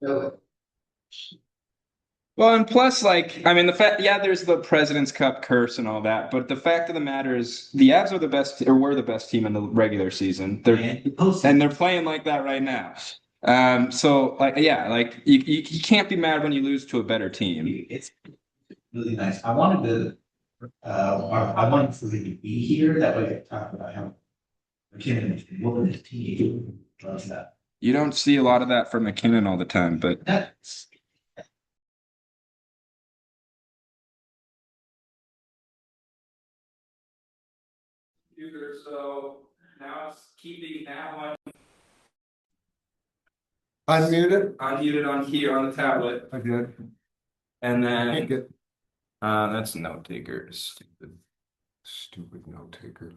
Really? Well, and plus, like, I mean, the fact, yeah, there's the President's Cup curse and all that, but the fact of the matter is, the Avs are the best, or were the best team in the regular season. And they're playing like that right now. So like, yeah, like you can't be mad when you lose to a better team. It's really nice. I wanted for you to be here. That way I could talk about how McKinnon will his team does that. You don't see a lot of that from McKinnon all the time, but That's so now it's keeping that one Unmuted? unmuted on here on the tablet. I did. And Can't then get that's note taker. stupid note taker.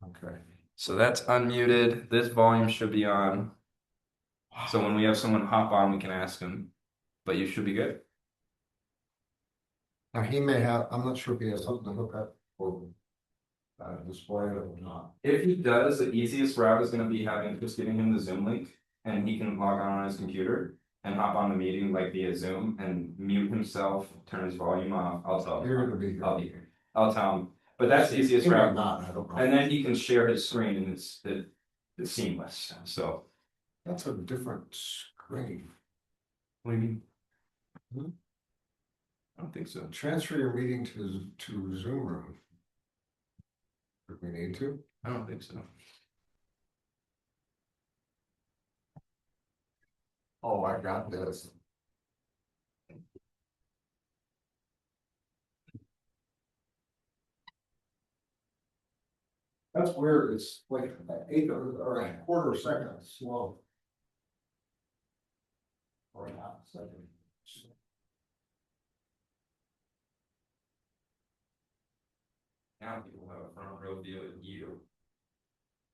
Okay. So that's unmuted. This volume should be on. So when we have someone hop on, we can ask them. But you should be good. Now he may have, I'm not sure if he has something to hook up or display it or not. If he does, the easiest route is going to be just giving him the Zoom link, and he can log on his computer and hop on the meeting like via Zoom and mute himself, turn his volume off. I'll tell him. You're gonna be here. I'll be here. I'll tell him. But that's the easiest He may route. not, I don't know. And then he can share his screen, and it's seamless. So That's a different screen. what do you mean? Hmm? I don't think so. Transfer your meeting to Zoom room. If we need to. I don't think so. Oh, I got this. That's weird. It's like an eighth or a quarter second slow. Or a half second. Now people have a front row view of you.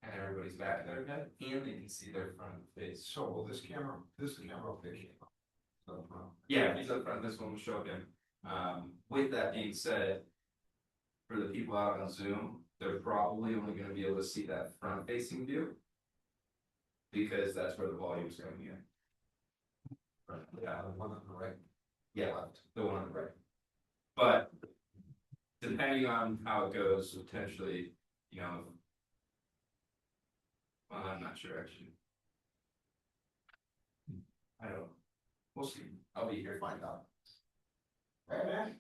And everybody's back there again, and they can see their front face. So will this camera face. Yeah, he's up front. This one will show him. With that being said, for the people out on Zoom, they're probably only going to be able to see that front facing view because that's where the volume's coming in. Yeah, the one on the right. Yeah, left. The one on the right. But depending on how it goes, potentially, well, I'm not sure actually. I don't know. We'll see. I'll be here to find out. Hey, man.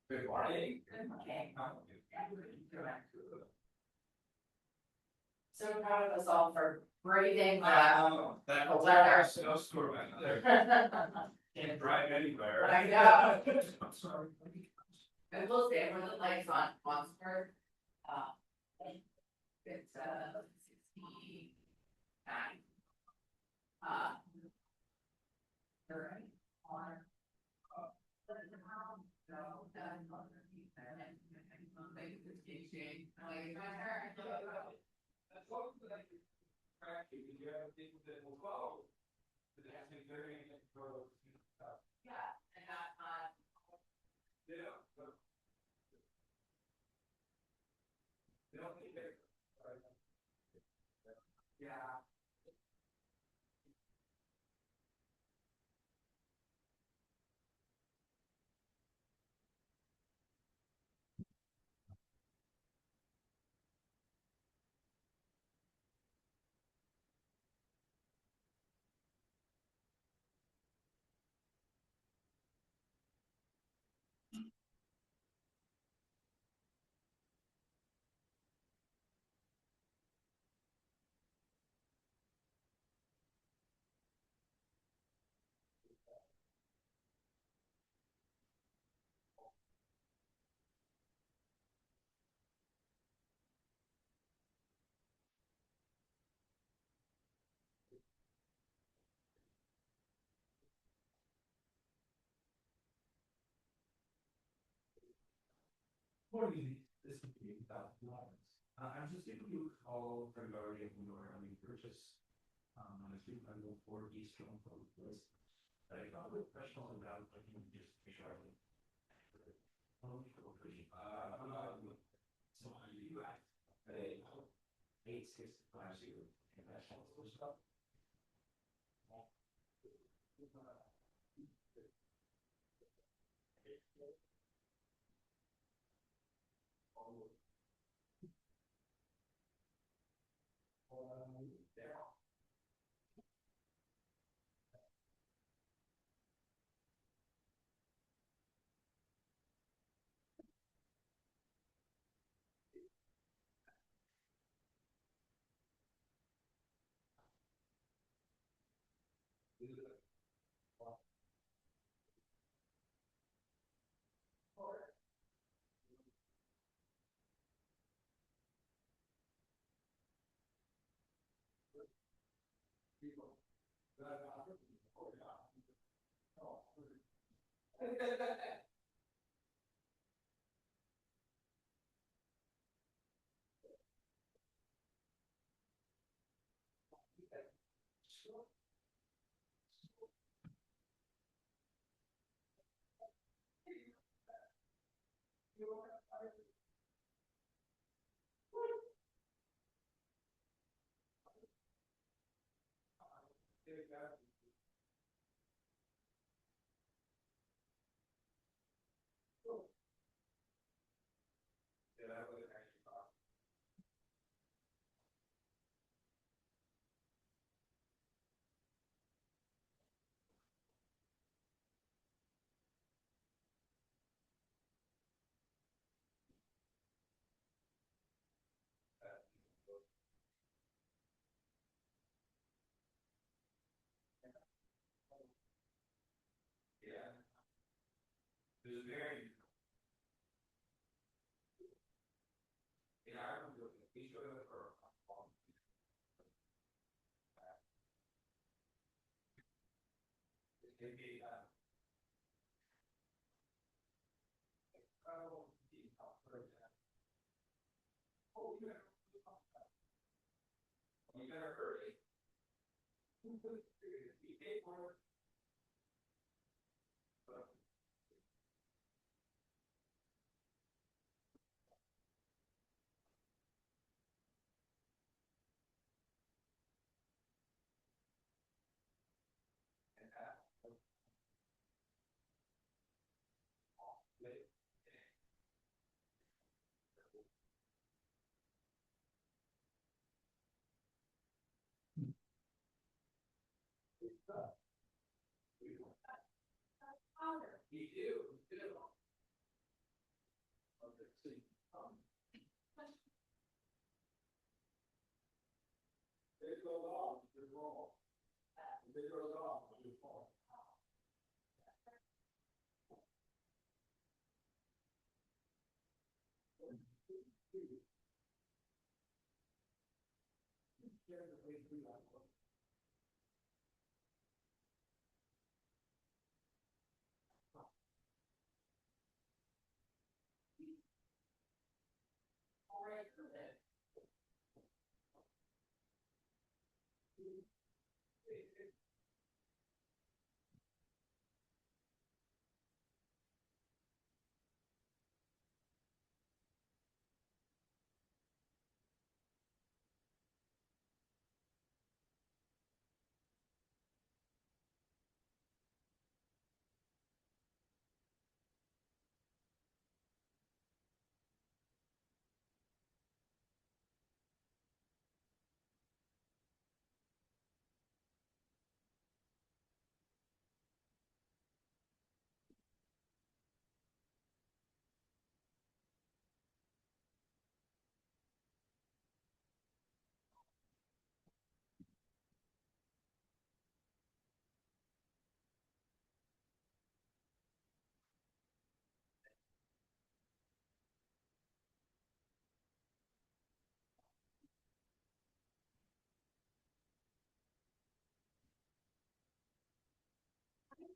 Good morning. So proud of us all for braving That whole weather. snowstorm out there. Can't drive anywhere. I know. I'm sorry. And we'll see, everyone that likes on Monster. It's 69. Yeah, and yeah. Morning, this is $8,000. I'm just giving you a call regarding your purchase. I think I go for Eastern Focus. I got a professional about looking just sharply. So you have a 865.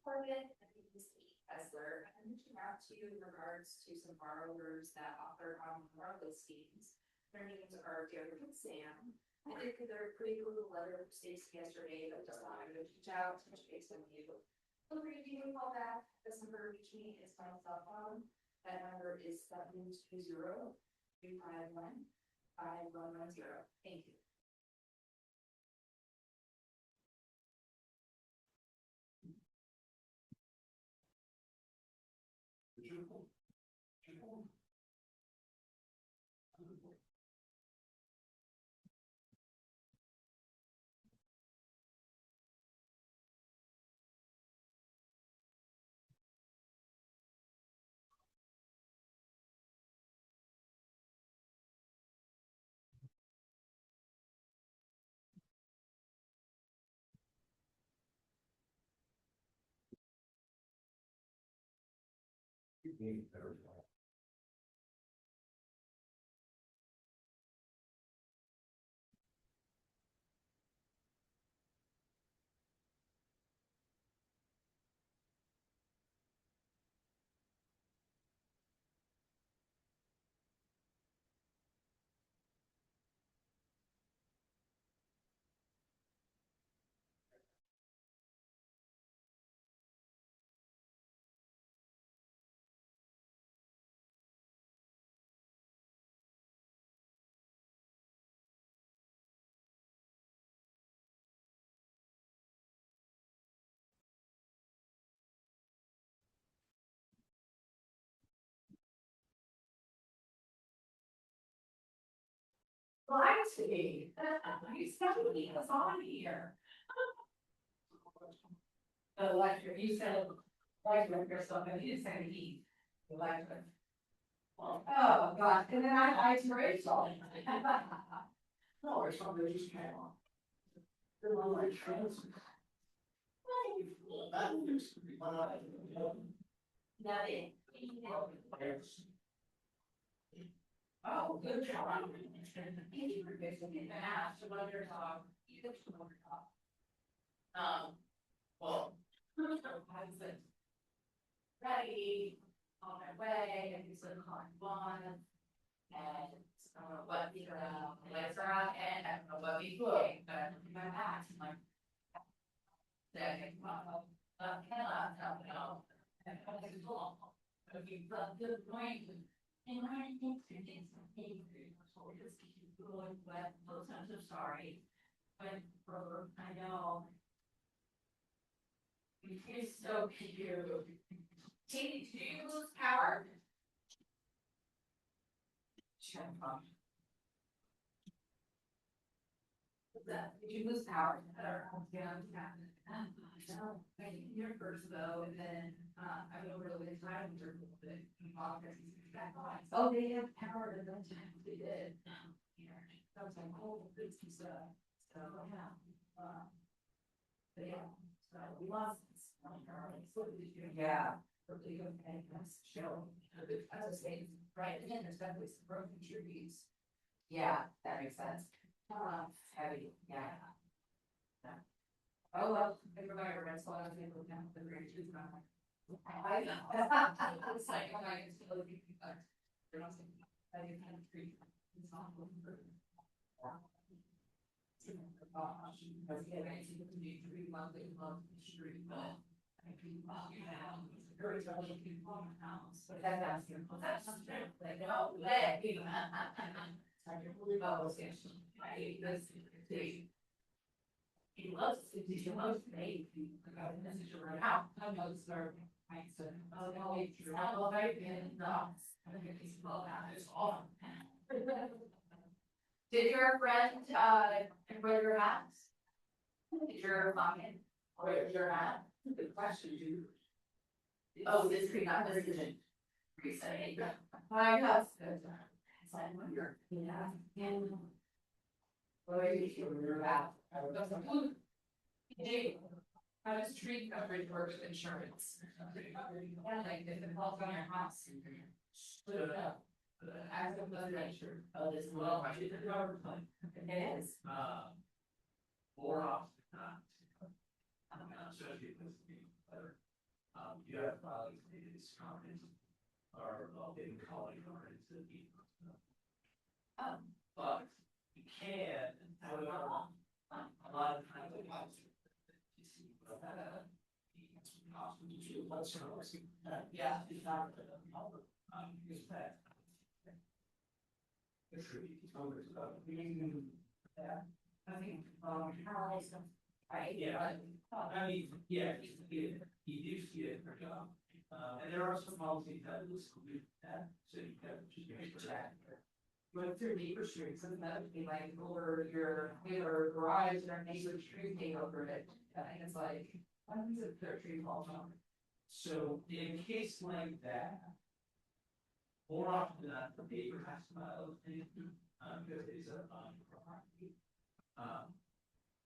Target, I think this week, Kessler, I'm reaching out to you in regards to some borrowers that offer borrow listings. Their names are Derek and Sam. I did get a pretty cool letter from Stacy yesterday, but just wanted to reach out, touch base with you. Feel free to give me a call back. This number to reach me is my cell phone. That number is 720-251-5110. Thank you. Well, I see. Somebody was on here. The electric, you said electric or something, you didn't say heat, electric. Oh, God, and then I raised all. No, it's probably just came on. The one like trans. Nothing. Oh, good job. Thank you for fixing it. So what your dog, you fixed the motor dog. Well. I said. Ready, on my way, and he's gonna call one. And I don't know what the, lights are on, and I don't know what we doing, but I'm looking at my back, I'm like. Saying, well, cannot, no. And I was like, oh, if you got the point. And I think it's okay, so just keep going, but those times I'm sorry. But I know. He's so cute. Katie, did you lose power? What's that? Did you lose power? Yeah. Here first though, and then, I go over to the time, oh, they have power at that time, they did. Here, I was like, oh, good stuff, so, yeah. But yeah, so we lost this. Yeah. Show. I was saying, right, and then there's definitely some broken trees. Yeah, that makes sense. Heavy, yeah. Oh, well, everybody remembers a lot of people down the bridge. I know. It's like, oh, I can still be, but. I didn't have a tree. It's not. But that's simple. That's like, no way. I can believe all those things. I hate this. He loves me. I got a message right out. I know the story. I said, oh, no, it's not all right. And no, I think it's all that. It's awesome. Did your friend, embroider your hats? Did your mom embroider your hat? Good question, dude. Oh, this tree, not this is recent. I know. It's like, wonder, yeah, and. What are you doing your hat? How does tree coverage work with insurance? Like, if it falls on your house, you can split it up. As of the nature of this well, it is. More often not. Especially with you have these comments are getting calling cards that be. But you can, however, a lot of times it helps. Yeah, it's not, it's bad. Yeah, I think, right, yeah, I mean, yeah, he do see it for job. And there are some policies that exclude that, so you can just make that. But if your neighbor street, something that would be like over your garage, or neighbor's tree came over it, and it's like, what is it, their tree falls on? So in a case like that. More often than not, the neighbor has to file a claim, because it is a property.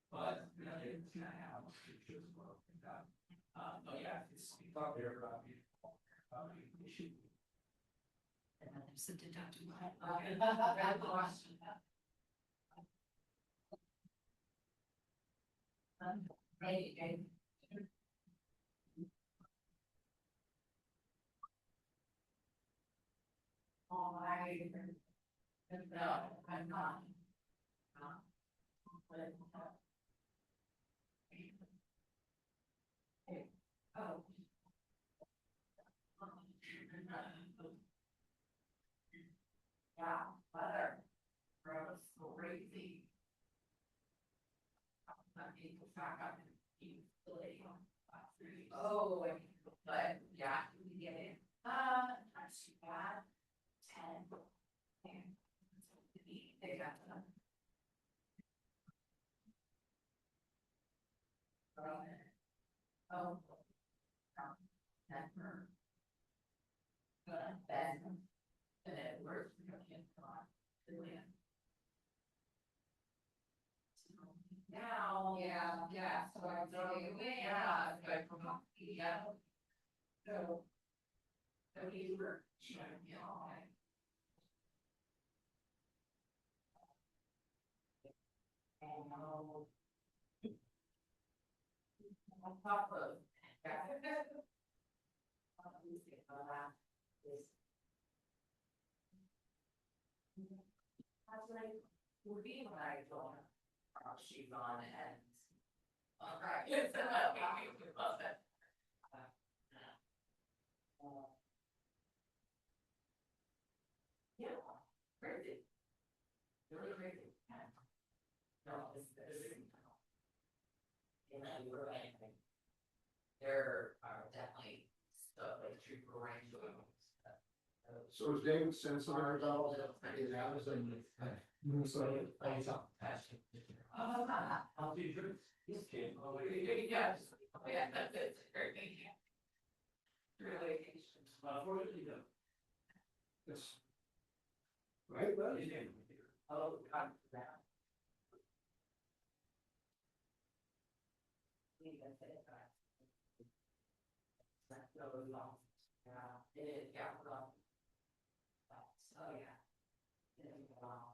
But, you know, it's gonna have a future as well, but yeah, it's out there about the issue. And then there's the deductible. Right. Oh, no, I'm not. Oh. Yeah, weather. Gross, crazy. Oh, but yeah, we get it. Not too bad. 10. They got them. Oh. Never. Ben. And it works. Now, yeah, so I'm going, yeah, but from, yeah. So. So you were, you know, on top of. That's like, we're being like, she's on and. Alright, it's about me, love it. Yeah, crazy. Really crazy. No, it's. You were right. There are definitely stuff like true arrangements. So is David sensitive about all that? Is Allison? I'll do your, this kid, Yes, yeah, that's it, very thank you. Really. fortunately, no. Yes. Right, well, Oh, God, that. That's so long. Yeah, it is, yeah, well. Oh, yeah. It is long.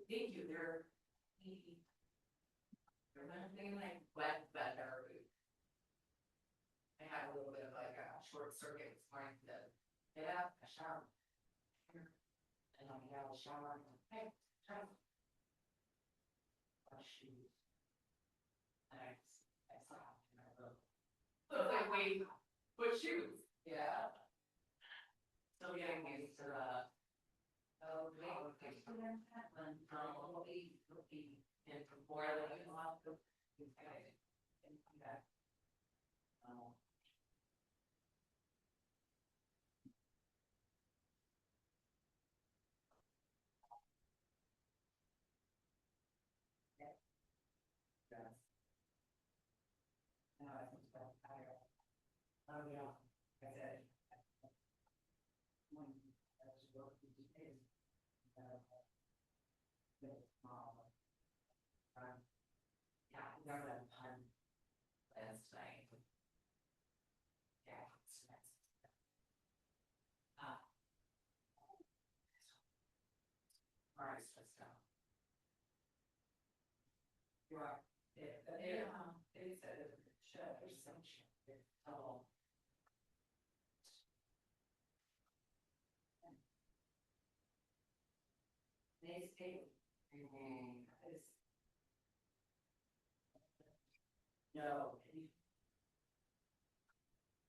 Thank you, they're. There's nothing like wet, better. I had a little bit of like a short circuit this morning, get up, I shower. And I got a shower, and hey, shower. My shoes. And I saw, and I wrote. So I was like, wait, what shoes? Yeah. Still getting used to the. Oh, they were fixed for them, and will be in before I let you off the. And come back. Yes. No, I think so. Oh, yeah, I said. When I was working today. Yeah, we got a ton last night. Yeah, it's nice. Alright, stressed out. Right. It said it should, there's some shit. Oh. They say. No.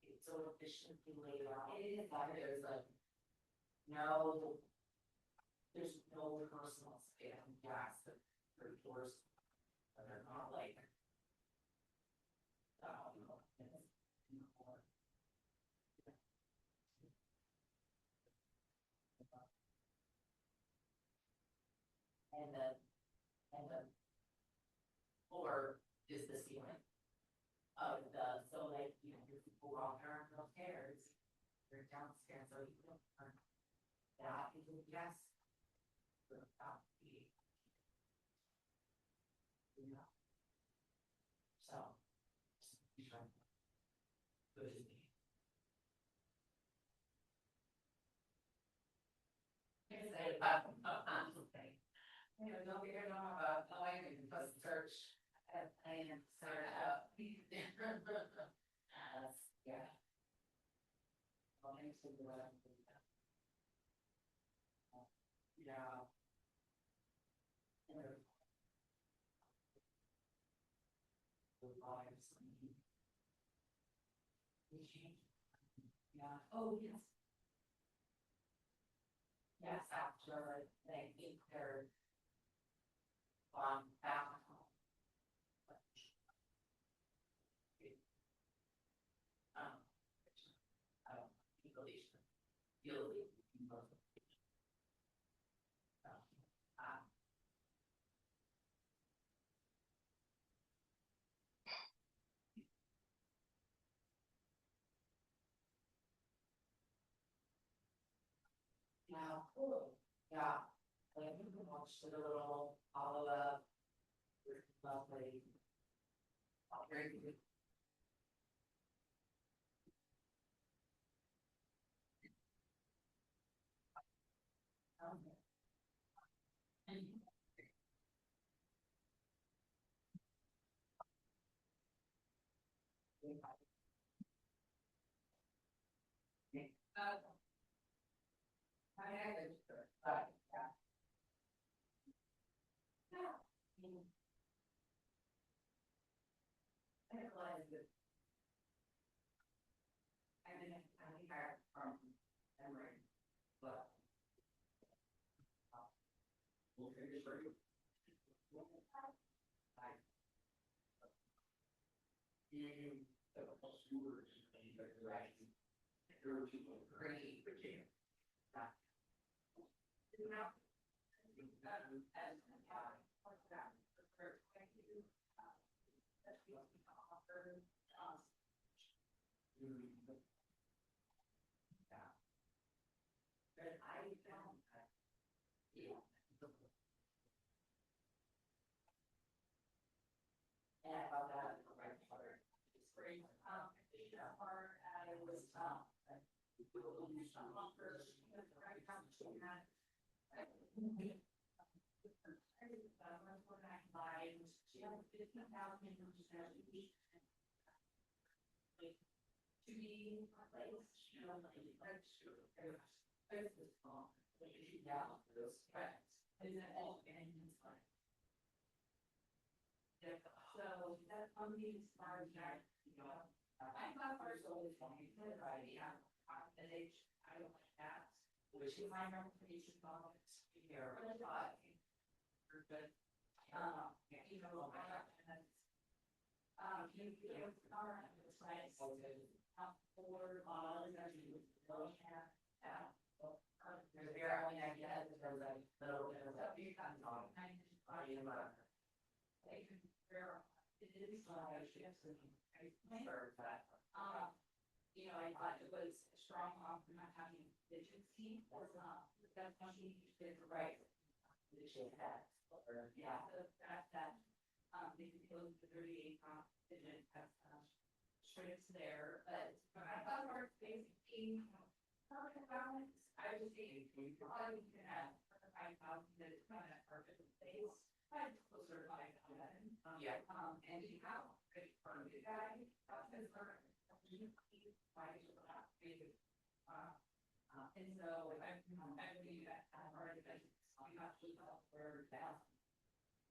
It's so efficiently laid out. It is like there's like. No. There's no personal space, gas, for doors. But they're not like. And the floor is the ceiling of the, so like, you know, your people walking around those stairs, they're downstairs, so you don't turn that into a guest. You know. So. Good as me. You know, don't get wrong about going and plus search and start up. Yeah. Well, thanks for the yeah. Yeah, oh, yes. Yes, after they think they're back home. Yeah, cool. Yeah. I think we watched it a little all of lovely. Very good. So that's on the smart guy, you know. I thought first always wanted to write the age, I don't like that, which is my reputation comments here, but you know, you know, it's nice. For models that you don't have, there's very only idea that there's a little bit of a few kinds of I am they can compare it is shifts and I prefer that. You know, I thought it was a strong offer not having efficiency was that's how she did the right. She had yeah, the fact that they could go to 38 vision has strengths there, but I thought our basically perfect balance. I was saying probably can have 5,000 that it's not that perfect space. I'd closer to 5,000. Yeah. And you have a good perfect guy. That's his perfect. And so I believe that already been we have to look for that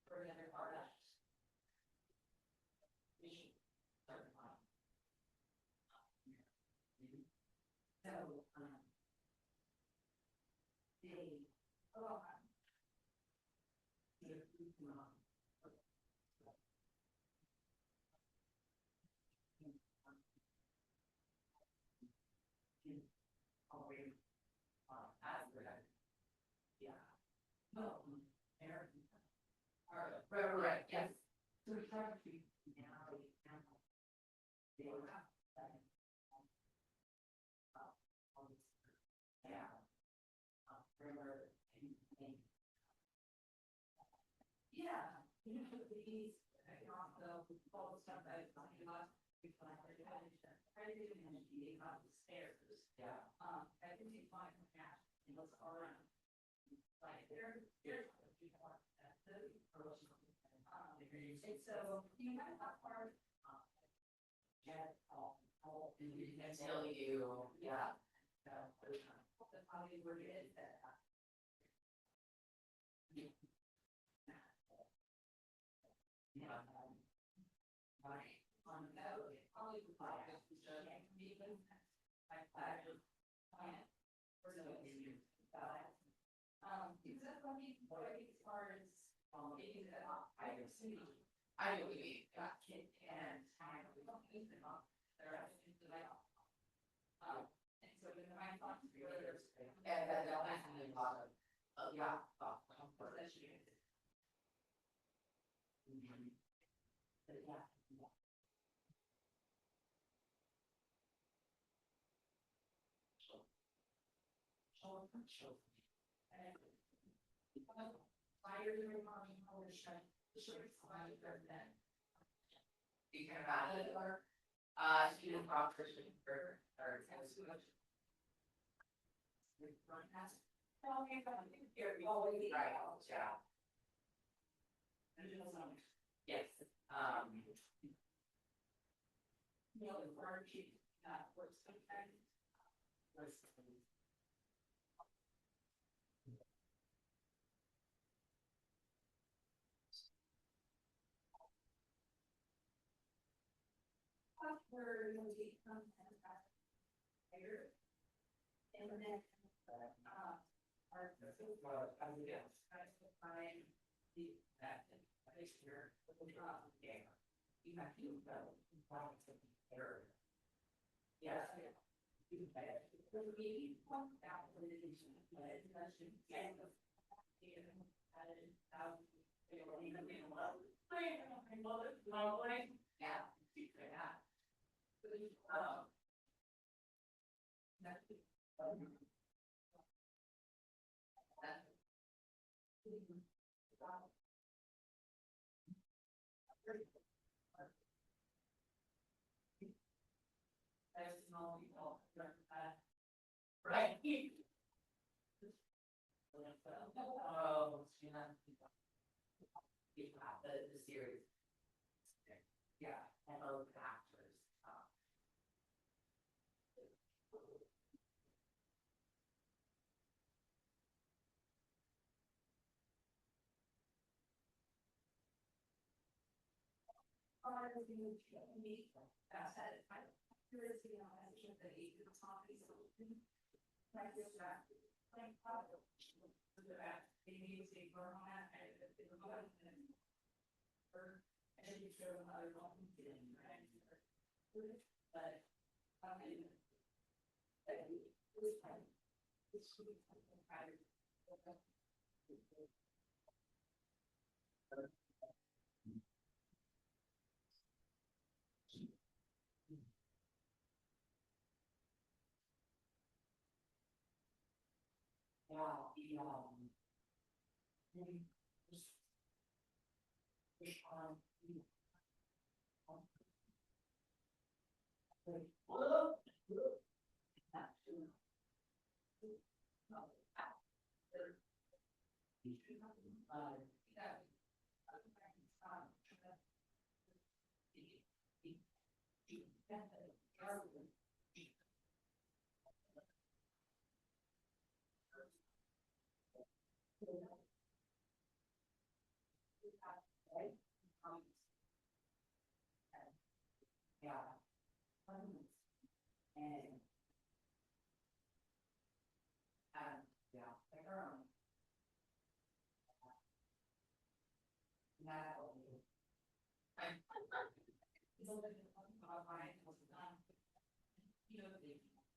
for another part of me. So Right, yes. So we try to be, yeah. Yeah. These, also, all the stuff that I was talking about, before I started doing it, I didn't even be on the stairs. Yeah. I didn't take my cash, it was all around. Like, there's people like that, and so, you know, that part, until you, yeah. The probably word is that. Yeah. Right. On that, probably would buy it, even like that. Or no, because that's what I mean, as far as, maybe that I see. I know we got kid and time, we don't use them up, they're actually like. And so when my thoughts were, and that actually a lot of, yeah, possession. But yeah. You can imagine, or, student competition for, or. Right, yeah. Yes, you know, the word she, works sometimes. Where you get some here. And then, our. Find the, that, here, yeah. You have to go. Yes. So maybe one that litigation, but discussion, and the. Yeah. Right. Oh, the series. Yeah, and of actors. But, yeah. And. Yeah, like her own. Now. It's a little bit of my, you know,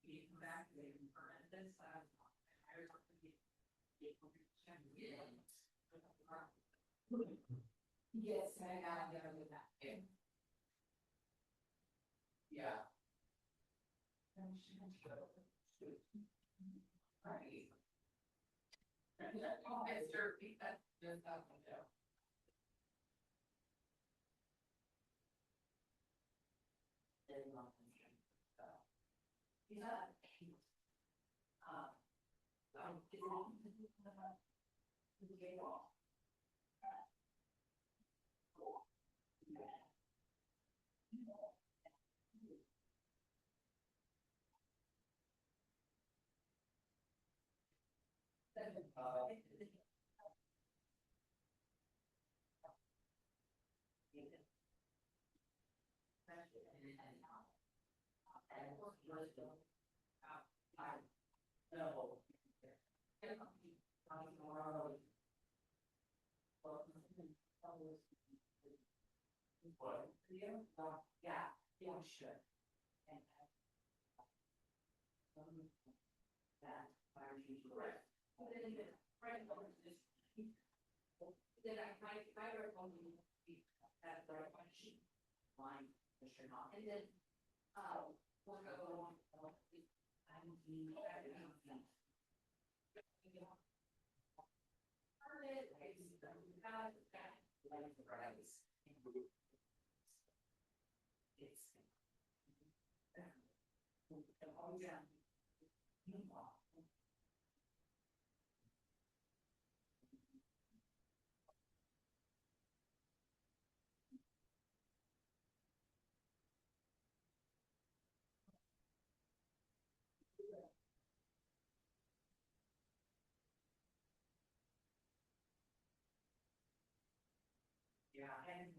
they come back, they confirm this, I was. Yes, I got there with that. Yeah. Right. Oh, I served that just out the window. Yeah. Yeah, yeah, sure. That fire chief. Correct. Right. Then I wrote on the that the right one sheet line, Mr. Not, and then we'll go along. I'm the. It's. Oh, yeah. Yeah, and.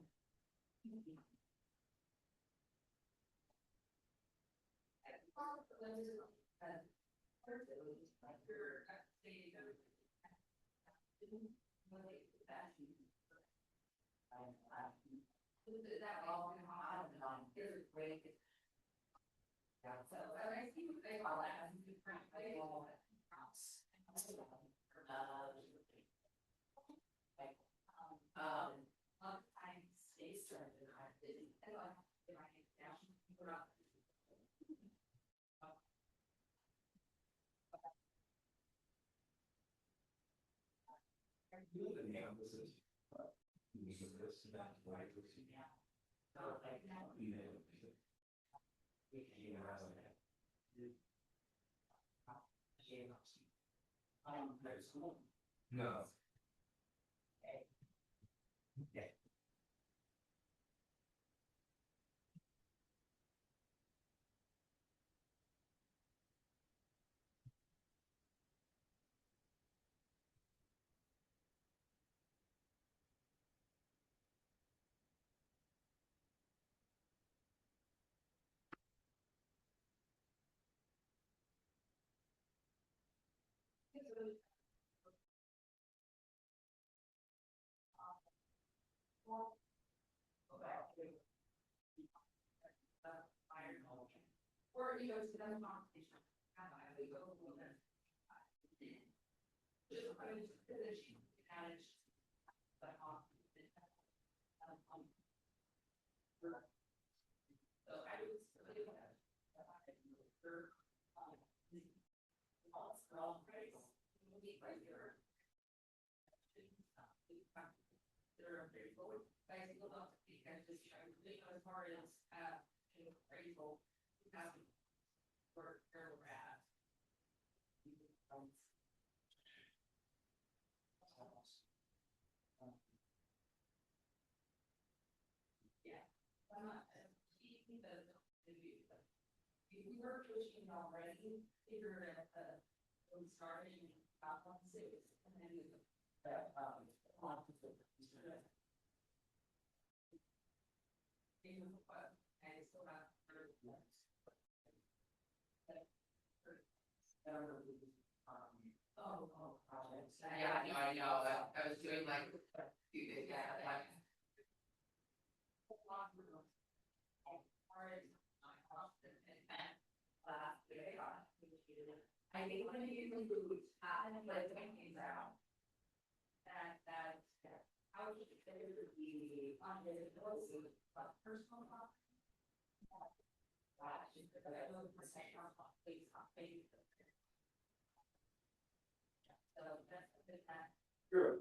That all in on is great. Yeah, so I see they all have different. A lot of times they start to kind of busy. And I down. No. Or you go to the competition. We go over there. Just I was position manage. But so I was really all praise. Right here. They're very forward. I look up because just trying to think as far as appraisal. Where we're at. Yeah. If we were pushing already, figure at when starting about 1.6 and then and still have projects. Yeah, I know. I was doing like I think when you include, like, the things out. That I would say it would be on the ability, but personal property. Just because I know the same please, please. So that's a good time. Sure.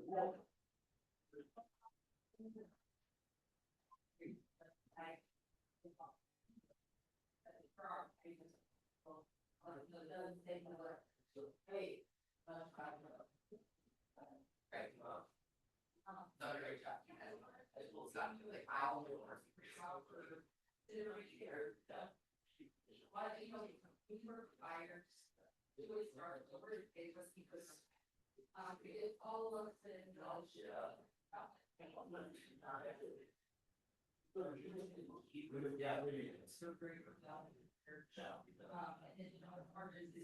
It all of the so great for that. And then, you know, part of the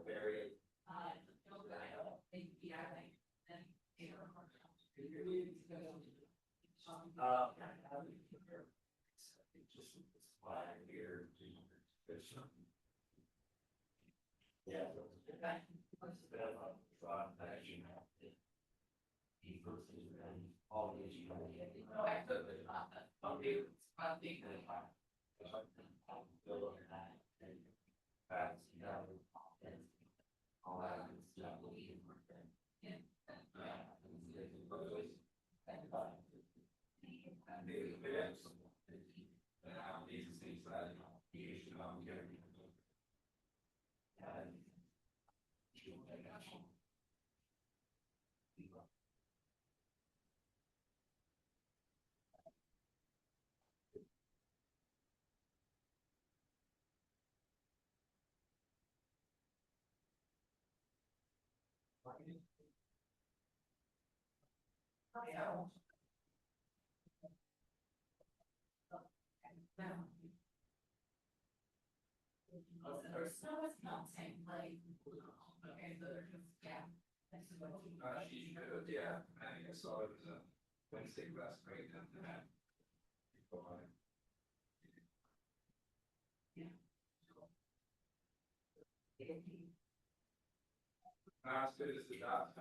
very There's no, it's not saying like, okay, so there's just, yeah. She's good, yeah, I saw it was a Wednesday last week, and that. Not as good as the job.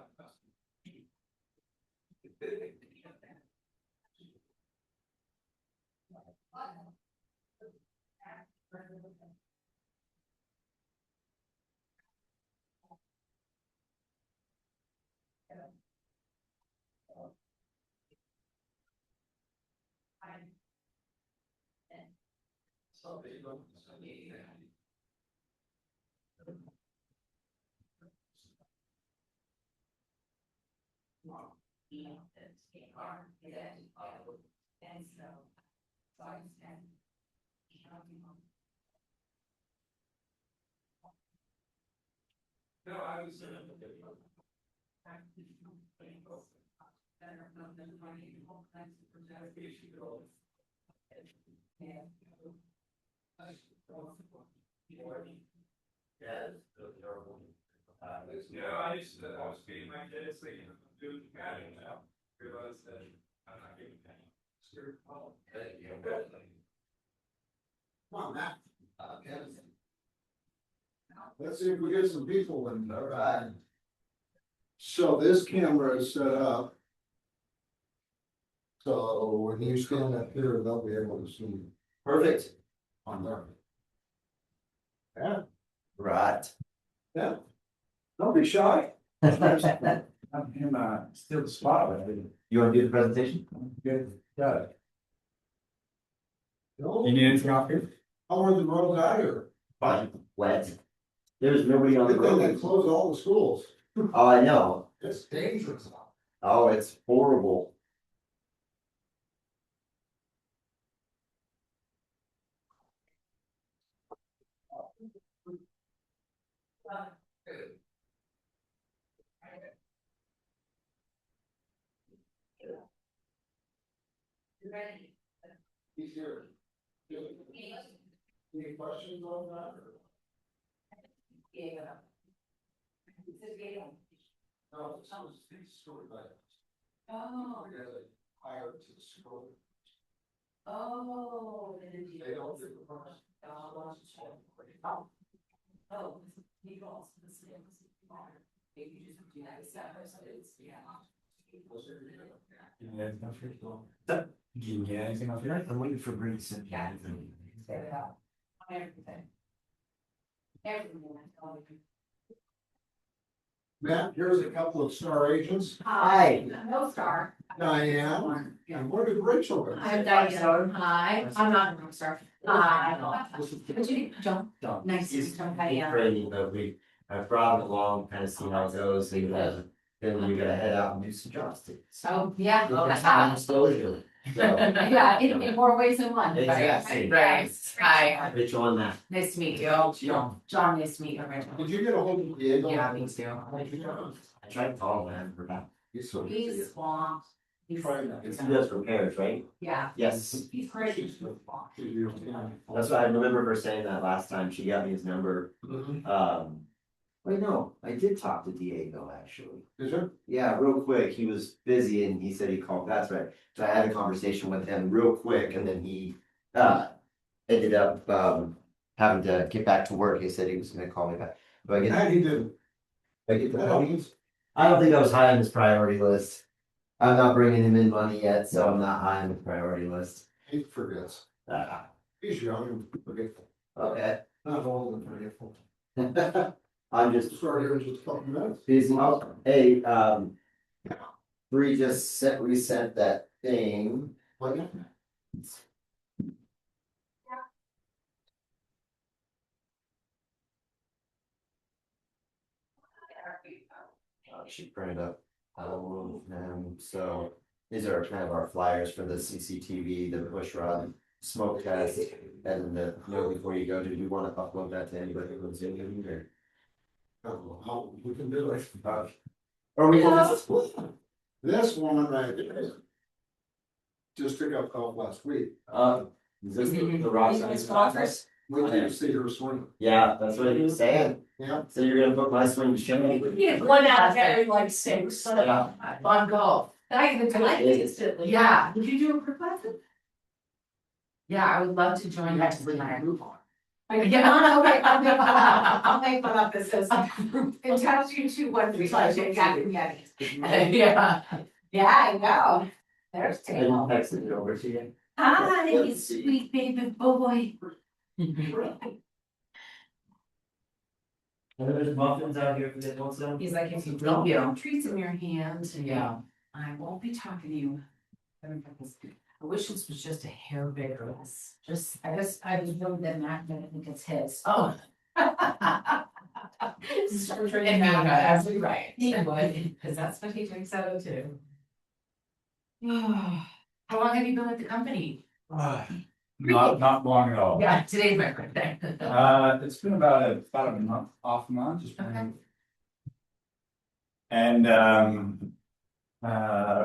So they don't. And so, I understand. No, I was. Yeah, I used to, I was feeding my kids, thinking I'm doing bad now, realized that I'm not getting paid. Come on, Matt. Let's see if we get some people in there. Right. So this camera is set up. So when you stand up here, they'll be able to see you Perfect. on there. Yeah. Right. Yeah. Don't be shy. You I'm him, still the spotlight. want to do the presentation? Good. Got it. You need anything off here? How are the roads out here? Fine. Wet. There's nobody on the Good thing they road. closed all the schools. Oh, I know. It's dangerous. Oh, it's horrible. Ready? He's here. Any questions on that? or- Yeah. It's a game. No, it's not a story, but. Oh, Hired to the school. oh. They don't do the first. Oh, he goes to the same. maybe you just do that step or something, yeah. Yeah, anything off your? I'm waiting for Bruce and Yeah. Everything. Everything. Matt, here's a couple of star agents. Hi. No star. Diane, and where did Rachel go? I'm Diane. Hi. I'm not a star. Hi. But you, John, nice to meet you, Diane. Training, but I brought it along, kind of see how it goes, so then we gotta head out and do some jobs too. So, yeah. I'm slowly. Yeah, in more ways than one. Exactly. Right. Hi. Rachel on that. Nice to meet you. John, nice to meet you. Rachel. Did you get a hold of Diego? Yeah, me too. I tried to call him, I haven't heard back. He's so He's busy. swamped. He's, It's who does repairs, right? yeah, Yes. he's crazy. That's why I remember her saying that last time, she got me his number. Wait, no, I did talk to Diego, actually. Is there? Yeah, real quick, he was busy and he said he called, that's right. So I had a conversation with him real quick and then he, ended up, having to get back to work. He said he was gonna call me back. But I Yeah, get, he did. I get the That call. means I don't think I was high on his priority list. I'm not bringing him in money yet, so I'm not high on the priority list. he forgets. Uh, He's young and forgetful. okay. Not old and forgetful. I'm just Sorry, here in just a couple minutes. busy. Hey, Bree just resent that thing. What? She printed up, so these are kind of our flyers for the CCTV, the push rod, smoke test, and the, before you go, did you want to upload that to anybody who's in here? We can do it. Or we can just. This woman right here just took up golf last week. Is this the rock science? We did see her swing. Yeah, that's what he was saying. Yeah. So you're gonna book my swing to show me? He had one out of every like six Yeah. on golf. I even collected instantly. Yeah. Did you do a quick lesson? Yeah, I would love to join that when I move on. Yeah, okay, I'll make one up that says, it tells you to what we like, yeah. Yeah, I know. There's I didn't Taylor. text it over to you. Hi, you sweet baby boy. There's muffins out here for the also. He's like, if you don't get treats in your hand, yeah, I won't be talking to you. I wish this was just a hair bigger. Just, I was really that Mac, but I think it's his. Oh. Absolutely right. He would, because that's what he drinks out of too. How long have you been with the company? Not long at all. Yeah, today's my birthday. It's been about a month, off a month, just been. Okay. And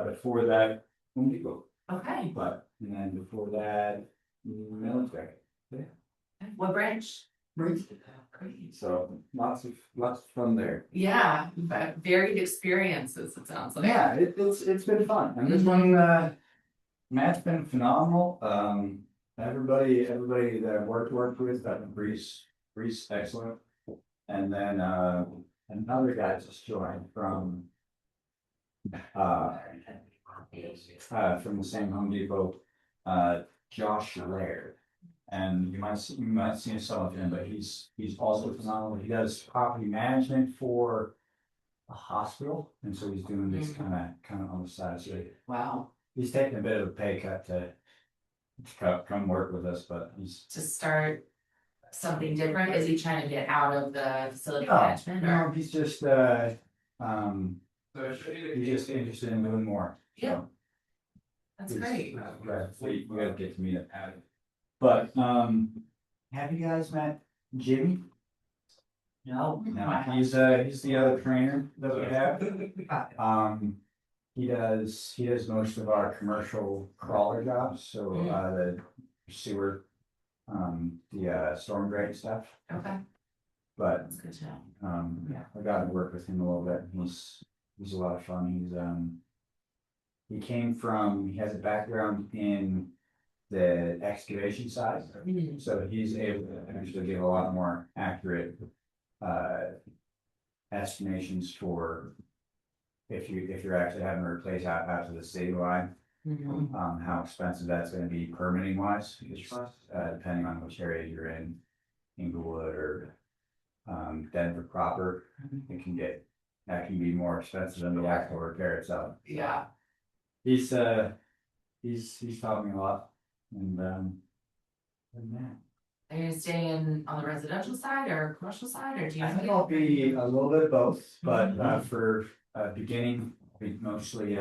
before that, Home Depot, Okay, and then before that, military. what branch? Great. So lots of fun there. Yeah, but varied experiences, it sounds like. Yeah, it's been fun. And this one, Matt's been phenomenal. Everybody that I've worked with, Bree's excellent. And then another guy just joined from the same Home Depot, Josh Laird. And you might see some of him, but he's also phenomenal. He does property management for a hospital, and so he's doing this kind of on the side. So Wow, he's taking a bit of a pay cut to come work with us, but he's to start something different, is he trying to get out of the facility management or? no, he's just interested in doing more. So. Yeah. That's great. We gotta get to meet him. But have you guys met Jimmy? No. No, he's the other trainer that we have. He does most of our commercial crawler jobs, so the sewer, the storm drain stuff. Okay, But that's good to know. yeah, I got to work with him a little bit. He's a lot of fun. He has a background in the excavation side, so he's able to actually give a lot more accurate estimations for if you're actually having to replace out to the city line, how expensive that's gonna be permitting wise, depending on which area you're in, Inglewood or Denver proper, that can be more expensive than the actual repair itself. Yeah. He's taught me a lot, and yeah. Are you staying on the residential side or commercial side, or do you? I think I'll be a little bit of both, but for beginning, I'll be mostly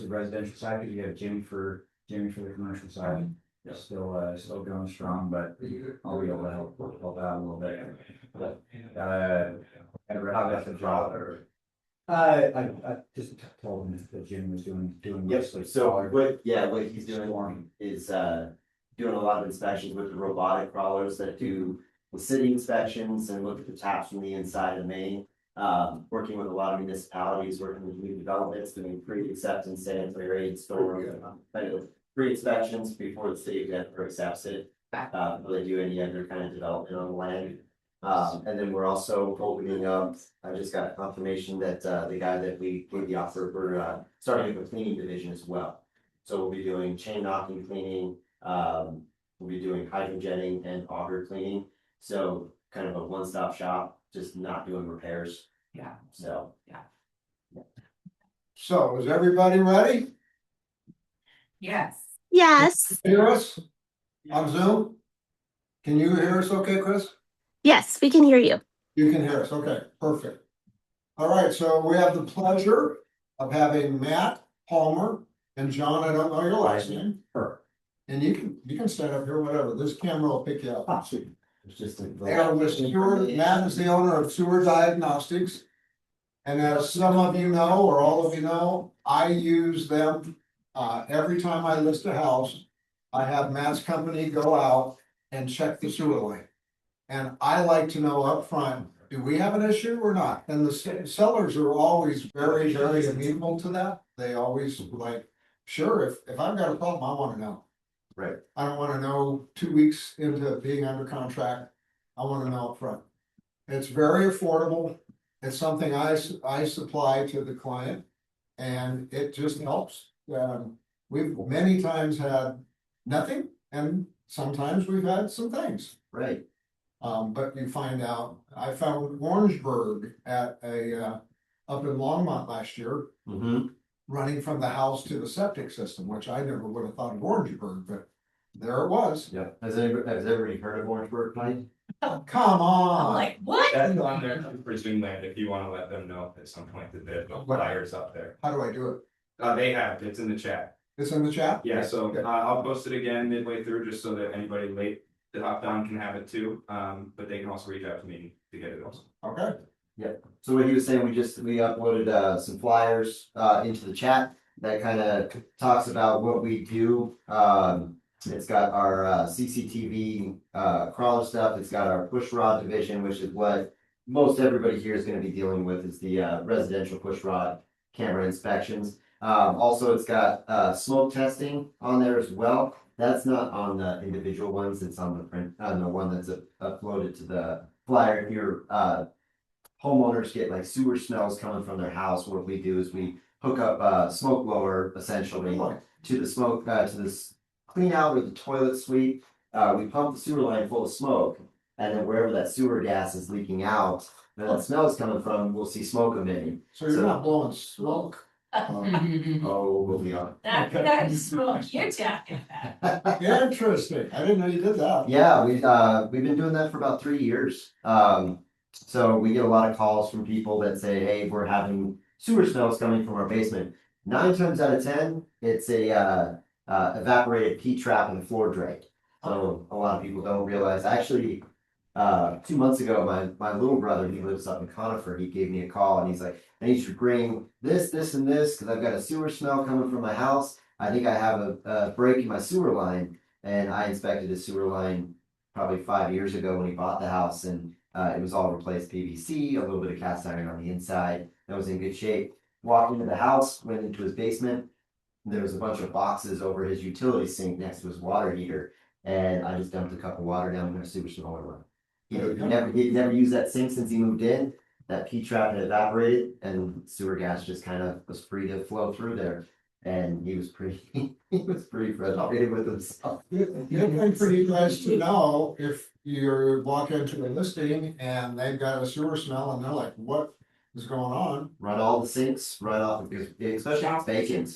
residential side, because you have Jimmy for the commercial side. Still going strong, but I'll be able to help out a little bit. But how that's a job or. I just told him that Jim was doing. Yes, so what he's doing is doing a lot of inspections with the robotic crawlers that do the city inspections and look at the taps from the inside of Maine. Working with a lot of municipalities, working with new developments, doing pre-acceptance, sanitary aid store, pre-inspections before the city ever accepts it. Before they do any other kind of development on the land. And then we're also opening up, I just got confirmation that the guy that we gave the offer for starting a cleaning division as well. So we'll be doing chain knocking cleaning, we'll be doing hydrojetting and auger cleaning. So kind of a one-stop shop, just not doing repairs. Yeah. So. So is everybody ready? Yes. Yes. Hear us on Zoom? Can you hear us okay, Chris? Yes, we can hear you. You can hear us, okay, perfect. All right, so we have the pleasure of having Matt Palmer and John, I don't know your last name. Sure. And you can stand up here, whatever, this camera will pick you up. It's just a. And with Sewer, Matt is the owner of Sewer Diagnostics. And as some of you know, or all of you know, I use them, every time I list a house. I have Matt's company go out and check the sewer line. And I like to know up front, do we have an issue or not? And the sellers are always very, very amenable to that. They always like, sure, if I've got a problem, I wanna know. Right. I don't wanna know 2 weeks into being under contract. I wanna know up front. It's very affordable. It's something I supply to the client. And it just helps. We've many times had nothing, and sometimes we've had some things. Right. But you find out, I found Orangeburg at up in Longmont last year, running from the house to the septic system, which I never would have thought of Orangeburg, but there it was. Yep. Has everybody heard of Orangeburg Pine? Come I'm on. like, what? That's on there for Zoom land, if you wanna let them know at some point that there's no flyers up there. How do I do it? They have, it's in the chat. It's in the chat? Yeah, so Okay. I'll post it again midway through, just so that anybody late to hop down can have it too. But they can also reach out to me to get it also. Okay. So what he was saying, we uploaded some flyers into the chat that kind of talks about what we do. It's got our CCTV crawler stuff. It's got our push rod division, which is what most everybody here is going to be dealing with, is the residential push rod camera inspections. Also, it's got smoke testing on there as well. That's not on the individual ones. It's on the print, on the one that's uploaded to the flyer. If your homeowners get like sewer smells coming from their house, what we do is we hook up a smoke blower essentially to the smoke to this clean out or the toilet suite. We pump the sewer line full of smoke, and then wherever that sewer gas is leaking out, where that smell is coming from, we'll see smoke emitting. So you're not blowing smoke. Oh, we'll be on. That is smoke you're talking about. Interesting. I didn't know you did that. Yeah, we've been doing that for about 3 years. So we get a lot of calls from people that say, hey, we're having sewer smells coming from our basement. 9 times out of 10, it's a evaporated peat trap in the floor drain. So a lot of people don't realize. Actually, 2 months ago, my little brother, he lives up in Conifer, he gave me a call and he's like, I need you to bring this, and this, because I've got a sewer smell coming from my house. I think I have a break in my sewer line. And I inspected his sewer line probably 5 years ago when he bought the house, and it was all replaced PVC, a little bit of cast iron on the inside. That was in good shape. Walked into the house, went into his basement. There was a bunch of boxes over his utility sink next to his water heater. And I just dumped a cup of water down in there, sewer smell went away. He'd never used that sink since he moved in. that P trap had evaporated and sewer gas just kind of was free to flow through there. And he was pretty, he was pretty frustrated with himself. Good thing for you guys to know if you walk into a listing and they've got a sewer smell and they're like, what is going on? Run all the sinks, run off, because especially if it's vacant.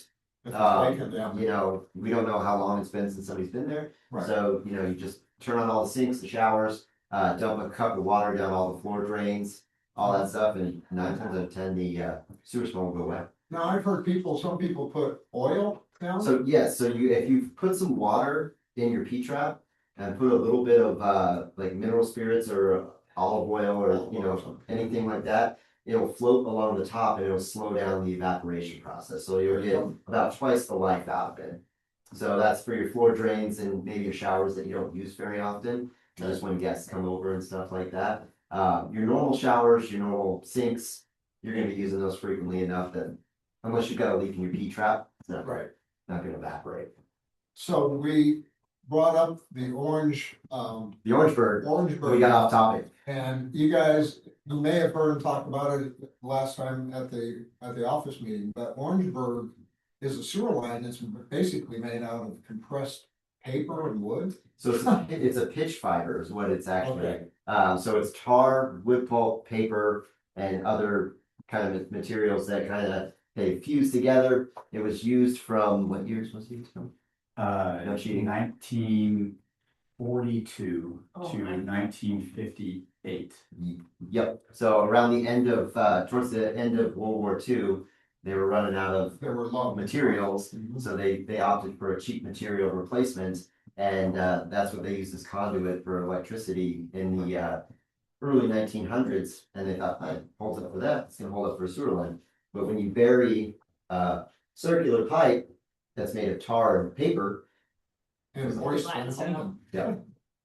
If it's vacant, You know, we don't know how long it's been since somebody's been there. Right. So, you know, you just turn on all the sinks, the showers, dump a cup of water down all the floor drains, all that stuff, and 9 times out of 10, the sewer smell will go away. Now, I've heard some people put oil down. So yes, so if you put some water in your P trap and put a little bit of like mineral spirits or olive oil or you know anything like that, it'll float along the top and it'll slow down the evaporation process. So you'll get about twice the life out of it. So that's for your floor drains and maybe your showers that you don't use very often. Just when guests come over and stuff like that. Your normal showers, your normal sinks, you're gonna be using those frequently enough that unless you've got a leak in your P trap, it's not not gonna evaporate. So we brought up the orange, The Orangeburg, we Orangeburg, got off topic. and you guys, you may have heard him talk about it last time at the office meeting, but Orangeburg is a sewer line that's basically made out of compressed paper and wood. So it's a pitch fiber is what it's actually. Okay. So it's tar, wood pulp, paper, and other kind of materials that kind of they fuse together. It was used from what years was it used from? No cheating. 1942 to 1958. Yep. So around the end of towards the end of World War II, they were running out of There were long materials, Mhm. so they opted for a cheap material replacement, and that's what they used as conduit for electricity in the early 1900s. And they thought, "Hey, holds up for that. It's gonna hold up for a sewer line." But when you bury a circular pipe that's made of tar and paper, and moist. yeah,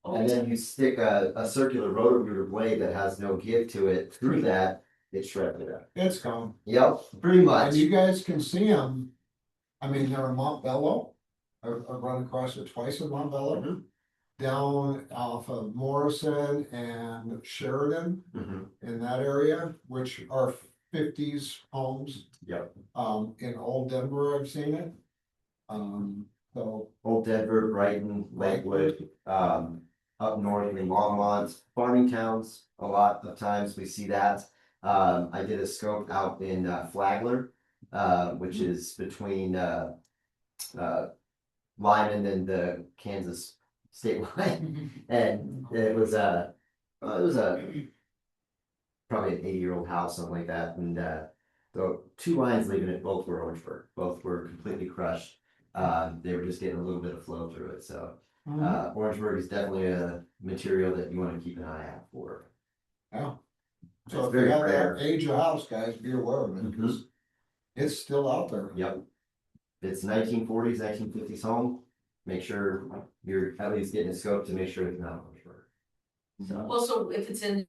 and then you stick a circular rotor blade that has no give to it through that, it shreds it up. It's gone. Yep, pretty much. And you guys can see them. I mean, they're in Montbello. I've run across it twice in Montbello. Mhm. Down off of Morrison and Sheridan Mhm. in that area, which are fifties homes. Yep. In Old Denver, I've seen it. So, Old Denver, Brighton, Lakewood, up north in Longmont, farming towns, a lot of times we see that. I did a scope out in Flagler, which is between Lyman and the Kansas state line. And it was probably an 80-year-old house, something like that. And the 2 lines leaving it, both were Orangeburg, both were completely crushed. They were just getting a little bit of flow through it. So Orangeburg is definitely a material that you want to keep an eye out for. yeah. It's So if you very have rare. that age of house, guys, be aware of it, because it's still out there. Yep. It's 1940s, 1950s home. Make sure you're at least getting a scope to make sure it's not Orangeburg. So Well, so if it's in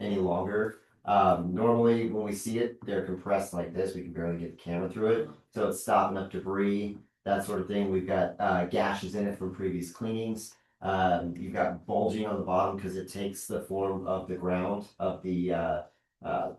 any longer. Normally when we see it, they're compressed like this. We can barely get the camera through it. So it's stopping up debris, that sort of thing. We've got gashes in it from previous cleanings. You've got bulging on the bottom because it takes the form of the ground of the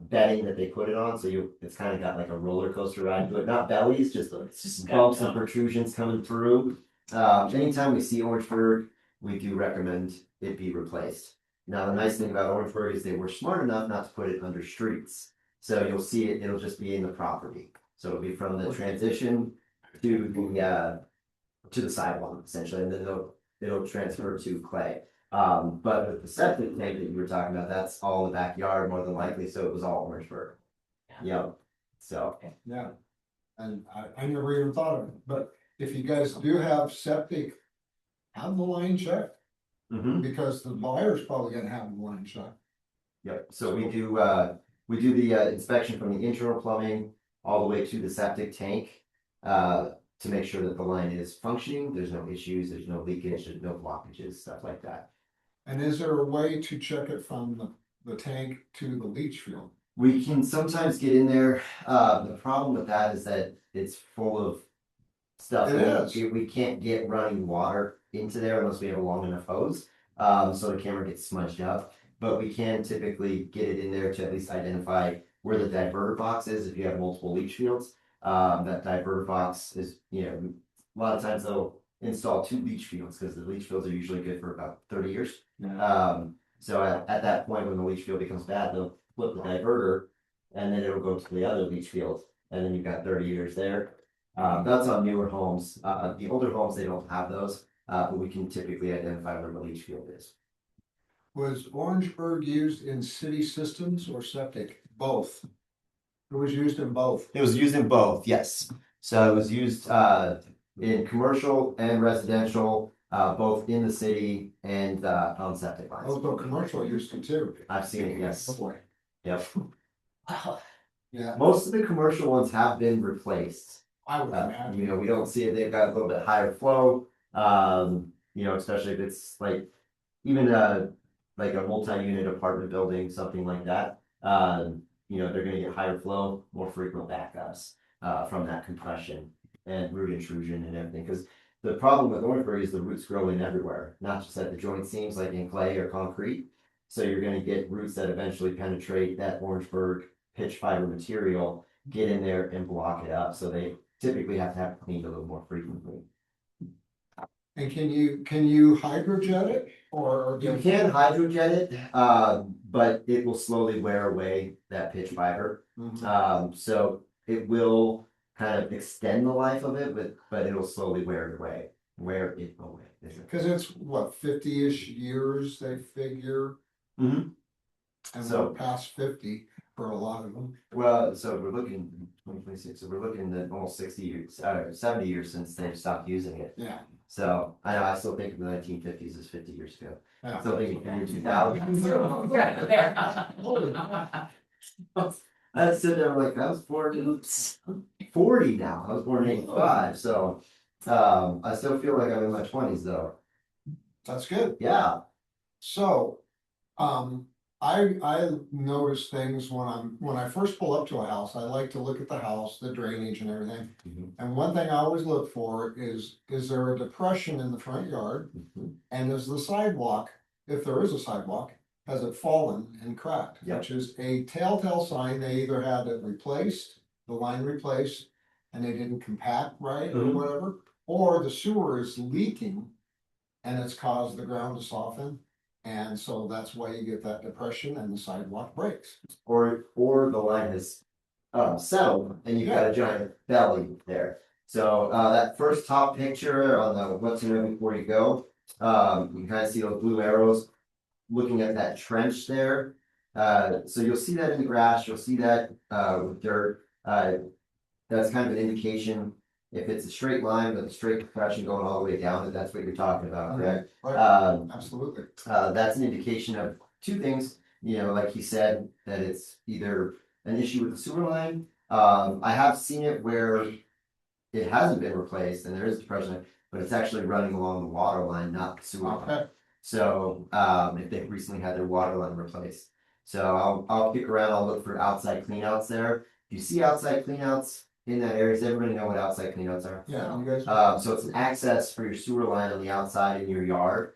bedding that they put it on. So it's kind of got like a roller coaster ride to it. Not bellies, just bumps and protrusions coming through. Anytime we see Orangeburg, we do recommend it be replaced. Now, the nice thing about Orangeburg is they were smart enough not to put it under streets. So you'll see it, it'll just be in the property. So it'll be from the transition to the sidewalk essentially, and then it'll transfer to clay. But with the septic tank that you were talking about, that's all the backyard more than likely, so it was all Orangeburg. Yep, so. Yeah, and I never even thought of it, but if you guys do have septic, have the line checked, Mhm. because the buyer's probably gonna have the line checked. Yep, so we do the inspection from the internal plumbing all the way to the septic tank. To make sure that the line is functioning, there's no issues, there's no leakage, there's no blockages, stuff like that. And is there a way to check it from the tank to the leach field? We can sometimes get in there. The problem with that is that it's full of stuff. It is. We can't get running water into there unless we have a long enough hose. So the camera gets smudged up, but we can typically get it in there to at least identify where the diverter box is if you have multiple leach fields. That diverter box is, a lot of times they'll install 2 leach fields because the leach fields are usually good for about 30 years. So at that point, when the leach field becomes bad, they'll flip the diverter and then it'll go to the other leach field. And then you've got 30 years there. That's on newer homes. The older homes, they don't have those, but we can typically identify where the leach field is. Was Orangeburg used in city systems or septic? Both. It was used in both. It was used in both, yes. So it was used in commercial and residential, both in the city and on septic lines. Also commercial used to too. I've seen it, yes. Boy. Yep. Yeah, Most of the commercial ones have been replaced. I would imagine. We don't see it, they've got a little bit higher flow, especially if it's like, even like a multi-unit apartment building, something like that. They're gonna get higher flow, more frequent backups, from that compression and root intrusion and everything, because the problem with Orangeburg is the roots grow in everywhere, not just at the joint seams like in clay or concrete. So you're gonna get roots that eventually penetrate that Orangeburg pitch fiber material, get in there and block it up, so they typically have to have cleaned a little more frequently. And can you hydrojet it or? You can hydrojet it, but it will slowly wear away that pitch fiber. Mhm. So it will kind of extend the life of it, but it'll slowly wear it away. Cause it's what, 50-ish years, they figure, Mhm. and So- we're past 50 for a lot of them. Well, so we're looking 2026, so we're looking at almost 60 years, 70 years since they've stopped using it. Yeah. So I know I still think of the 1950s as 50 years ago. Yeah. Still thinking of 2000. I sit there like I was born 40 now. I was born in 85, so I still feel like I'm in my 20s though. That's good. Yeah. So, I notice things when I first pull up to a house, I like to look at the house, the drainage and everything. Mhm. And one thing I always look for is there a depression in the front yard? Mhm. And is the sidewalk, if there is a sidewalk, has it fallen and cracked? Yep. Which is a telltale sign they either had it replaced, the line replaced, and they didn't compact right or Mhm. whatever, or the sewer is leaking and it's caused the ground to soften. And so that's why you get that depression and the sidewalk breaks. Or the line has settled and you've got a giant belly there. So that first top picture on the what to know before you go, you can kind of see those blue arrows looking at that trench there. So you'll see that in the grass, you'll see that with dirt. That's kind of an indication if it's a straight line with a straight compression going all the way down, that's what you're talking about, correct? Right, Um, absolutely. that's an indication of 2 things, like he said, that it's either an issue with the sewer line. I have seen it where it hasn't been replaced and there is depression, but it's actually running along the water line, not the sewer line. Okay, So if they've recently had their water line replaced. So I'll kick around, I'll look for outside cleanouts there. If you see outside cleanouts in that area, does everybody know what outside cleanouts are? yeah, you guys. So it's an access for your sewer line on the outside in your yard.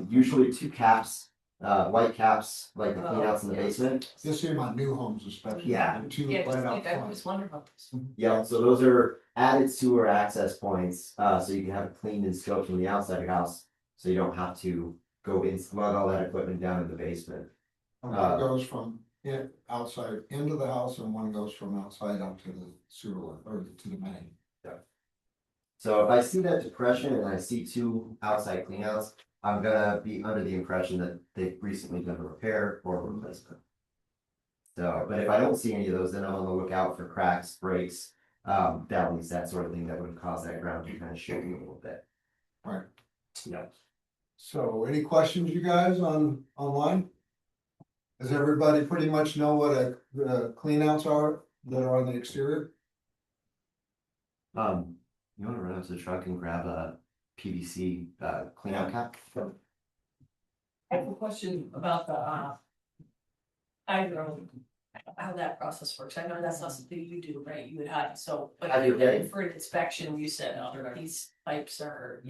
Usually 2 caps, white caps, like the cleanouts in the basement. You see my new homes especially. Yeah. The two Yeah, right out I front. was wondering about this. Yeah, so those are added sewer access points, so you can have it cleaned and scoped from the outside of your house. So you don't have to go in, lug all that equipment down in the basement. One goes from outside into the house and one goes from outside up to the sewer line or to the main. So if I see that depression and I see 2 outside cleanouts, I'm gonna be under the impression that they've recently done a repair or a replacement. So, but if I don't see any of those, then I'm on the lookout for cracks, breaks, valleys, that sort of thing that would cause that ground to kind of shake a little bit. Right. Yeah. So any questions you guys online? Does everybody pretty much know what the cleanouts are that are on the exterior? You wanna run up to the truck and grab a PVC cleanout cap? I have a question about the hydro how that process works. I know that's not something you do, right? You would hide, so, but I do, yeah. for an inspection, you said, oh, these pipes are,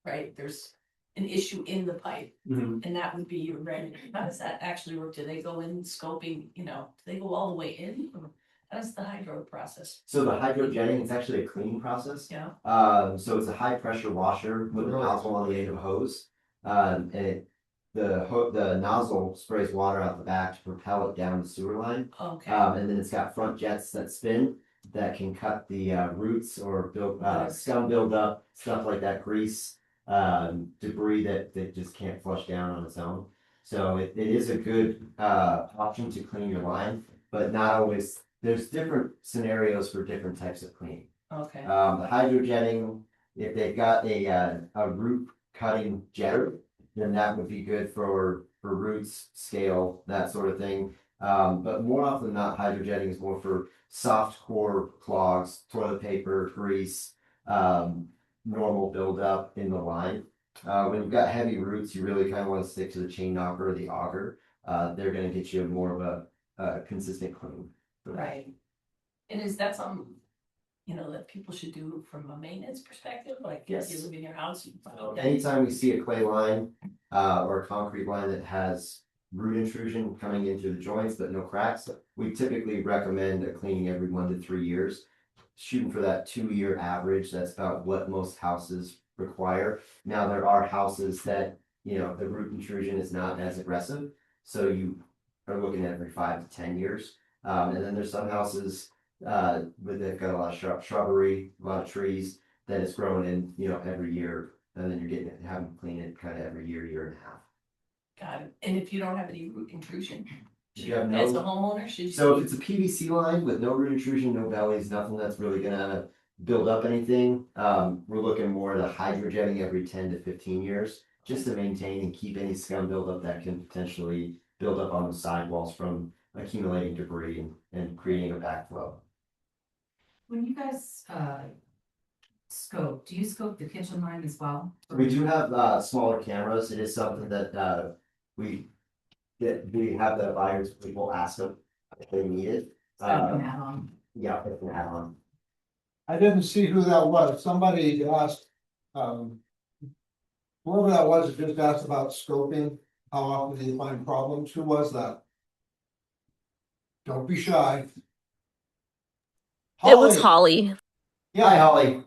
right, there's an issue in the pipe, and that would be your reg. How does that actually work? Do they go in scoping, do they go all the way in? Or how does the hydro process? So the hydrojetting is actually a cleaning process. Yeah. So it's a high pressure washer with a nozzle on the end of a hose. The nozzle sprays water out the back to propel it down the sewer line. Okay, And then it's got front jets that spin that can cut the roots or build scum buildup, stuff like that, grease, debris that just can't flush down on its own. So it is a good option to clean your line, but not always. There's different scenarios for different types of cleaning. okay, The hydrojetting, if they've got a root cutting jetter, then that would be good for roots, scale, that sort of thing. But more often than not, hydrojetting is more for soft core clogs, toilet paper, grease, normal buildup in the line. When you've got heavy roots, you really kind of want to stick to the chain knocker or the auger. They're going to get you more of a consistent clean. right. And is that something, that people should do from a maintenance perspective? Like, if you Yes. live in your house, you Anytime we see a clay line or a concrete line that has root intrusion coming into the joints but no cracks, we typically recommend a cleaning every 1 to 3 years. Shooting for that 2-year average, that's about what most houses require. Now there are houses that the root intrusion is not as aggressive, so you are looking at every 5 to 10 years. And then there's some houses where they've got a lot of shrubbery, a lot of trees that it's growing in, every year, and then you're having to clean it kind of every year, year and a half. got it. And if you don't have any root intrusion, If you have as a no, homeowner, should you? so if it's a PVC line with no root intrusion, no bellies, nothing that's really gonna build up anything, we're looking more at a hydrojetting every 10 to 15 years, just to maintain and keep any scum buildup that can potentially build up on the sidewalls from accumulating debris and creating a backflow. When you guys scope, do you scope the kitchen line as well? We do have smaller cameras. It is something that we have the buyers, people ask them if they need it. An add-on. Yeah, it's an add-on. I didn't see who that was. Somebody asked, whoever that was, just asked about scoping. How often do you find problems? Who was that? Don't be shy. It was Holly. Hi, Yeah, Holly.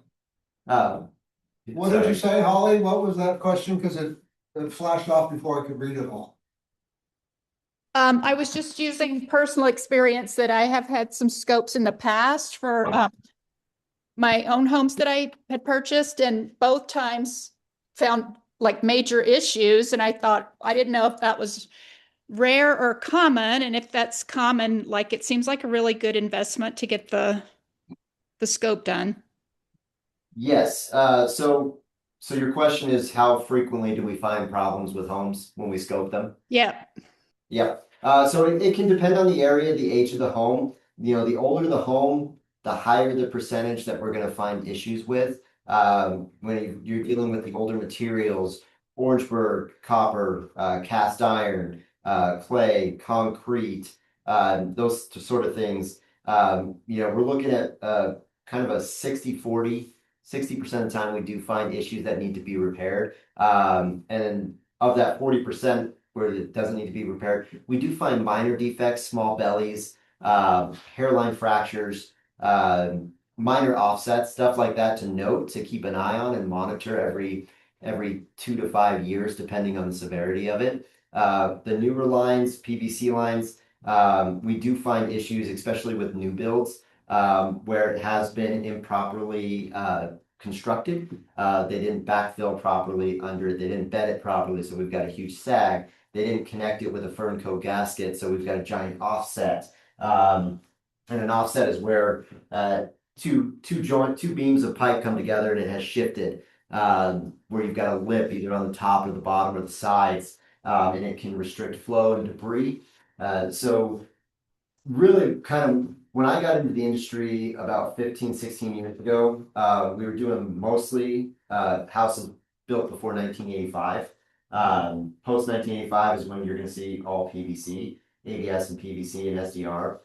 what did you say, Holly? What was that question? Cause it flashed off before I could read it all. I was just using personal experience that I have had some scopes in the past for my own homes that I had purchased, and both times found like major issues. And I thought, I didn't know if that was rare or common. And if that's common, like it seems like a really good investment to get the scope done. Yes, so your question is how frequently do we find problems with homes when we scope them? Yeah. Yeah, so it can depend on the area, the age of the home. The older the home, the higher the percentage that we're gonna find issues with. When you're dealing with the older materials, Orangeburg, copper, cast iron, clay, concrete, those sort of things. We're looking at kind of a 60-40. 60% of the time we do find issues that need to be repaired. And of that 40% where it doesn't need to be repaired, we do find minor defects, small bellies, hairline fractures, minor offsets, stuff like that to note, to keep an eye on and monitor every 2 to 5 years, depending on the severity of it. The newer lines, PVC lines, we do find issues, especially with new builds, where it has been improperly constructed. They didn't backfill properly under it. They didn't bed it properly, so we've got a huge sag. They didn't connect it with a Fernco gasket, so we've got a giant offset. And an offset is where two beams of pipe come together and it has shifted, where you've got a lip either on the top or the bottom or the sides, and it can restrict flow and debris. So really kind of when I got into the industry about 15, 16 years ago, we were doing mostly houses built before 1985. Post 1985 is when you're going to see all PVC. ABS and PVC and SDR.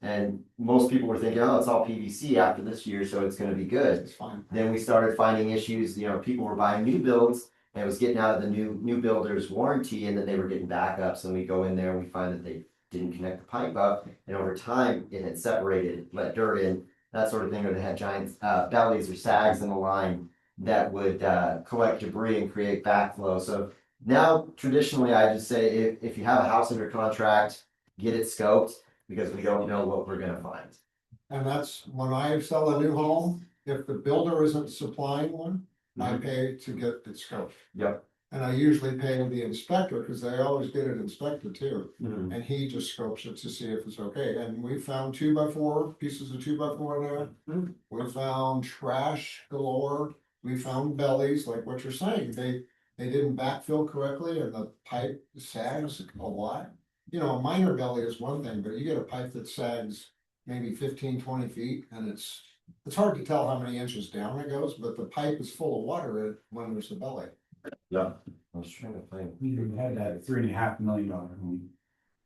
And most people were thinking, oh, it's all PVC after this year, so it's gonna be good. It's fine. Then we started finding issues, people were buying new builds and it was getting out of the new builder's warranty, and then they were getting backups, and we go in there and we find that they didn't connect the pipe up, and over time it had separated, let dirt in, that sort of thing, or they had giant bellies or sags in the line that would collect debris and create backflow. So now traditionally I just say if you have a house under contract, get it scoped, because we don't know what we're gonna find. And that's when I sell a new home, if the builder isn't supplying one, I pay to get it scoped. Yep. And I usually pay the inspector, because they always get it inspected too. Mhm. And he just scopes it to see if it's okay. And we found 2x4 pieces of 2x4 there. Mhm. We found trash galore. We found bellies, like what you're saying. They didn't backfill correctly and the pipe sags a lot. A minor belly is one thing, but you get a pipe that sags maybe 15, 20 feet, and it's hard to tell how many inches down it goes, but the pipe is full of water when there's a belly. Yep. I was trying to think. We had that $3.5 million home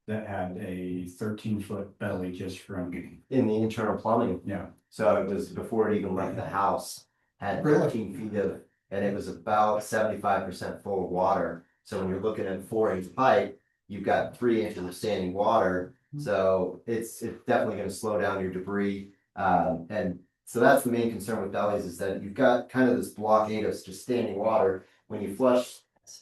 that had a 13-foot belly just from, In the internal plumbing. yeah. So it was before it even left the house, had Really? 13 feet of, and it was about 75% full of water. So when you're looking at a 4-inch pipe, you've got 3 inches of standing water. So it's definitely going to slow down your debris. And so that's the main concern with bellies, is that you've got kind of this blockade of just standing water. When you flush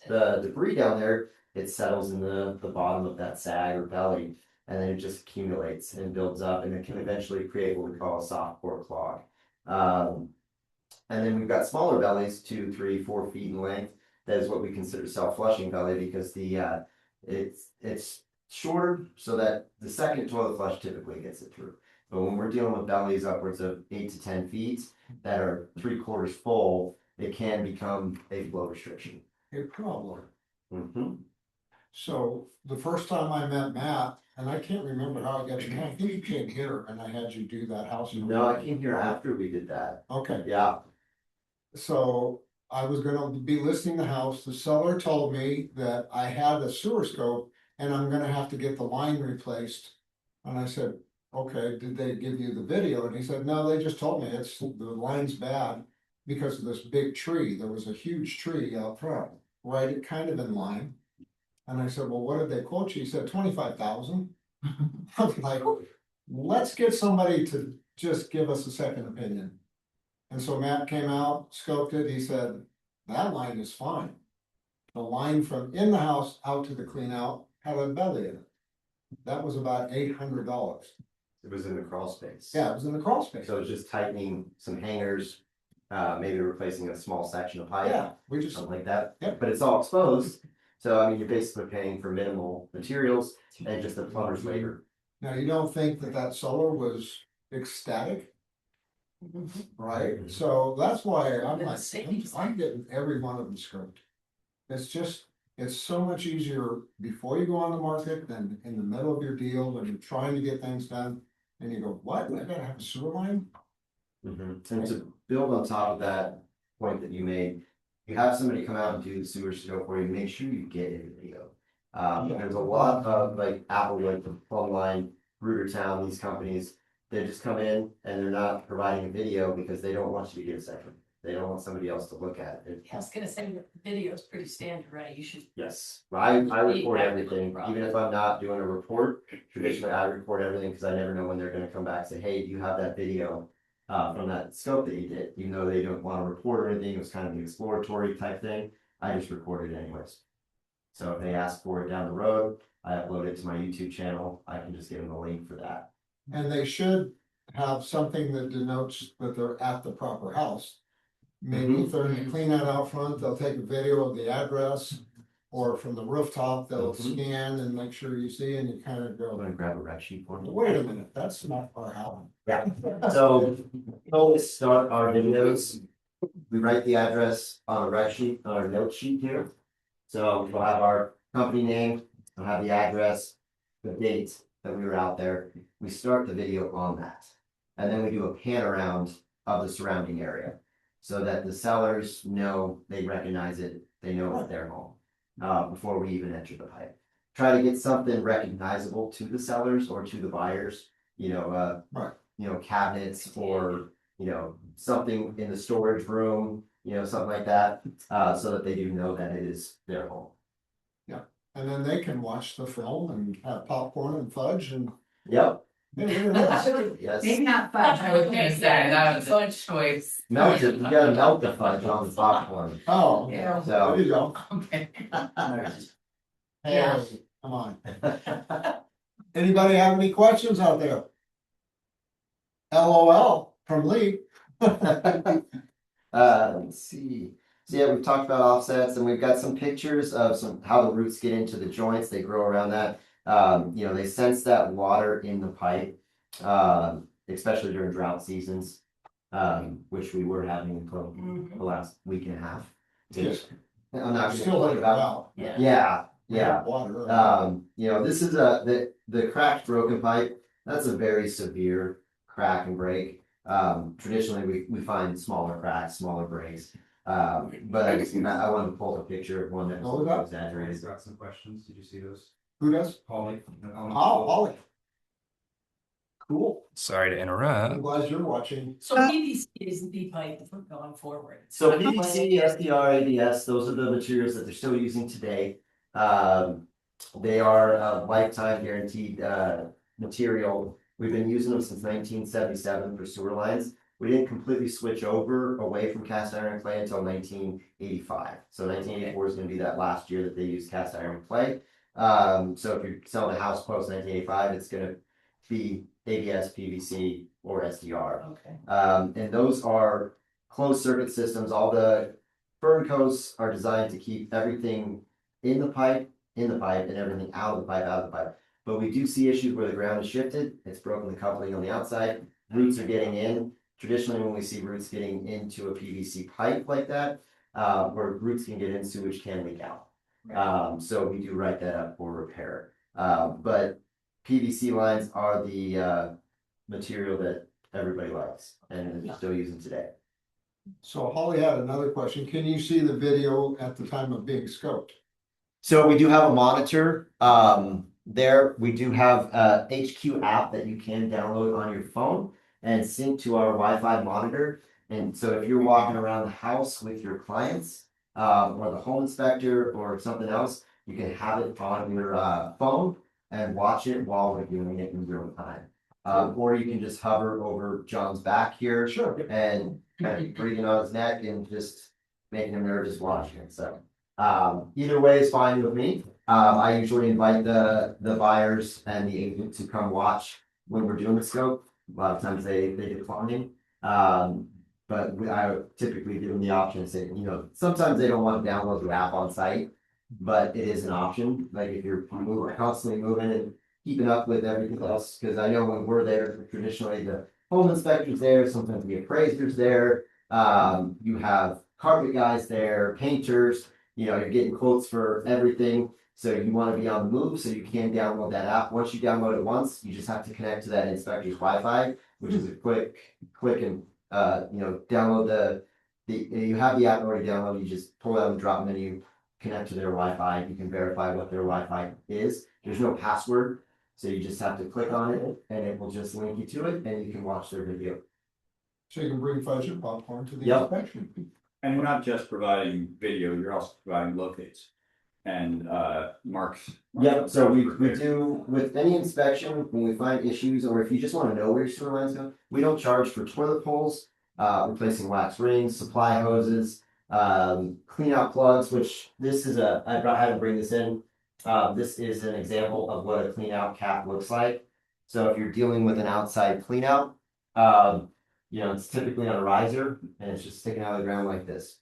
the debris down there, it settles in the bottom of that sag or belly, and then it just accumulates and builds up, and it can eventually create what we call a soft core clog. And then we've got smaller bellies, 2, 3, 4 feet in length. That is what we consider self-flushing belly, because it's shorter, so that the second toilet flush typically gets it through. But when we're dealing with bellies upwards of 8 to 10 feet that are 3/4 full, it can become a flow restriction. A problem. Mm-hmm. So the first time I met Matt, and I can't remember how I got you, I think you came here and I had you do that house. No, I came here after we did that. Okay, Yeah. so I was gonna be listing the house. The seller told me that I had a sewer scope and I'm gonna have to get the line replaced. And I said, okay, did they give you the video? And he said, no, they just told me the line's bad because of this big tree. There was a huge tree out front, right, kind of in line. And I said, well, what did they quote you? He said 25,000. I'm like, let's get somebody to just give us a second opinion. And so Matt came out, scoped it. He said, that line is fine. The line from in the house out to the clean out had a belly in it. That was about $800. It was in the crawl space. Yeah, it was in the crawl space. So it's just tightening some hangers, maybe replacing a small section of pipe. Yeah, we just, Something like that. Yep. But it's all exposed. So I mean, you're basically paying for minimal materials and just the plumber's labor. now you don't think that solar was ecstatic? Right, so that's why I'm like, I'm getting every one of them scoped. It's so much easier before you go on the market than in the middle of your deal when you're trying to get things done. And you go, what, I gotta have a sewer line? And to build on top of that point that you made, you have somebody come out and do the sewer scope for you, make sure you get a video. There's a lot of like Applewood, Plumb Line, Brudertown, these companies, they just come in and they're not providing a video because they don't want you to get a second. They don't want somebody else to look at it. I was gonna say, your video is pretty standard, right? You should. Yes, I record everything, even if I'm not doing a report. Traditionally, I record everything because I never know when they're gonna come back and say, hey, do you have that video from that scope that you did? Even though they don't want to report or anything, it was kind of an exploratory type thing. I just record it anyways. So if they ask for it down the road, I upload it to my YouTube channel. I can just give them a link for that. And they should have something that denotes that they're at the proper house. Maybe if they're in the clean out front, they'll take a video of the address. Or from the rooftop, they'll scan and make sure you see, and you kind of I'm go, gonna grab a rec sheet for you. wait a minute, that's not our house. Yeah, so we always start our videos. We write the address on a rec sheet, on our note sheet here. So we'll have our company name, we'll have the address, the date that we were out there. We start the video on that. And then we do a pan around of the surrounding area. So that the sellers know, they recognize it, they know it's their home, before we even enter the pipe. try to get something recognizable to the sellers or to the buyers, Right. Cabinets or, something in the storage room, something like that, so that they do know that it is their home. And then they can watch the film and have popcorn and fudge and. Yep. Yeah, look at that. Yes. Maybe not fudge, I was gonna say, that was a fudge choice. Melt it, you gotta melt the fudge on the popcorn. Oh, Yeah. there you go. Okay. Hey, come on. Anybody have any questions out there? LOL from Lee. Let's see. So yeah, we've talked about offsets and we've got some pictures of how the roots get into the joints. They grow around that. They sense that water in the pipe, especially during drought seasons, which we were having for the last week and a half. Yes. I'm not Still talking about. well. Yeah. Water. This is the cracked broken pipe. That's a very severe crack and break. Traditionally we find smaller cracks, smaller breaks. But I wanted to pull a picture of one that Oh, was yeah. exaggerated. Got some questions. Did you see those? Who does? Holly. Oh, Holly. Cool. Sorry to interrupt. I'm glad you're watching. So PVC is the pipe going forward. So PVC, SDR, ABS, those are the materials that they're still using today. They are a lifetime guaranteed material. We've been using them since 1977 for sewer lines. We didn't completely switch away from cast iron and clay until 1985. So 1984 is going to be that last year that they used cast iron and clay. So if you're selling a house post 1985, it's going to be ABS, PVC, or SDR. Okay. And those are closed circuit systems. All the burn coats are designed to keep everything in the pipe, and everything out of the pipe. But we do see issues where the ground is shifted. It's broken the coupling on the outside. Roots are getting in. Traditionally, when we see roots getting into a PVC pipe like that, where roots can get in, sewage can leak out. So we do write that up for repair. But PVC lines are the material that everybody likes and is still using today. So Holly had another question. Can you see the video at the time of being scoped? So we do have a monitor. There we do have a HQ app that you can download on your phone and sync to our Wi-Fi monitor. And so if you're walking around the house with your clients, or the home inspector or something else, you can have it on your phone and watch it while we're doing it in real time. Or you can just hover over John's back here. Sure. And kind of breathing on his neck and just making him nervous watching it. So either way is fine with me. I usually invite the buyers and the agent to come watch when we're doing the scope. A lot of times they decline. But I typically give them the option and say, sometimes they don't want to download the app on site, but it is an option. Like if you're constantly moving and keeping up with everything else, because I know when we're there, traditionally the home inspector's there, sometimes the appraiser's there. You have carpet guys there, painters, you're getting quotes for everything. So you want to be on the move, so you can download that app. Once you download it once, you just have to connect to that inspector's Wi-Fi, which is a quick and download you have the app already downloaded. You just pull out the drop menu, connect to their Wi-Fi. You can verify what their Wi-Fi is. There's no password, so you just have to click on it, and it will just link you to it, and you can watch their video. So you can bring fudge and popcorn to the Yep. inspection. And we're not just providing video, you're also providing locates and marks. Yep, so we do with any inspection, when we find issues, or if you just want to know where your sewer lines go, we don't charge for toilet poles, replacing wax rings, supply hoses, clean out plugs, which this is I had to bring this in. This is an example of what a clean out cap looks like. So if you're dealing with an outside clean out, it's typically on a riser and it's just sticking out of the ground like this.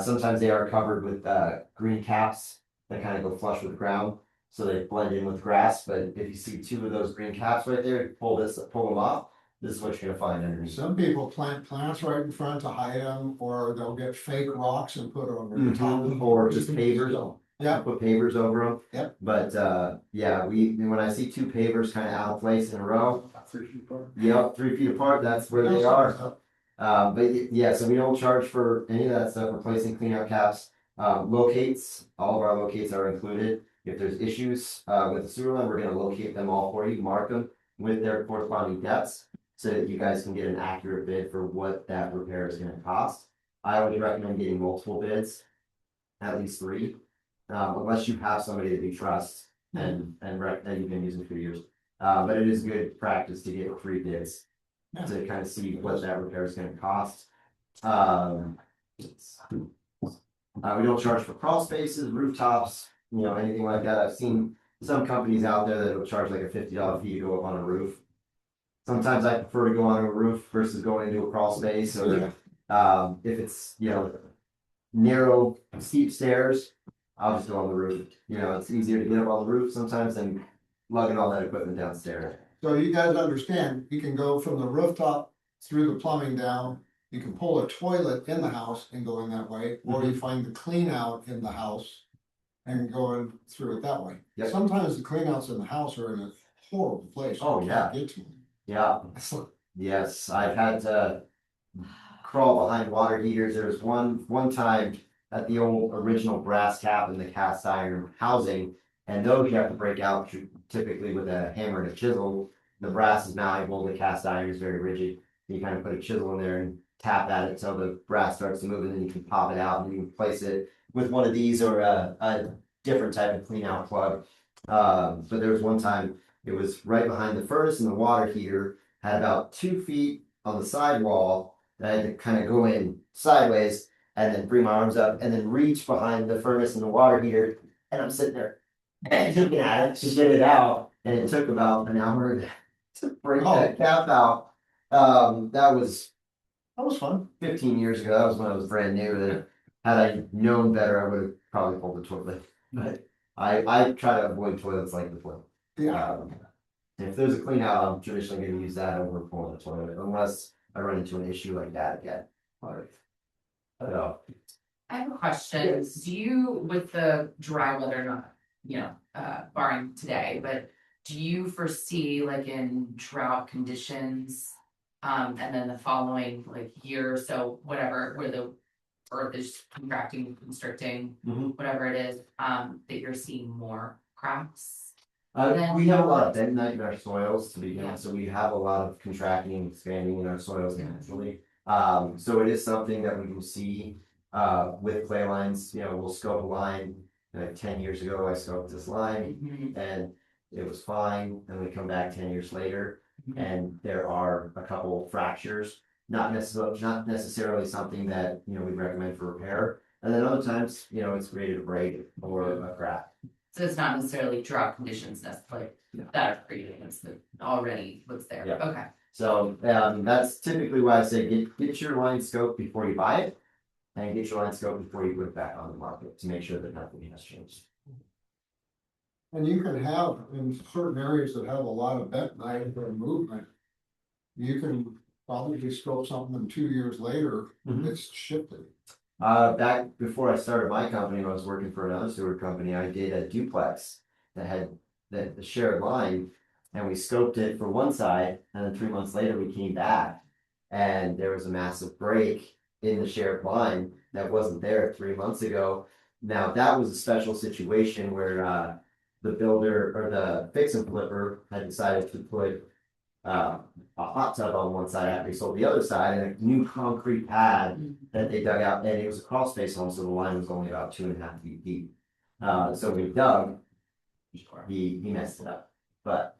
Sometimes they are covered with green caps that kind of go flush with the ground, so they blend in with grass. But if you see two of those green caps right there, pull them off. This is what you're gonna find underneath. Some people plant plants right in front to hide them, or they'll get fake rocks and put over the top. of them. Or just pavers. Yeah. Put pavers over them. Yep. But when I see two pavers kind of out of place in a row, 3 feet apart. yep, 3 feet apart, that's where they are. But yeah, so we don't charge for any of that stuff, replacing clean out caps. Locates, all of our locates are included. If there's issues, with the sewer line, we're gonna locate them all for you, mark them with their corresponding depths. So that you guys can get an accurate bid for what that repair is gonna cost. I always recommend getting multiple bids, at least 3, unless you have somebody that you trust and that you've been using for years. But it is good practice to get 3 bids to kind of see what that repair is gonna cost. We don't charge for crawl spaces, rooftops, anything like that. I've seen some companies out there that will charge like a $50 fee to go up on a roof. Sometimes I prefer to go on a roof versus going into a crawl space, or if it's narrow, steep stairs, I'll just go on the roof. It's easier to get up on the roof sometimes than lugging all that equipment downstairs. So you guys understand, you can go from the rooftop through the plumbing down. You can pull a toilet in the house and go in that way, or you find the clean out in the house and going through it that way. Yep. Sometimes the clean outs in the house are in a horrible place. Oh, You yeah. can't get to them. Yeah. Yes, I've had to crawl behind water heaters. There was one time at the old original brass cap and the cast iron housing, and those you have to break out typically with a hammer and a chisel. The brass is malleable, the cast iron is very rigid. You kind of put a chisel in there and tap at it until the brass starts to move, and then you can pop it out and you can place it with one of these or a different type of clean out plug. But there was one time it was right behind the furnace, and the water heater had about 2 feet on the sidewall that I had to kind of go in sideways and then bring my arms up and then reach behind the furnace and the water heater. And I'm sitting there and looking at it to get it out. And it took about an hour to bring that cap out. That was fun. 15 years ago. That was when I was brand new. That had I known better, I would have probably pulled the toilet. But I try to avoid toilets like the toilet. Yeah. If there's a clean out, I'm traditionally going to use that over pulling the toilet, unless I run into an issue like that again. So, I have a question. Do you, with the dry weather, not, barring today, but do you foresee like in drought conditions, and then the following like year or so, whatever, where the earth is contracting, constricting, whatever it is, that you're seeing more cracks? we have a lot of bentonite in our soils to begin with, so we have a lot of contracting and expanding in our soils naturally. So it is something that we can see with clay lines. We'll scope a line. Like 10 years ago, I scoped this line and it was fine. And we come back 10 years later, and there are a couple fractures. Not necessarily something that we'd recommend for repair. And then other times, it's created a break or a crack. So it's not necessarily drought conditions necessarily that are creating, it's already what's there. Yeah. Okay. So that's typically why I say get your line scope before you buy it, and get your line scope before you put it back on the market to make sure that nothing has changed. And you can have, in certain areas that have a lot of bentonite or movement, you can probably scope something and 2 years later, it's shifted. Back before I started my company, when I was working for another sewer company, I did a duplex that had the shared line, and we scoped it for one side, and then 3 months later we came back and there was a massive break in the shared line that wasn't there 3 months ago. Now that was a special situation where the builder or the fix and flipper had decided to put a hot tub on one side after he sold the other side, and a new concrete pad that they dug out, and it was a crawl space home, so the line was only about 2.5 feet deep. So we dug, he messed it up. But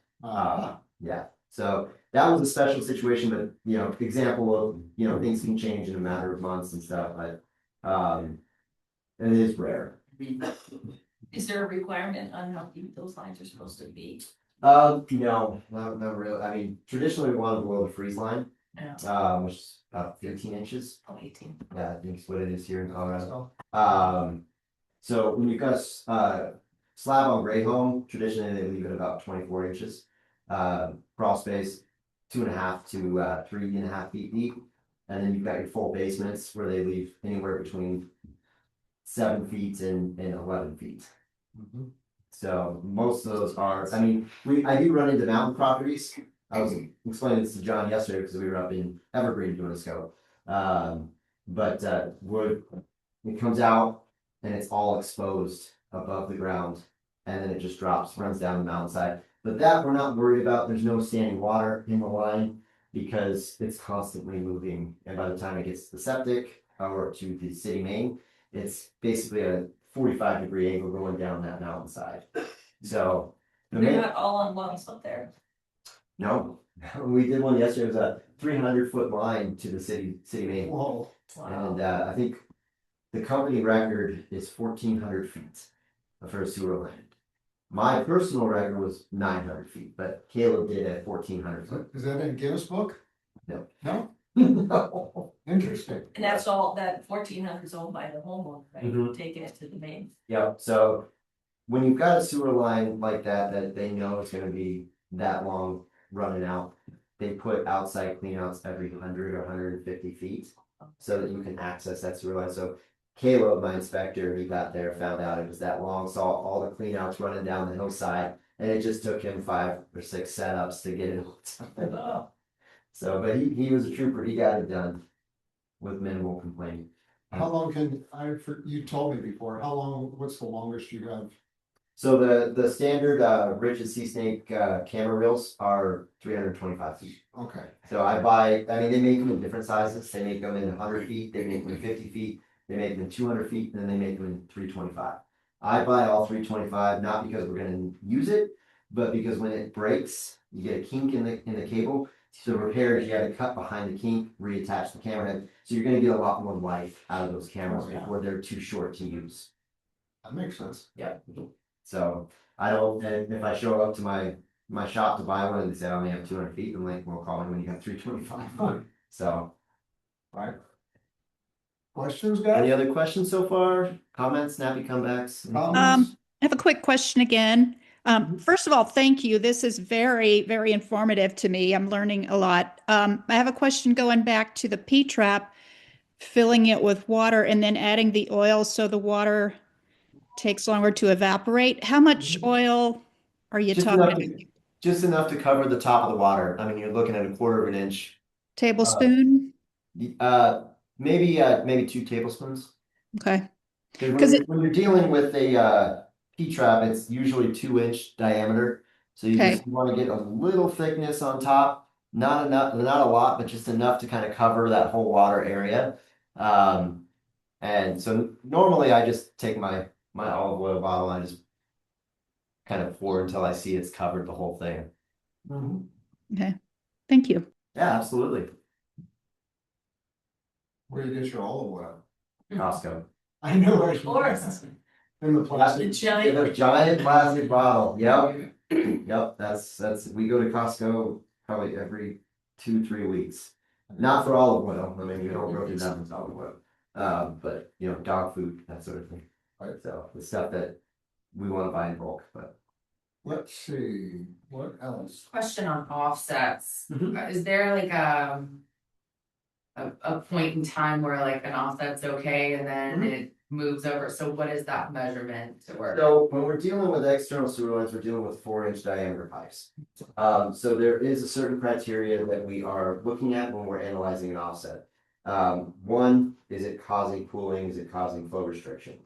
yeah, so that was a special situation, but example of things can change in a matter of months and stuff, but it is rare. Is there a requirement on how deep those lines are supposed to be? No, not really. I mean, traditionally we wanted below the freeze line, which is about 15 inches. Oh, 18. Yeah, I think it's what it is here in Colorado. So when you've got a slab on grade home, traditionally they leave it about 24 inches. Crawl space 2.5 to 3.5 feet deep, and then you've got your full basements where they leave anywhere between 7 feet and 11 feet. So most of those are, I mean, I do run into mountain properties. I was explaining this to John yesterday because we were up in Evergreen doing a scope. Wood, it comes out and it's all exposed above the ground, and then it just drops, runs down the mountainside. But that we're not worried about. There's no standing water in the line because it's constantly moving. And by the time it gets to the septic or to the city main, it's basically a 45-degree angle going down that mountainside. So the They're main, not all on wells up there. no, we did one yesterday. It was a 300-foot line to the city main. Whoa. And I think the company record is 1,400 feet for a sewer line. My personal record was 900 feet, but Caleb did at 1,400 foot. Is that in Guinness Book? No. No? No. Interesting. And that's all, that 1,400 is owned by the homeowner, right? Mhm. Taking it to the main. Yep, so when you've got a sewer line like that, that they know it's gonna be that long running out, they put outside cleanouts every 100 or 150 feet so that you can access that sewer line. So Caleb, my inspector, he got there, found out it was that long, saw all the cleanouts running down the hillside, and it just took him 5 or 6 setups to get it all. So, but he was a trooper, he got it done with minimal complaining. How long you told me before, how long, what's the longest you have? So the standard Richard Sea Snake camera reels are 325 feet. Okay. So I mean, they make them in different sizes. They make them in 100 feet, they make them in 50 feet, they make them in 200 feet, and then they make them in 325. I buy all 325, not because we're gonna use it, but because when it breaks, you get a kink in the cable. So repairs, you gotta cut behind the kink, reattach the camera head. So you're gonna get a lot more life out of those cameras Oh, yeah. before they're too short to use. That makes sense. Yeah. So I don't, and if I show up to my shop to buy one and they say I only have 200 feet, I'm like, well, call me when you have 325. So. Right. Questions, guys? Any other questions so far? Comments, snappy comebacks? Comments? I have a quick question again. First of all, thank you. This is very, very informative to me. I'm learning a lot. I have a question going back to the P-trap, filling it with water and then adding the oil so the water takes longer to evaporate. How much oil are you Just talking enough, about? just enough to cover the top of the water. I mean, you're looking at 1/4 of an inch. Tablespoon? Maybe 2 tablespoons. Okay. Because when you're dealing with a P-trap, it's usually 2-inch diameter. So you Okay. just want to get a little thickness on top, not enough, not a lot, but just enough to kind of cover that whole water area. And so normally I just take my olive oil bottle and I just kind of pour until I see it's covered the whole thing. Mhm. Okay. Thank you. Yeah, absolutely. Where do you get your olive oil? Costco. I know. Of course. In the plastic. The giant- In a giant plastic bottle. Yep. Yep. That's we go to Costco probably every 2-3 weeks. Not for olive oil. I mean, you don't grow to nothing's olive oil. But you know, dog food, that sort of thing. Right. So the stuff that we want to buy in bulk, but Let's see, what else? Question on offsets. Mhm. Is there like a point in time where like an offset's okay and then it moves over? So what is that measurement to work? so when we're dealing with external sewer lines, we're dealing with 4-inch diameter pipes. So there is a certain criteria that we are looking at when we're analyzing an offset. One, is it causing pooling? Is it causing flow restriction?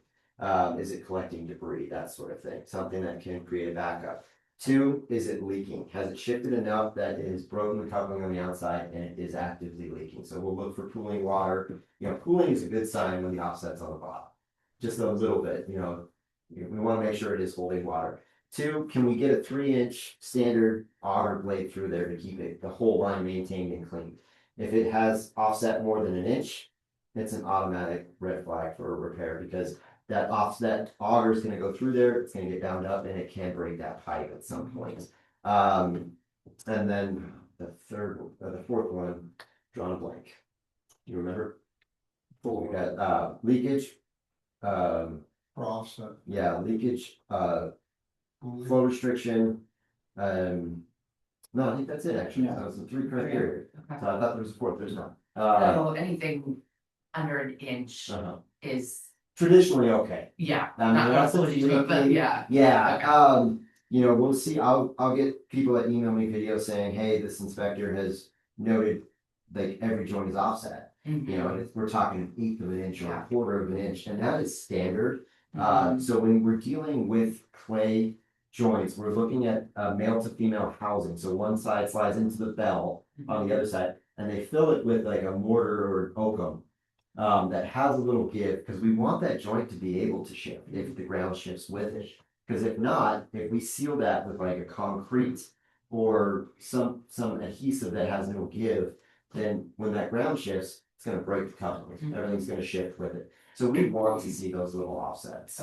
Is it collecting debris? That sort of thing, something that can create a backup. 2, is it leaking? Has it shifted enough that it has broken the coupling on the outside and it is actively leaking? So we'll look for pooling water. You know, pooling is a good sign when the offset's on the bottom. Just a little bit, you know, we want to make sure it is holding water. 2, can we get a 3-inch standard auger blade through there to keep the whole line maintained and clean? If it has offset more than an inch, it's an automatic red flag for a repair because that offset auger is going to go through there, it's going to get bound up, and it can break that pipe at some point. And then the fourth one, drawn a blank. Do you remember? We got leakage. For offset. Yeah, leakage, flow restriction. No, I think that's it actually. That was the 3 criteria. Okay. So I thought there was a 4th, there's not. So anything under an inch Uh-huh. is, Traditionally, okay. yeah, I mean, not unless it's absolutely, but leaking. yeah. Yeah, Okay. you know, we'll see, I'll get people that email me videos saying, hey, this inspector has noted like every joint is offset. You know, and we're talking 1/8 of an inch or 1/4 of an inch, and that is standard. So when we're dealing with clay joints, we're looking at male to female housing. So one side slides into the bell on the other side, and they fill it with like a mortar or oakum that has a little give, because we want that joint to be able to shift if the ground shifts with it. Because if not, if we seal that with like a concrete or some adhesive that has no give, then when that ground shifts, it's going to break the coupling. Everything's going to shift with it. So we want to see those little offsets.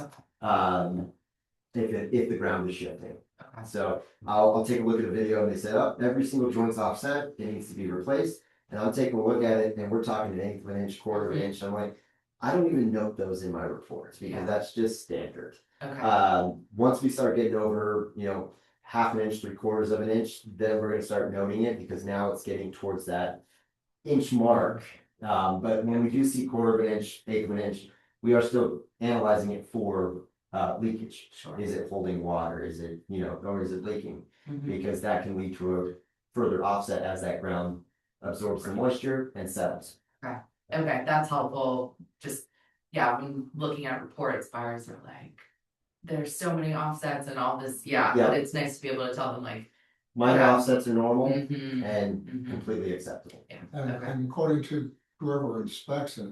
If the ground is shifting. So I'll take a look at a video and they said, oh, every single joint's offset, it needs to be replaced. And I'll take a look at it and we're talking an eighth of an inch, quarter of an inch. I'm like, I don't even note those in my reports because that's just standard. Once we start getting over, half an inch, 3/4 of an inch, then we're gonna start noting it because now it's getting towards that inch mark. But when we do see quarter of an inch, eighth of an inch, we are still analyzing it for leakage. Is it holding water? Is it, or is it leaking? Because that can lead to a further offset as that ground absorbs the moisture and settles. Okay, that's helpful. Just, when looking at reports, buyers are like, there's so many offsets and all this, but it's nice to be able to tell them like. Minor offsets are normal and completely acceptable. And according to whoever inspects it,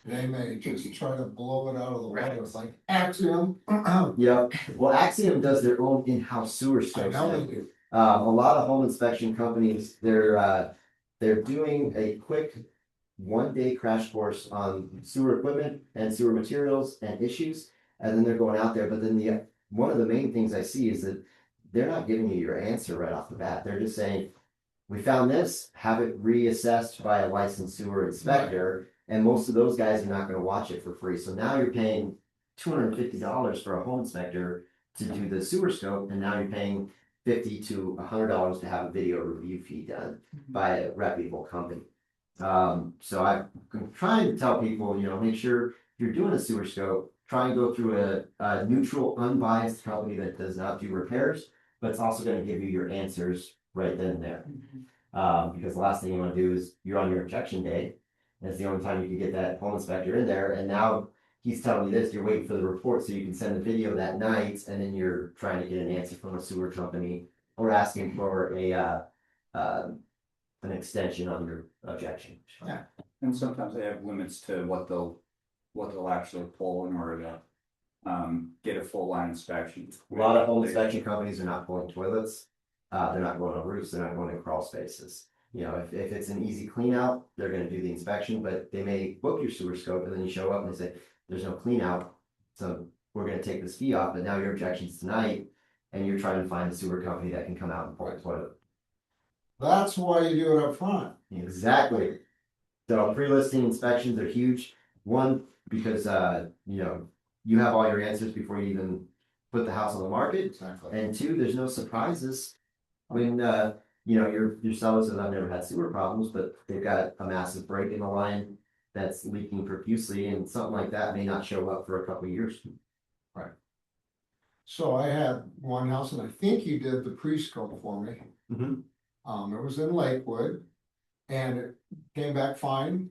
they may just try to blow it out of the water. It's like Axiom. Well, Axiom does their own in-house sewer scopes. A lot of home inspection companies, they're doing a quick 1-day crash course on sewer equipment and sewer materials and issues, and then they're going out there. But then one of the main things I see is that they're not giving you your answer right off the bat. They're just saying, we found this, have it reassessed by a licensed sewer inspector, and most of those guys are not going to watch it for free. So now you're paying $250 for a home inspector to do the sewer scope, and now you're paying $50 to $100 to have a video review fee done by a reputable company. So I'm trying to tell people, make sure if you're doing a sewer scope, try and go through a neutral, unbiased company that does not do repairs, but it's also going to give you your answers right then and there. Because the last thing you want to do is you're on your objection day. And it's the only time you can get that home inspector in there. And now he's telling you this, you're waiting for the report so you can send the video that night, and then you're trying to get an answer from a sewer company or asking for an extension on your objection. And sometimes they have limits to what they'll actually pull in order to get a full line inspection. A lot of home inspection companies are not pulling toilets. They're not going on roofs. They're not going in crawl spaces. If it's an easy clean out, they're going to do the inspection, but they may book your sewer scope and then you show up and they say, there's no clean out. So we're going to take this fee off, but now your objection's tonight and you're trying to find a sewer company that can come out and pull the toilet. That's why you do it up front. Exactly. So pre-listing inspections are huge. One, because you have all your answers before you even put the house on the market. Exactly. And two, there's no surprises when your seller says, I've never had sewer problems, but they've got a massive break in the line that's leaking profusely, and something like that may not show up for a couple of years. Right. So I had one house, and I think you did the pre-scope for me. It was in Lakewood, and it came back fine.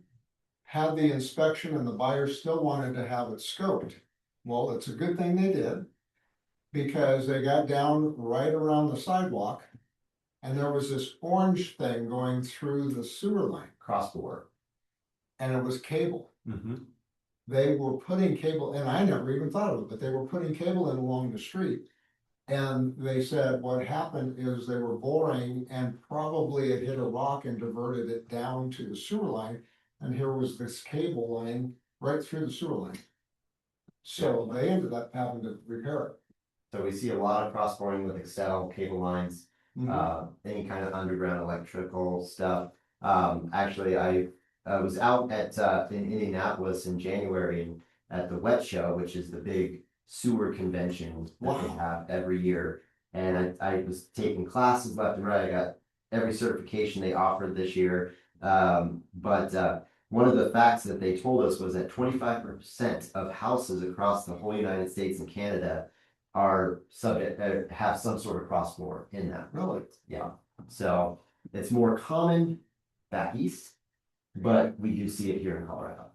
Had the inspection, and the buyer still wanted to have it scoped. Well, it's a good thing they did, because they got down right around the sidewalk, and there was this orange thing going through the sewer line. Crossbore. And it was cable. They were putting cable, and I never even thought of it, but they were putting cable in along the street. And they said what happened is they were boring, and probably it hit a rock and diverted it down to the sewer line. And here was this cable line right through the sewer line. So they ended up having to repair it. So we see a lot of cross boring with Excel cable lines, any kind of underground electrical stuff. Actually, I was out at in Indianapolis in January and at the Wet Show, which is the big sewer convention that they have every year. And I was taking classes left and right. I got every certification they offered this year. But one of the facts that they told us was that 25% of houses across the whole United States and Canada are subject have some sort of crossbore in them. Really? Yeah. So it's more common back east, but we do see it here in Colorado.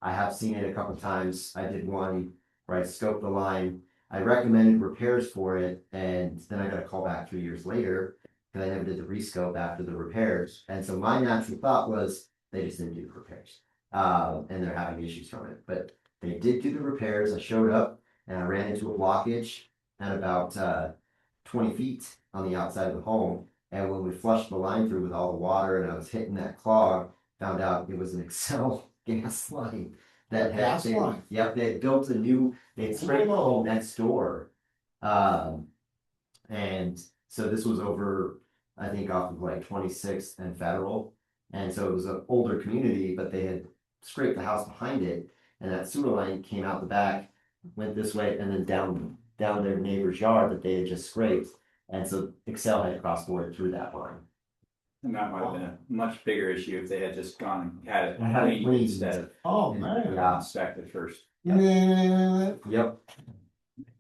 I have seen it a couple of times. I did one where I scoped the line. I recommended repairs for it, and then I got a call back 3 years later, because I never did the rescope after the repairs. And so my natural thought was, they just didn't do the repairs. And they're having issues from it, but they did do the repairs. I showed up and I ran into a blockage at about 20 feet on the outside of the home. And when we flushed the line through with all the water and I was hitting that clog, found out it was an Excel gas line. Gas line? Yep, they had built a new, they had sprayed the home next door. And so this was over, I think off of like 26th and Federal. And so it was an older community, but they had scraped the house behind it. And that sewer line came out the back, went this way, and then down their neighbor's yard that they had just scraped. And so Excel had crossed board through that line. And that might have been a much bigger issue if they had just gone and had it Had it cleaned cleaned. instead of Oh, man. Yeah. inspected first. Yeah,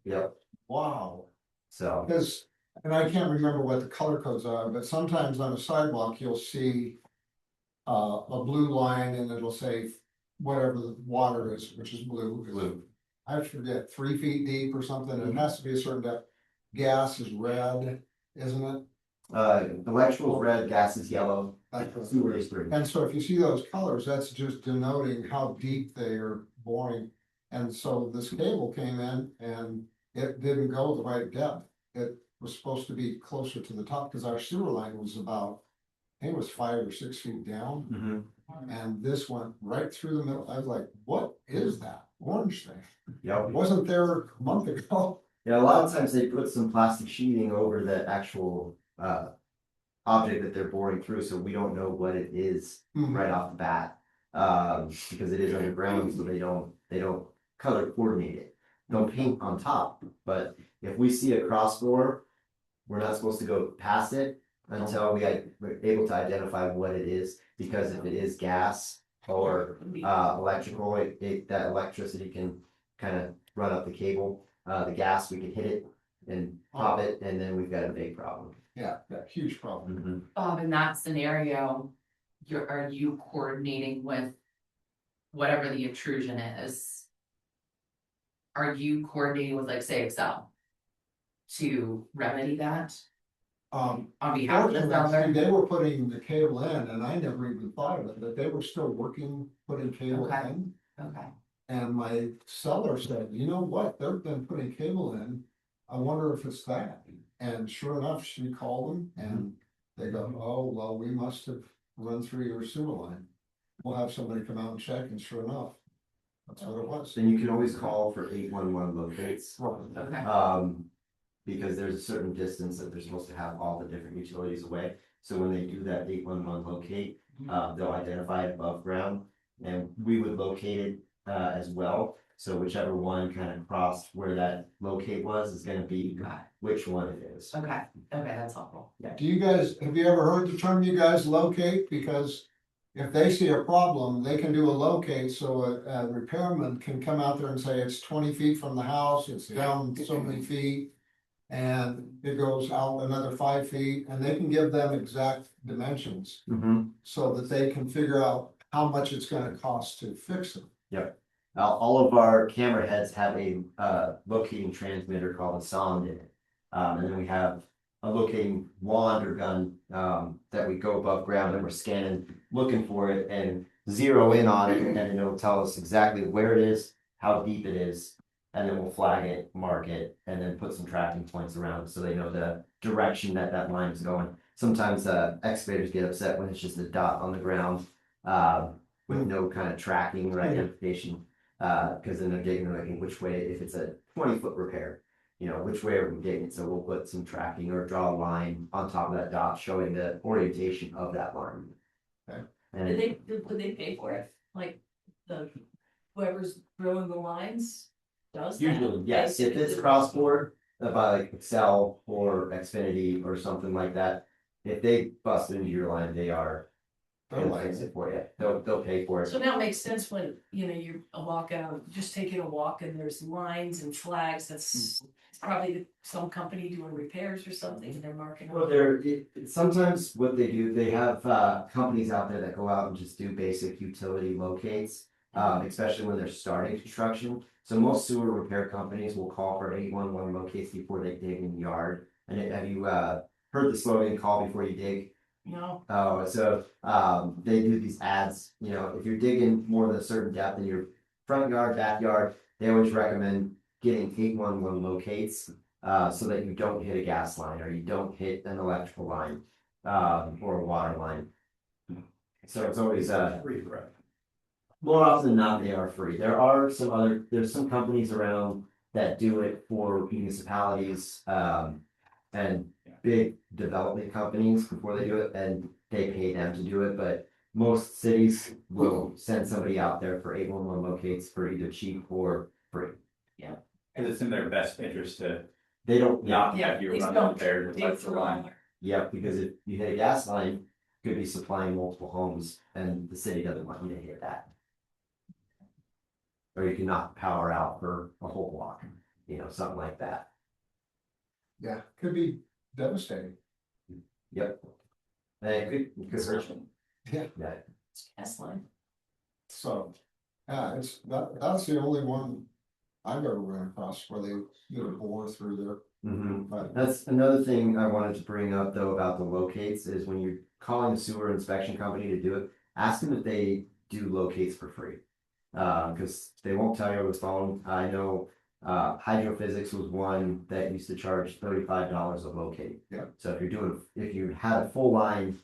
Yep. wow. So, Because, and I can't remember what the color codes are, but sometimes on a sidewalk, you'll see a blue line and it'll say whatever the water is, which is blue. I forget, 3 feet deep or something. It has to be a certain depth. Gas is red, isn't it? electrical red, gas is yellow, Like the- sewer is green. And so if you see those colors, that's just denoting how deep they are boring. And so this cable came in and it didn't go the right depth. It was supposed to be closer to the top because our sewer line was about, I think it was 5 or 6 feet down. Mm-hmm. And this went right through the middle. I was like, what is that orange thing? Yep. It wasn't there a month ago. Yeah, a lot of times they put some plastic sheeting over the actual object that they're boring through, so we don't know what it is right off the bat. Because it is underground, so they don't color coordinate it. They'll paint on top, but if we see a crossbore, we're not supposed to go past it until we're able to identify what it is, because if it is gas or electrical, that electricity can kind of run up the cable. The gas, we can hit it and pop it, and then we've got a big problem. Yeah, that huge problem. Bob, in that scenario, are you coordinating with whatever the intrusion is? Are you coordinating with, like, say, Excel to remedy that on behalf of the Fortunately, seller? they were putting the cable in and I never even thought of it, but they were still working, putting cable Okay. in. Okay, And my seller said, you know what, they've been putting cable in, I wonder if it's that. And sure enough, she called them and they go, oh, well, we must have run through your sewer line. We'll have somebody come out and check, and sure enough, that's what it was. Then you can always call for 811 locates. okay, Because there's a certain distance that they're supposed to have all the different utilities away. So when they do that 811 locate, they'll identify it above ground, and we would locate it as well. So whichever one kind of crossed where that locate was is going to be got which one it is. it. Okay, that's helpful. Do you guys, have you ever heard the term you guys locate? Because if they see a problem, they can do a locate, so a repairman can come out there and say it's 20 feet from the house, it's down so many feet. And it goes out another 5 feet, and they can give them exact dimensions so that they can figure out how much it's gonna cost to fix them. Yep. All of our camera heads have a locating transmitter called a sonde in it. And then we have a locating wand or gun that we go above ground and we're scanning, looking for it and zero in on it, and then it'll tell us exactly where it is, how deep it is, and then we'll flag it, mark it, and then put some tracking points around it so they know the direction that line is going. Sometimes excavators get upset when it's just a dot on the ground with no kind of tracking or identification. Because then they're digging like which way, if it's a 20-foot repair, which way are we digging? So we'll put some tracking or draw a line on top of that dot showing the orientation of that line. Okay. And Would they pay for it? Like whoever's drilling the lines does that? usually, yes, if it's cross-board by like Excel or Xfinity or something like that, if they bust into your line, they'll fix it for you. They'll pay for it. So now it makes sense when, you walk out, just taking a walk and there's lines and flags, that's probably some company doing repairs or something, and they're marking. Well, sometimes what they do, they have companies out there that go out and just do basic utility locates. especially when they're starting construction. So most sewer repair companies will call for 811 locates before they dig in the yard. And have you heard the slogan, call before you dig? No. Oh, so they do these ads, you know, if you're digging more than a certain depth in your front yard, backyard, they always recommend getting 811 locates so that you don't hit a gas line or you don't hit an electrical line or a water line. So it's always more often than not, they are free. There's some companies around that do it for municipalities and big development companies before they do it, and they pay them to do it. But most cities will send somebody out there for 811 locates for either cheap or free. And it's in their best interest to They don't, not have you run out there with like the line. yeah, because if you hit a gas line, you could be supplying multiple homes, and the city doesn't want you to hit that. Or you can knock power out for a whole block, you know, something like that. Yeah, could be devastating. Yep. And it could hurt you. Yeah. Yeah. Gas line. So, yeah, that's the only one I've ever run across where they get a bore through there. But That's another thing I wanted to bring up though about the locates is when you're calling a sewer inspection company to do it, ask them if they do locates for free. Because they won't tell you over the phone. I know hydrophysics was one that used to charge $35 a locate. Yeah. So if you had a full line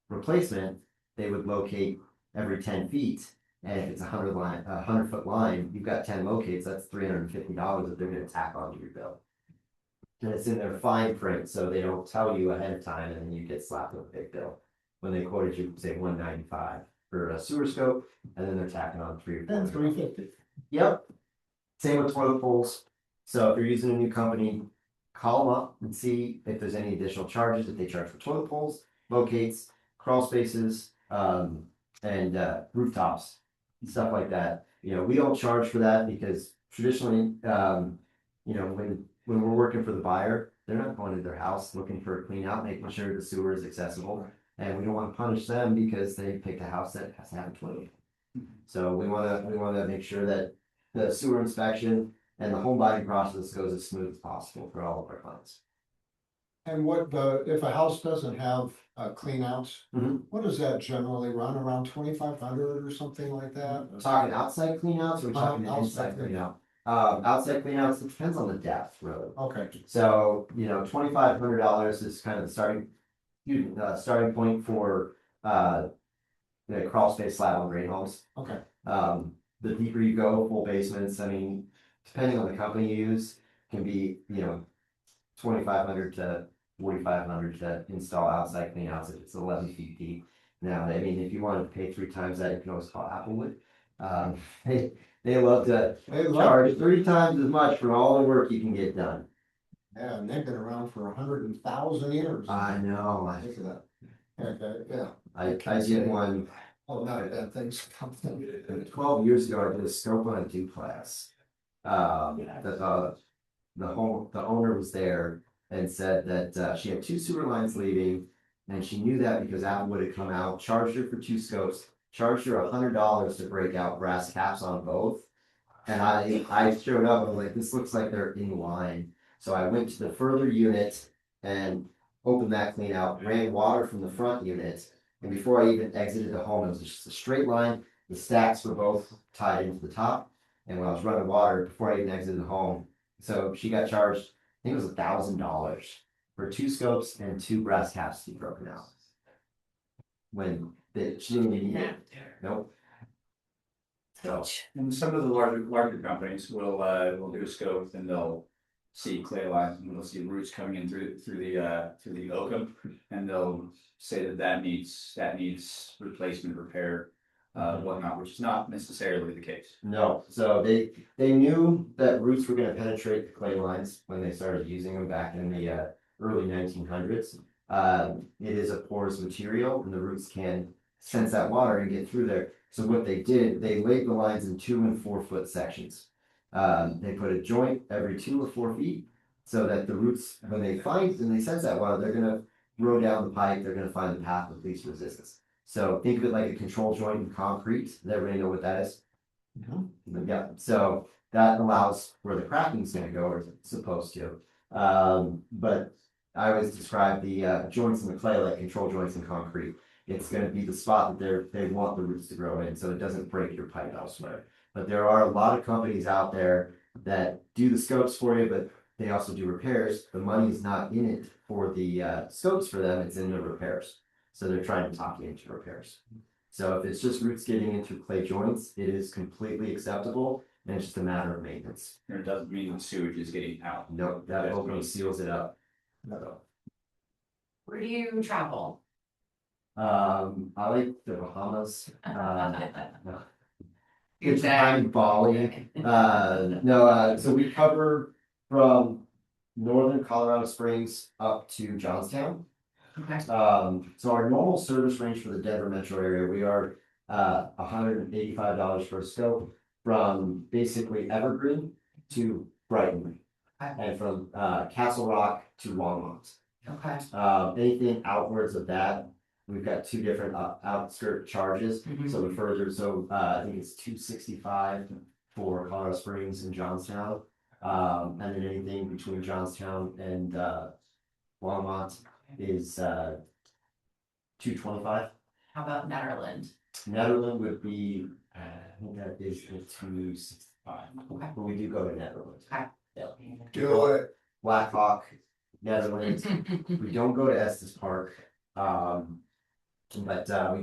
replacement, they would locate every 10 feet. And if it's a 100-foot line, you've got 10 locates, that's $350 that they're gonna tack onto your bill. And it's in their fine print, so they don't tell you ahead of time and then you get slapped with a big bill. When they quoted you, say $195 for a sewer scope, and then they're tacking on and $350. Yep. Same with toilet poles. So if you're using a new company, call them up and see if there's any additional charges that they charge for toilet poles, locates, crawl spaces, and rooftops, stuff like that. You know, we don't charge for that because traditionally, you know, when we're working for the buyer, they're not going to their house looking for a clean out, making sure the sewer is accessible. And we don't want to punish them because they picked a house that has to have a toilet. So we want to make sure that the sewer inspection and the home buying process goes as smooth as possible for all of our clients. And if a house doesn't have clean outs, what does that generally run, around 2,500 or something like that? Talking outside clean outs or talking outside inside clean out? Outside clean outs, it depends on the depth, really. Okay. So, you know, $2,500 is kind of the starting point for the crawl space slab on grade homes. Okay. The deeper you go, full basements, I mean, depending on the company you use, can be, you know, 2,500 to 4,500 to install outside clean outs if it's 11 feet deep. Now, I mean, if you wanted to pay 3 times that, you can always call Applewood. They love to charge 3 times as much for all the work you can get done. Yeah, and they've been around for 100,000 years. I know. Look at that. Okay, yeah. I did one. Oh, no, that thing's 12 years ago, I did a scope on a duplex. The owner was there and said that she had 2 sewer lines leaving, and she knew that because Applewood had come out, charged her for 2 scopes, charged her $100 to break out brass caps on both. And I showed up and was like, this looks like they're in line. So I went to the further unit and opened that clean out, ran water from the front unit. And before I even exited the home, it was just a straight line. The stacks were both tied into the top. And when I was running water, before I even exited the home, so she got charged, I think it was $1,000 for 2 scopes and 2 brass caps to be broken out. When she didn't even need it. Nope. So, And some of the larger companies will do a scope and they'll see clay lines and they'll see roots coming in through the oakum, and they'll say that needs replacement, repair, whatnot, which is not necessarily the case. no, so they knew that roots were going to penetrate the clay lines when they started using them back in the early 1900s. It is a porous material, and the roots can sense that water and get through there. So what they did, they laid the lines in 2 and 4 foot sections. They put a joint every 2 or 4 feet, so that the roots, when they sense that water, they're gonna row down the pipe. They're gonna find the path of least resistance. So think of it like a control joint in concrete. Does everybody know what that is? Yeah, so that allows where the cracking's gonna go, or it's supposed to. But I always describe the joints in the clay like control joints in concrete. It's gonna be the spot that they want the roots to grow in, so it doesn't break your pipe elsewhere. But there are a lot of companies out there that do the scopes for you, but they also do repairs. The money's not in it for the scopes for them, it's in the repairs. So they're trying to talk you into repairs. So if it's just roots getting into clay joints, it is completely acceptable, and it's just a matter of maintenance. And it doesn't mean the sewage is getting out. No, that opening seals it up. Where do you travel? I like the Bahamas. Good It's time in Bali. So we cover from northern Colorado Springs up to Johnstown. Okay. So our normal service range for the Denver metro area, we are $185 for a scope from basically Evergreen to Brighton. And from Castle Rock to Longmont. Okay. Anything outwards of that, we've got two different outskirt charges. So the further, I think it's $265 for Colorado Springs and Johnstown. And then anything between Johnstown and Longmont is $225. How about Netherland? Netherland would be, I think that is the $265. Okay. But we do go to Netherland. Okay. Yeah. Do it. Black Hawk, Netherlands. We don't go to Estes Park. But we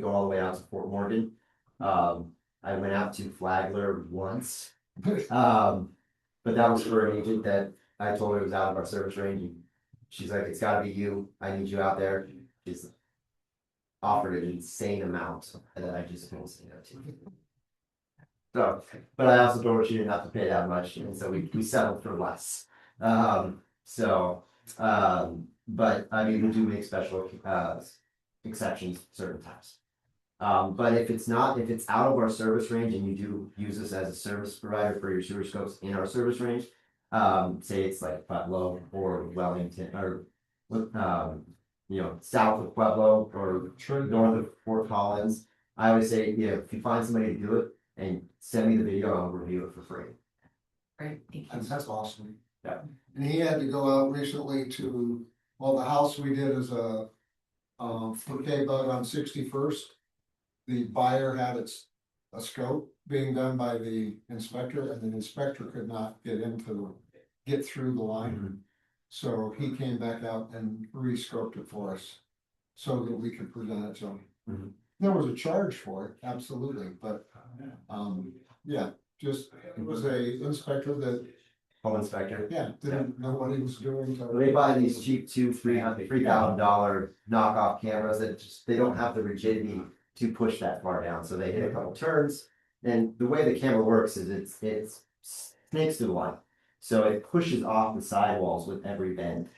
go all the way out to Fort Morgan. I went out to Flagler once. But that was for an agent that I told her it was out of our service range. And she's like, it's gotta be you. I need you out there. She's offered an insane amount that I just couldn't say no to. So, but I also told her she didn't have to pay that much, and so we settled for less. But I mean, we do make special exceptions certain times. But if it's out of our service range and you do use us as a service provider for your sewer scopes in our service range, say it's like Pueblo or Wellington or south of Pueblo or north of Fort Collins, I always say, if you find somebody to do it and send me the video, I'll review it for free. Great, thank you. That's awesome. Yeah. And he had to go out recently to, the house we did is a bouquet bug on 61st. The buyer had a scope being done by the inspector, and the inspector could not get through the line. So he came back out and re-scoped it for us so that we could present it to him. There was a charge for it, absolutely, but it was a inspector that, Home inspector. didn't know what he was doing. They buy these cheap $3,000 knockoff cameras that they don't have the rigidity to push that far down. So they hit a couple turns, and the way the camera works is it's snakes through the line. So it pushes off the sidewalls with every bend.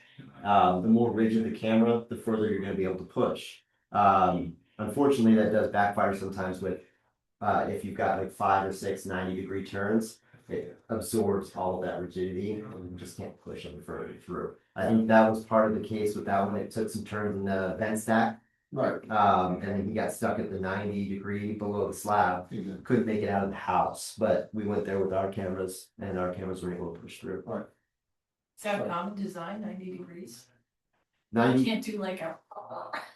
The more rigid the camera, the further you're going to be able to push. Unfortunately, that does backfire sometimes with if you've got like 5 or 6 90-degree turns, it absorbs all of that rigidity and you just can't push any further through. I think that was part of the case with that one. It took some turns in the vent stack. Right. And then he got stuck at the 90-degree below the slab. Couldn't make it out of the house, but we went there with our cameras and our cameras were able to push through. Right. Is that a common design, 90 degrees? 90. Can't do like a.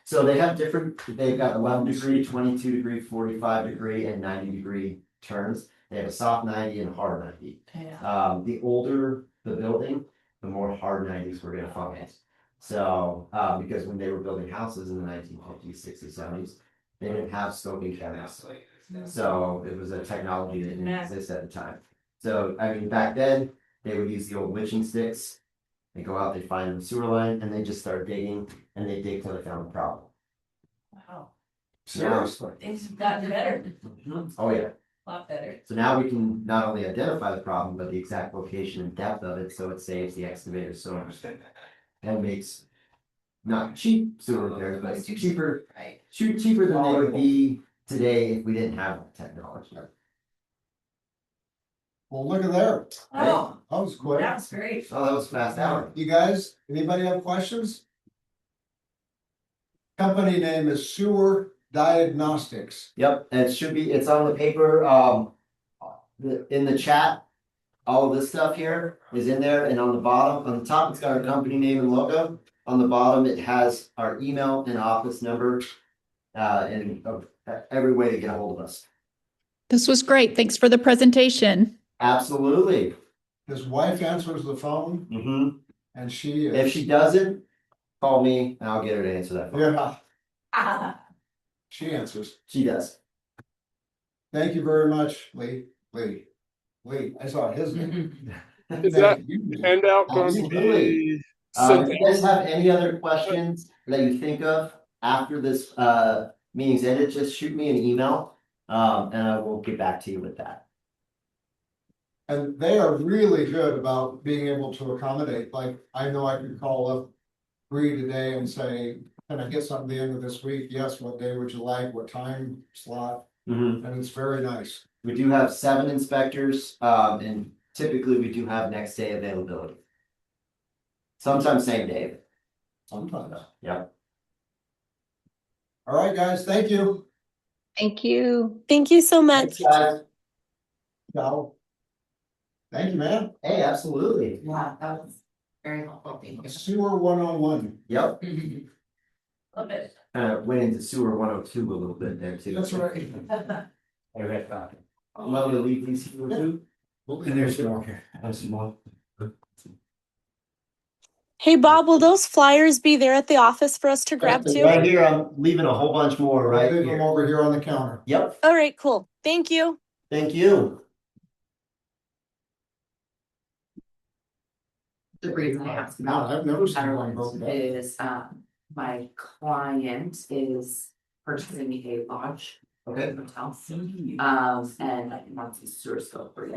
So they've got 11-degree, 22-degree, 45-degree, and 90-degree turns. They have a soft 90 and a hard 90. Yeah. The older the building, the more hard 90s we're gonna find. So, because when they were building houses in the 1950s, 60s, 70s, they didn't have scoping cameras. So it was a technology that didn't exist at the time. So, I mean, back then, they would use the old witching sticks. They go out, they find the sewer line, and they just start digging, and they dig till they found the problem. Wow. Seriously. Things have gotten better, Oh, yeah. a lot better. So now we can not only identify the problem, but the exact location and depth of it, so it saves the excavator so much. And makes not cheap sewer repairs, but cheaper, Right. cheaper than they would be today if we didn't have that technology. Well, look at there. Oh, That was quick. that was great. Oh, that was fast hour. You guys, anybody have questions? Company name is Sewer Diagnostics. Yep, and it's on the paper. in the chat, all of this stuff here is in there, and on the bottom, on the top, it's got our company name and logo. On the bottom, it has our email and office number, and every way to get a hold of us. This was great. Thanks for the presentation. Absolutely. His wife answers the phone Mm-hmm. and she If is, she doesn't, call me and I'll get her to answer that phone. yeah, she answers. She does. Thank you very much, Lee. I saw his name. Is that Thank you. handout going to Absolutely. be sent If you guys have any other questions that you think of after this meeting's ended, just shoot me an email. And I will get back to you with that. And they are really good about being able to accommodate, like, I know I could call up Bree today and say, can I get something the end of this week? Yes, what day would you like? What time slot? Mhm. And it's very nice. We do have 7 inspectors, and typically we do have next day availability. Sometimes same day. Sometimes. Yep. All right, guys, thank you. Thank you. Thank you so much. Thanks, guys. Ciao. Thank you, man. Hey, absolutely. Yeah, that was very helpful. Thank you. Sewer 101. Yep. Love it. Went into sewer 102 a little bit there too. That's right. Okay, I'm gonna leave these here too. and there's more here. There's some more. Hey, Bob, will those flyers be there at the office for us to grab Right too? here, I'm leaving a whole bunch more right Leave them here. over here on the counter. Yep, All right, cool. Thank you. thank you. The reason I asked No, about I've never seen one broken down. is, my client is purchasing a lodge. Okay. Hotel. And wants a sewer scope for it.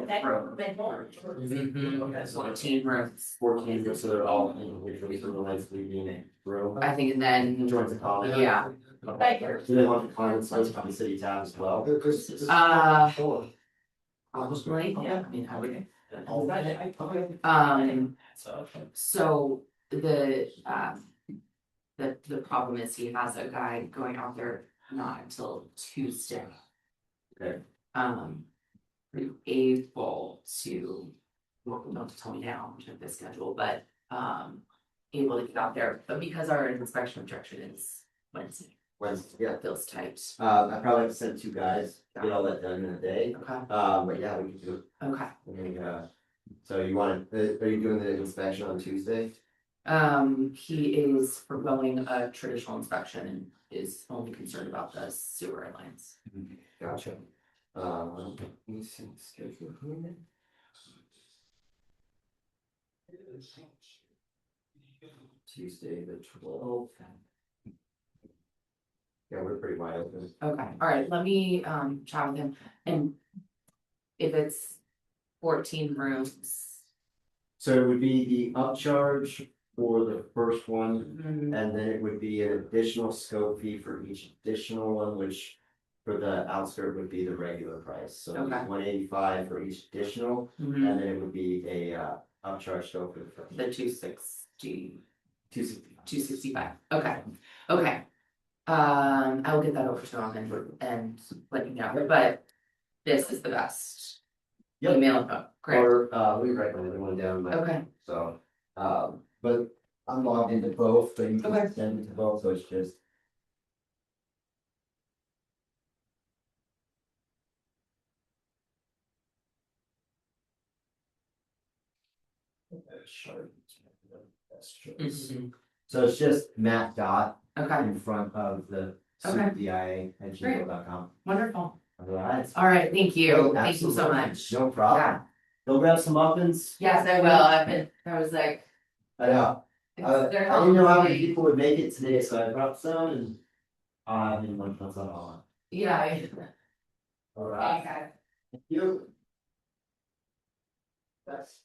So 14 rooms. 14, so they're all individually for the lights leaving room. I think, and then, Joins the comment. yeah, Do they want the comments sites on the city tab as well? probably, yeah, I mean, I would. So the problem is he has a guy going out there not until Tuesday. Okay. We're able to, well, don't tell me now, check the schedule, but able to get out there, but because our inspection objection is Wednesday, Yeah. feels tight. I probably have to send 2 guys, get all that done in a day. Okay, But yeah, we can do okay. it. So you want, are you doing the inspection on Tuesday? He is foregoing a traditional inspection and is only concerned about the sewer lines. Gotcha. Let me see the schedule here. Tuesday the 12th. Yeah, we're pretty wide open. Okay, all right, let me chat with him, and if it's 14 rooms. So it would be the upcharge for the first one, Mhm. and then it would be an additional scope fee for each additional one, which for the outskirt would be the regular price. So Okay. 185 for each additional, Mhm. and then it would be a upcharge scope for the first. The 260, 265. 265, okay, okay. I will get that over to him and let you know, but this is the best. Yep. Email info, great, Or we recommend the one down, but okay, so, but I'm logged into both, but you Okay. can send it to both, so it's just. Mhm. So it's just Matt Dot okay, in front of the Okay. DIA@gmail.com. wonderful, Alright. all right, thank you, thank you so Absolutely. much. No problem. Yeah. Go grab some muffins. Yes, I will, I was like. I know. I they're didn't know how many helping me. people would make it today, so I brought some and. I didn't want to put that on. Yeah. Alright. Okay. Thank you. That's.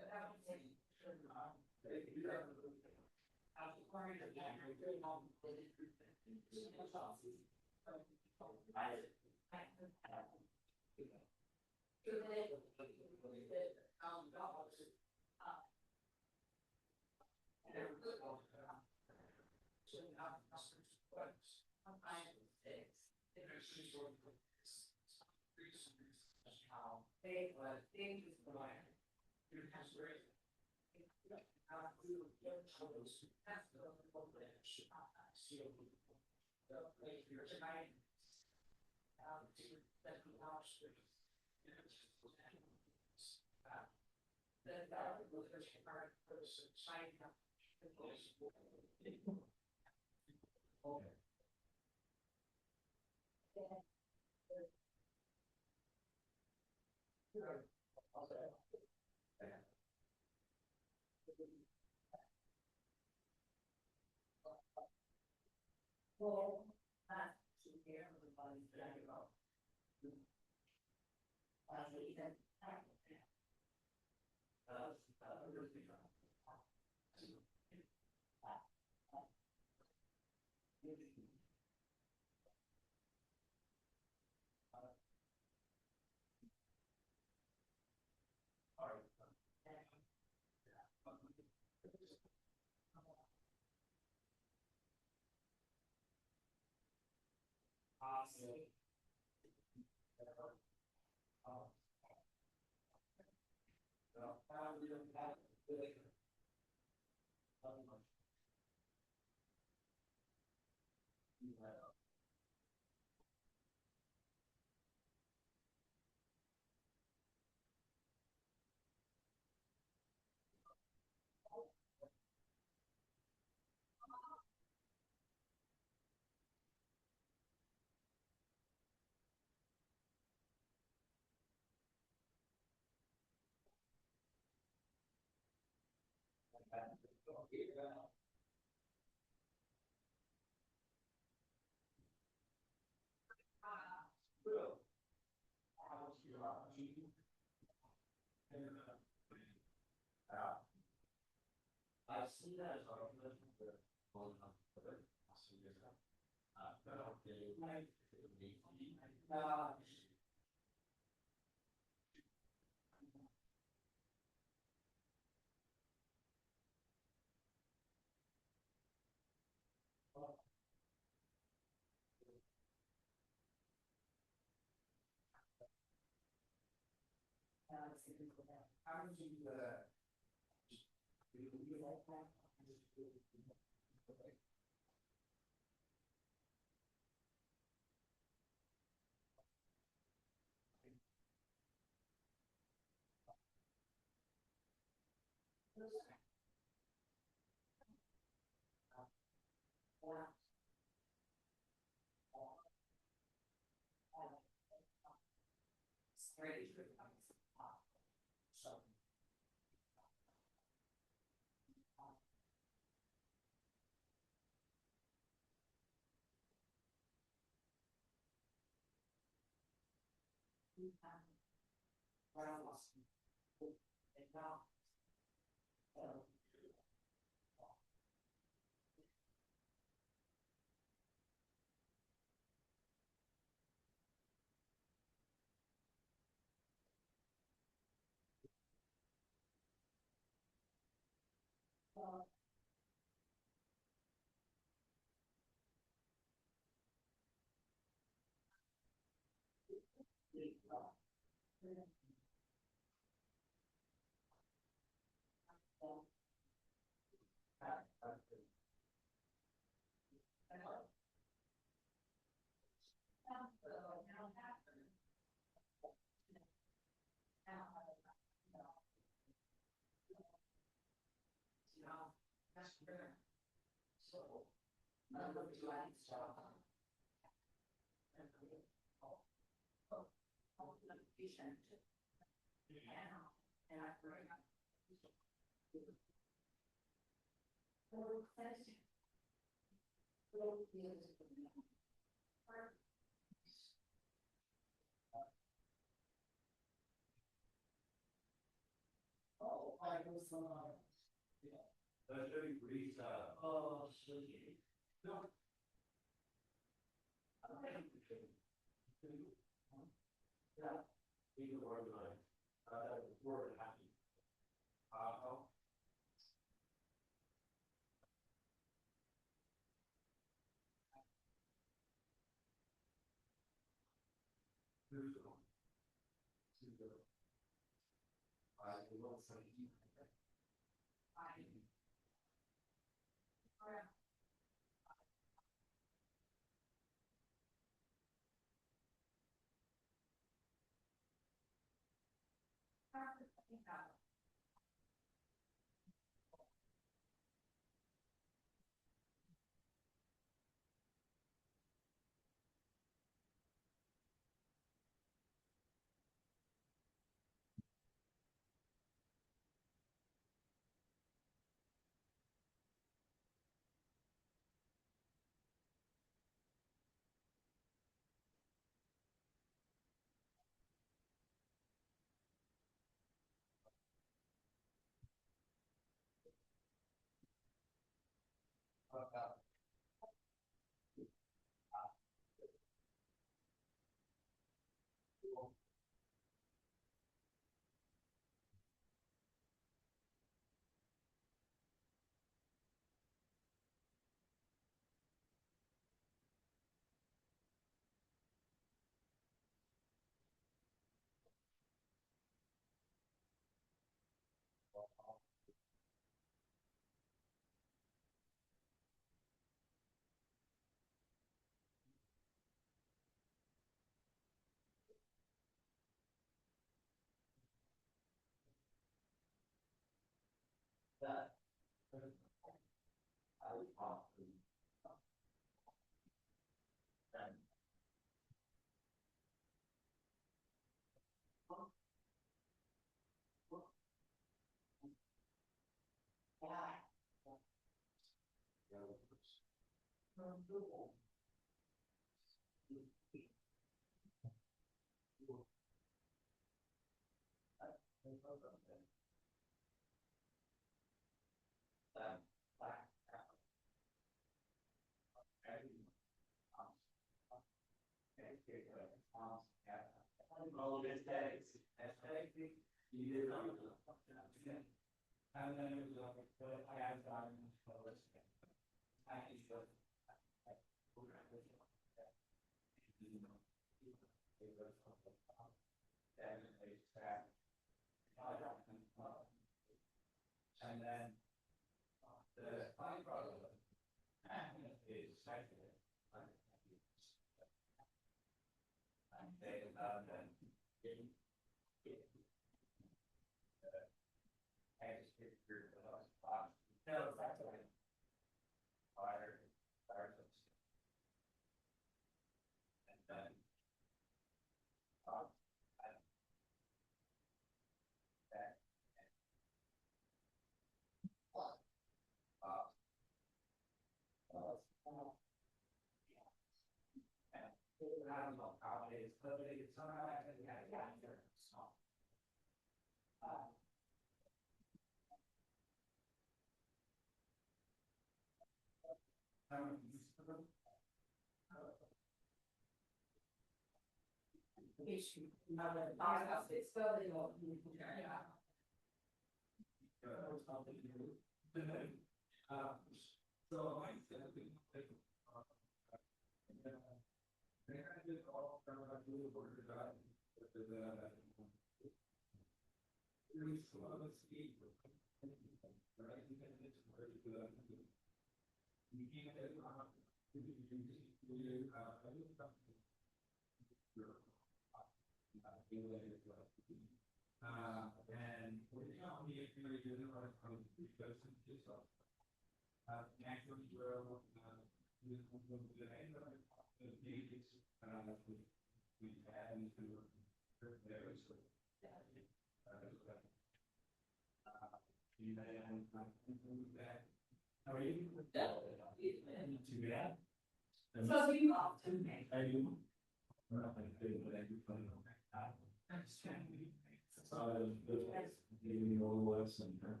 Maybe a little less than that.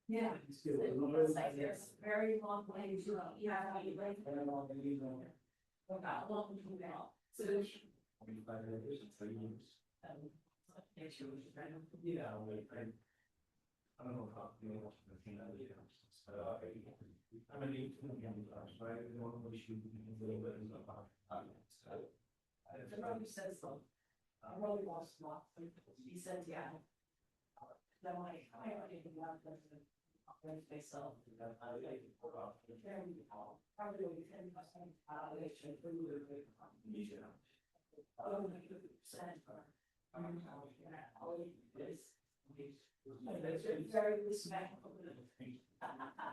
Yeah. Just get a little It's bit. like there's very long ways, you have to be like. About long to go. So. 25 years, 30 years. Yeah, I don't know how, you know, the thing that is. I mean, right, normally should be a little bit about. The brother says so. I really lost a lot. He said, yeah. Then I already got them. They sell. Probably over 10%. Very respectful.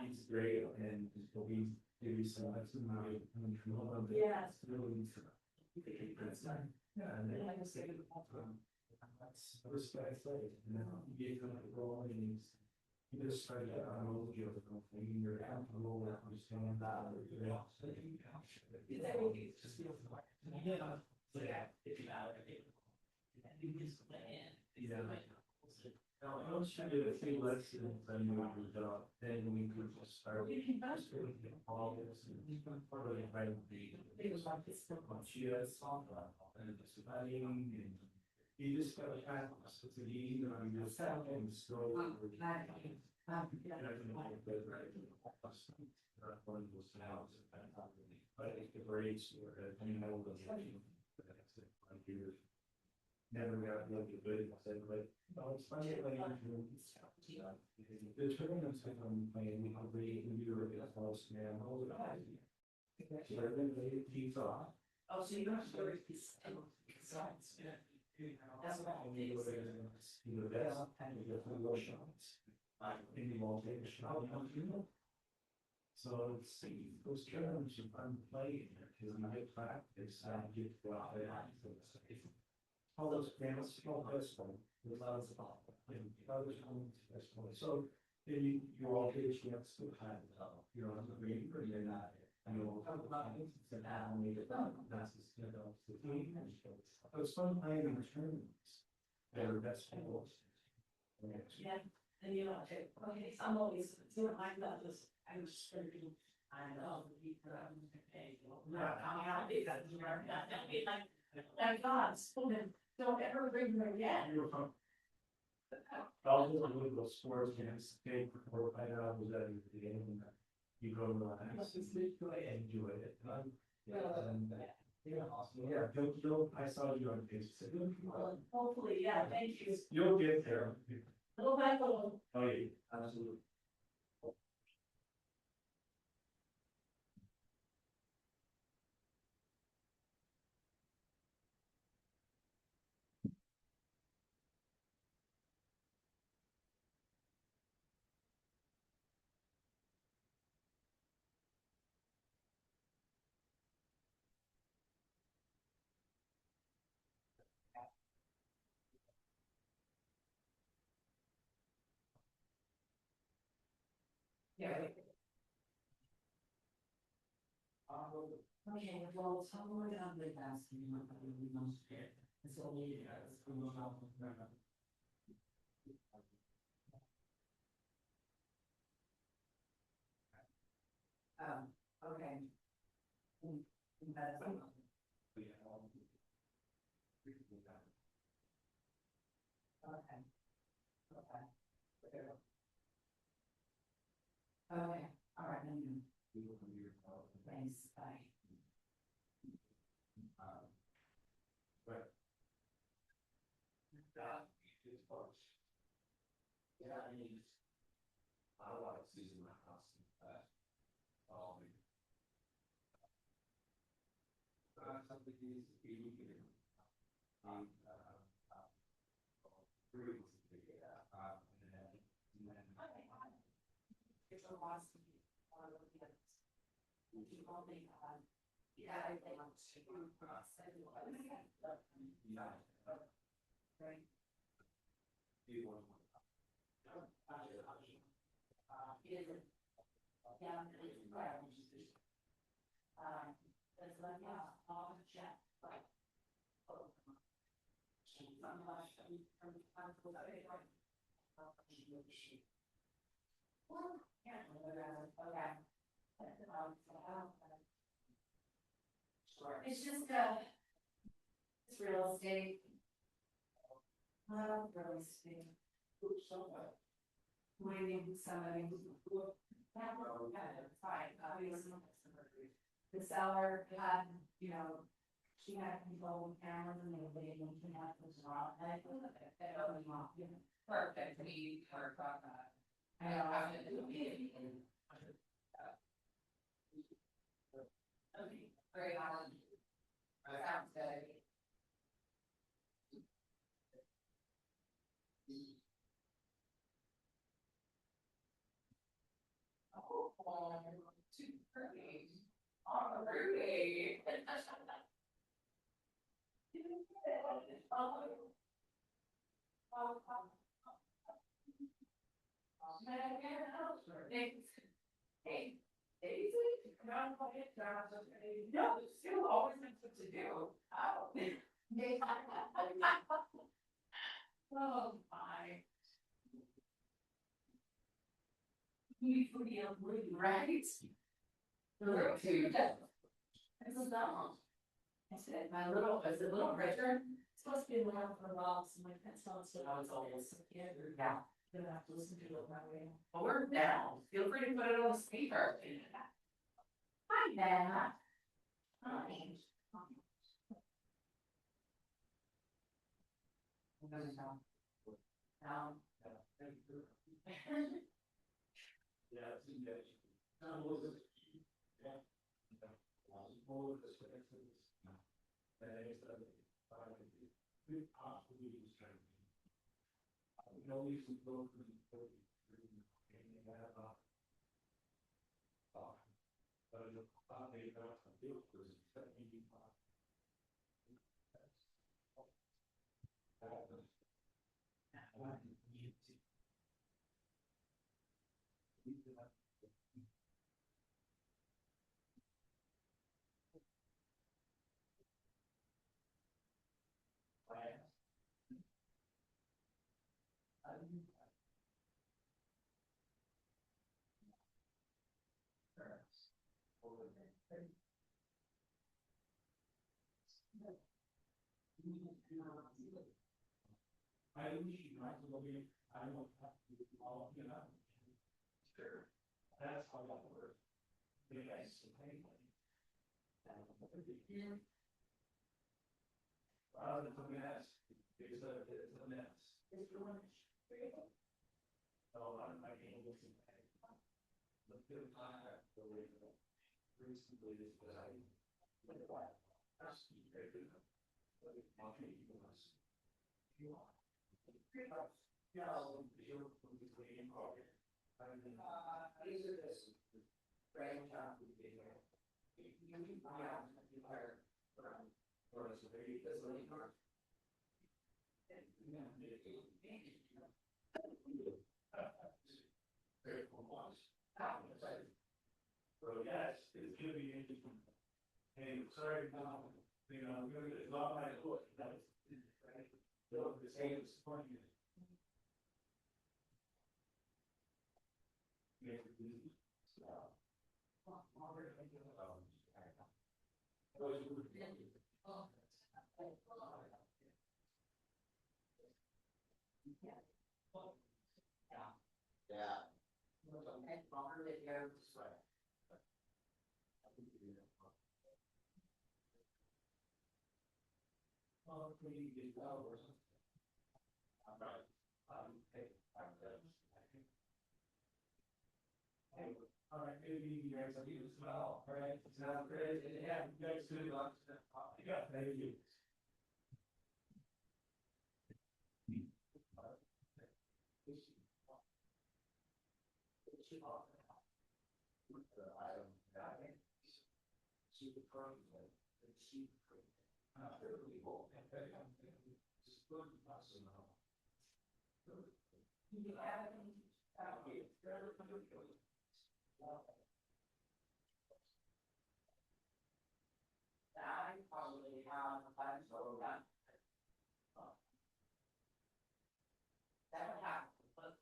He's great and we give you some. Yes. Yeah, and then that's respect, you know, you gave him a role and he just started to unroll you and you're comfortable with understanding that. Yeah. Now, I was trying to do a few lessons and then we could just start. All this and part of it, right? She has and it's studying and you just gotta practice. It's an easy, you just and slow. But it's the grades or you know never got really good. I said, but it's funny when the tournaments that I'm playing, we have we were at house man all the time. So then they teeth off. Oh, so you're not sure if it's. That's what I mean. The best and you get the shots. And you won't take a shot. So it's those tournaments you fun playing because you get practice and you get to go out there. All those famous small festival, the lots of others festival. So then you all get a chance to have you're on the green or you're not. And you'll talk about it. It's an animated. That's just the team. It was fun playing in the tournaments. They were best people. Yeah, and you know, okay, I'm always, I'm not just, I'm just thinking, I know, thank God, don't ever bring her again. All those little sports games, take 4 or 5 hours out of the game, and you go relax, enjoy it. Yeah, don't, I saw you on Facebook. Hopefully, yeah, thank you. You'll get there. Little by little. Oh, yeah, absolutely. Yeah. Okay, well, someone on the last, it's only, okay. Okay. Okay, all right, then. Thanks, bye. I like Susan my house. It's a loss. Yeah, I think. Right. Yeah, it's right. It's like, yeah, I'll check, but. Sure. It's just, it's real estate. Real estate. Waiting somebody. Fine, the seller had, you know, she had control of cameras and they can have this wrong. And I think that was wrong. Perfect, we talked about that. I know, I would do it. Okay, very hard. Sounds good. Oh, too pretty. Oh, pretty. Hey, Daisy, no, still always knows what to do. Oh, my. You feel really right. Little too. This is dumb. I said, I said, little Richard, it's supposed to be around for a while, so my pet sounds so I was always scared. Yeah. Gonna have to listen to it my way. Well, we're down. Feel free to put it on the speaker. Hi, Matt. Hi. I probably have a bunch of that. That would have to put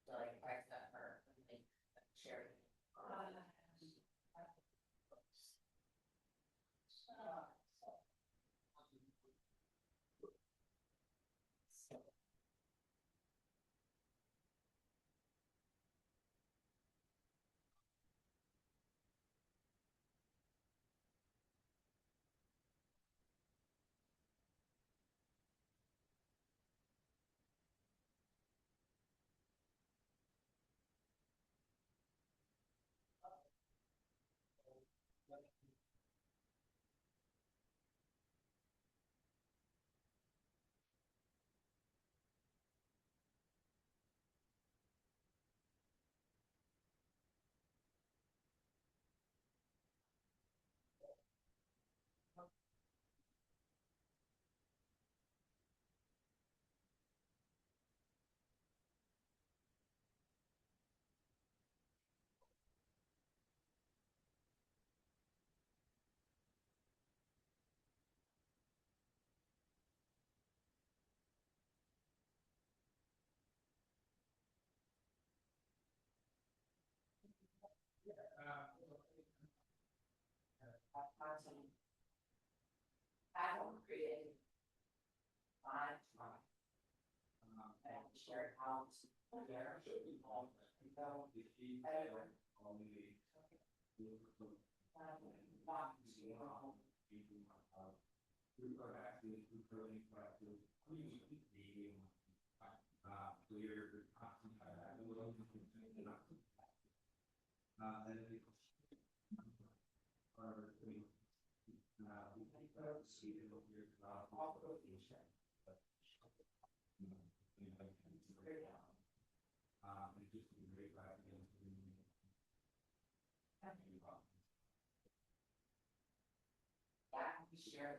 Like, I sent her, like, shared. I don't create. Five. And shared house. There. Share.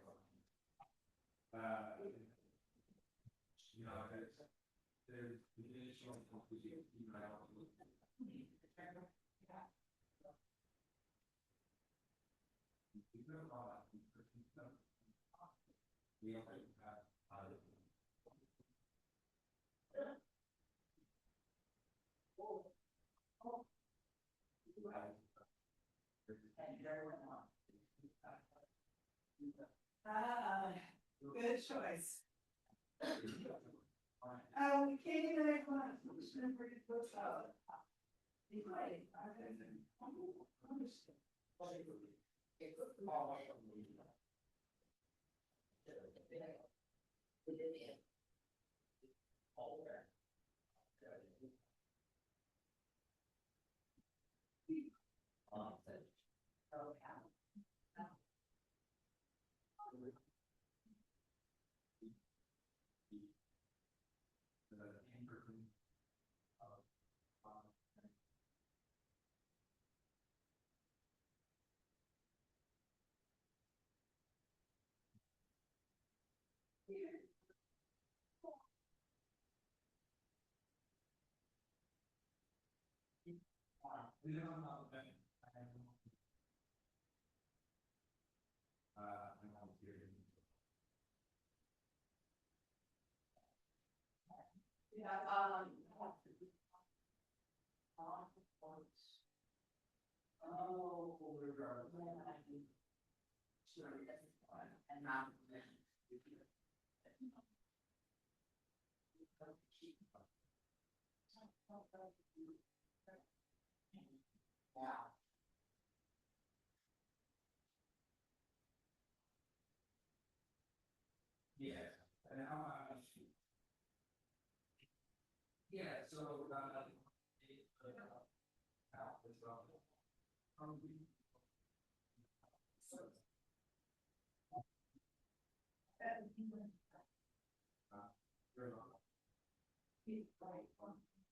Good choice. We can't even make one. It's been pretty close out. Be quiet. Yeah, And not. Yeah. Yeah, and yeah, so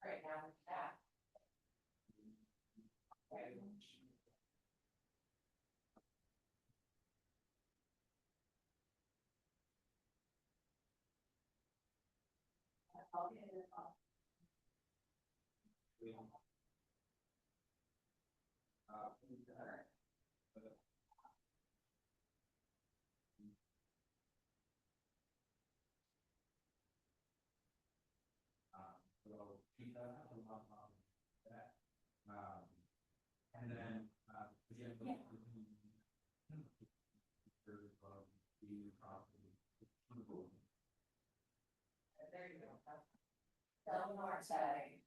Right now, yeah. and then There you go. Delmar say.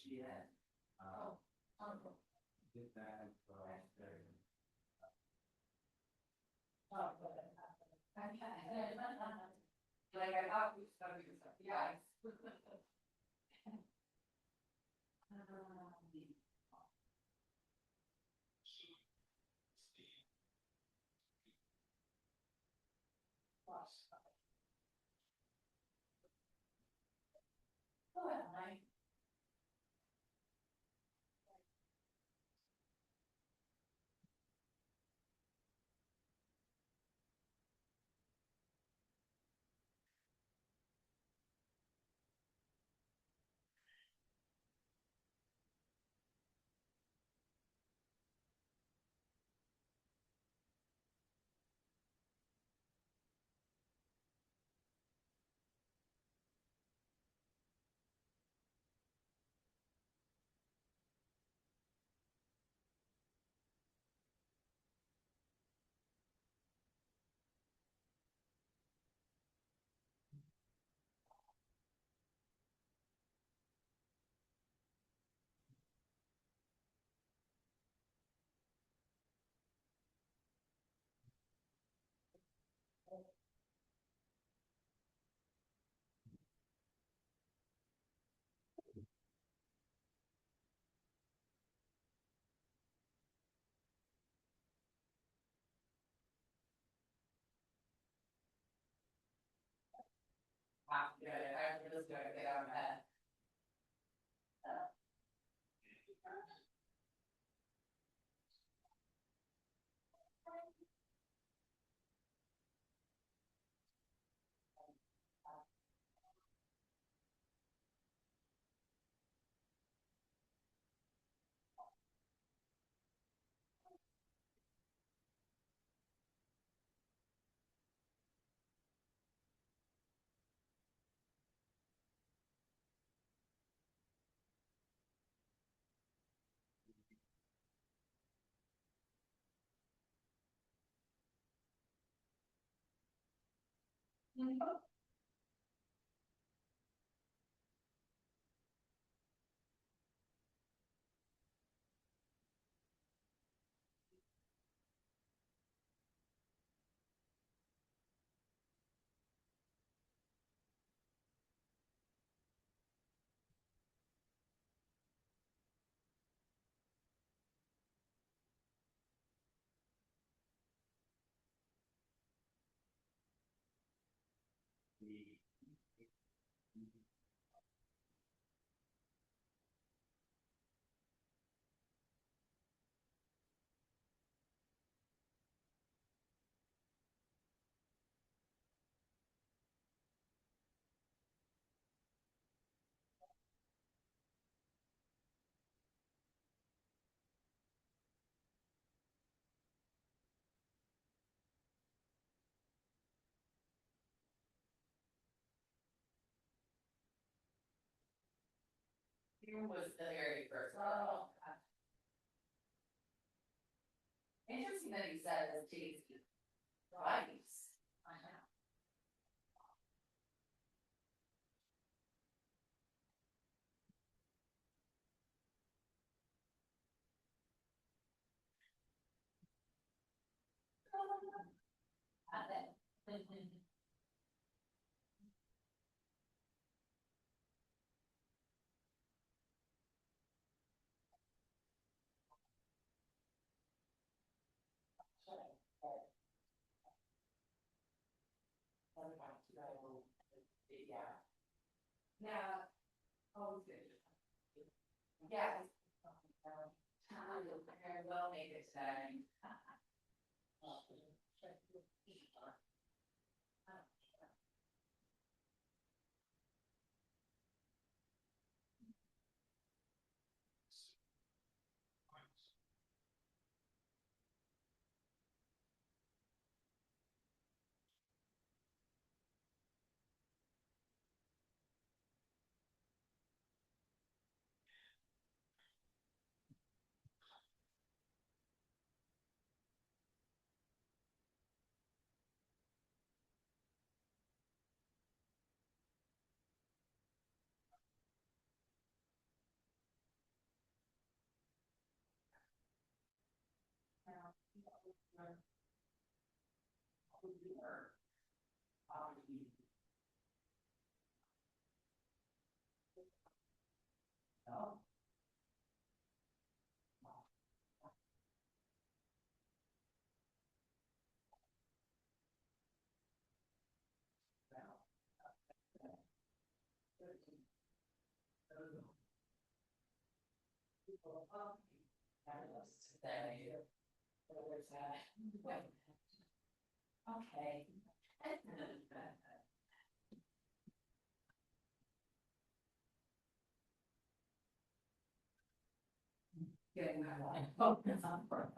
Yeah. Oh. Did that Oh, good. Like I thought we started with stuff, yeah. Go ahead, Mike. Wow, good, I was gonna get out of bed. You was the very first, oh. Interesting that he said this, geez, right. I know. Yeah. Yeah. Oh, good. Yeah. Well, make it today. Okay. Getting my life focus on for.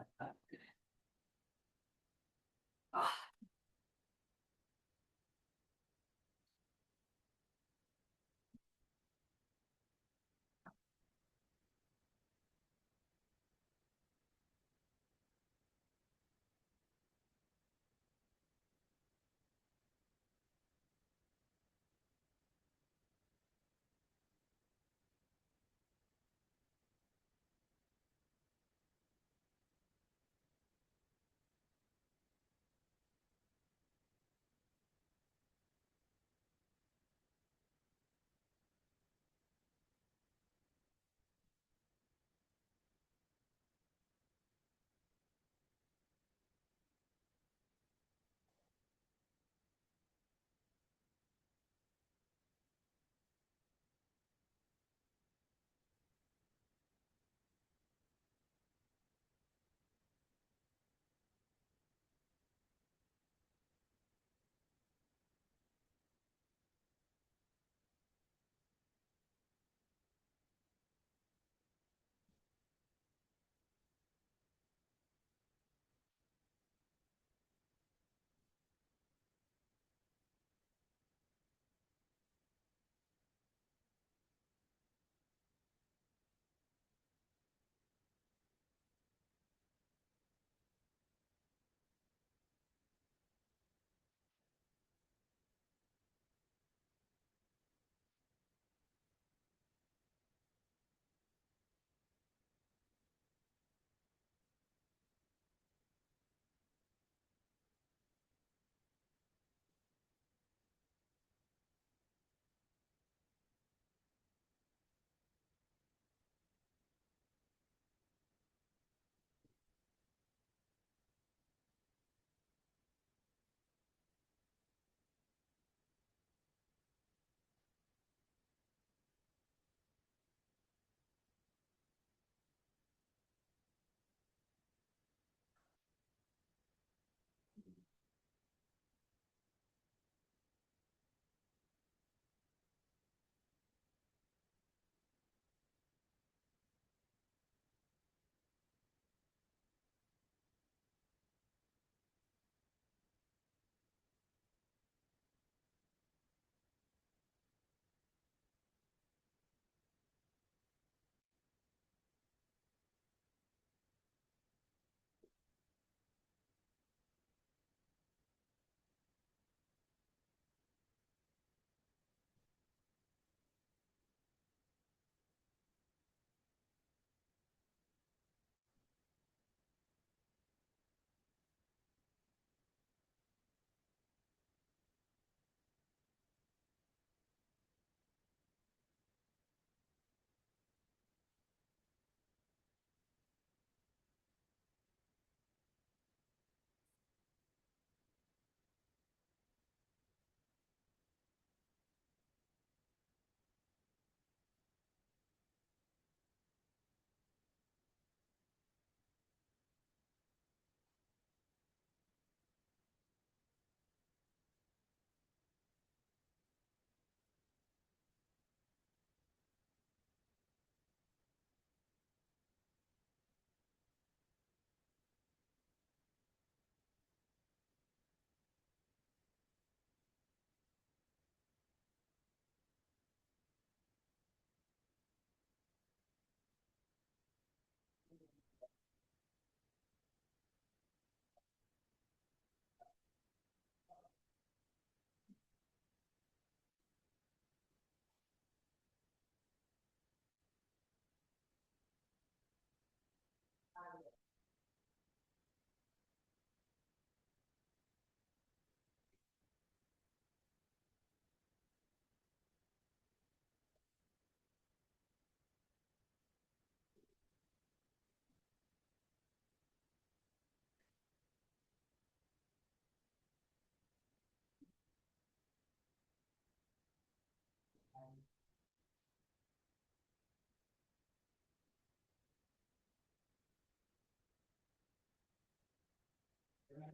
No,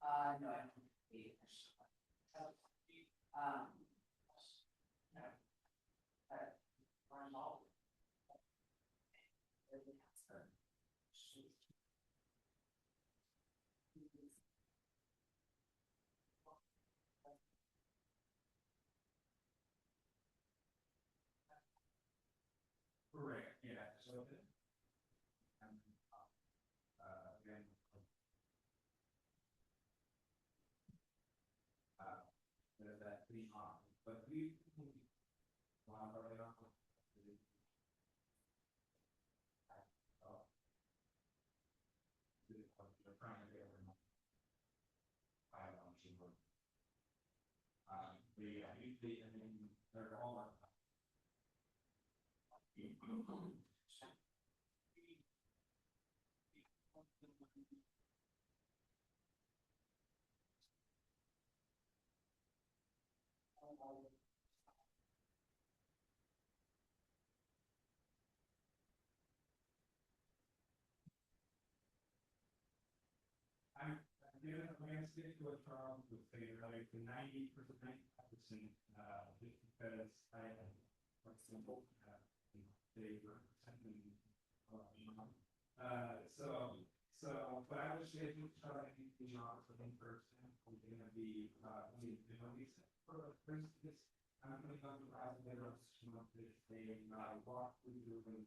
I don't. Um. No. One ball. Correct, yeah, so. Again. That pretty hard, but we. Yeah, usually, I mean, they're all. I'm gonna stick to what Charles was saying, like the 90%, 95%, just because I, for example, they were something. But I would say if you try to be honest with in person, we're gonna be, for instance, I'm gonna come to as a better of this day, walk through the room.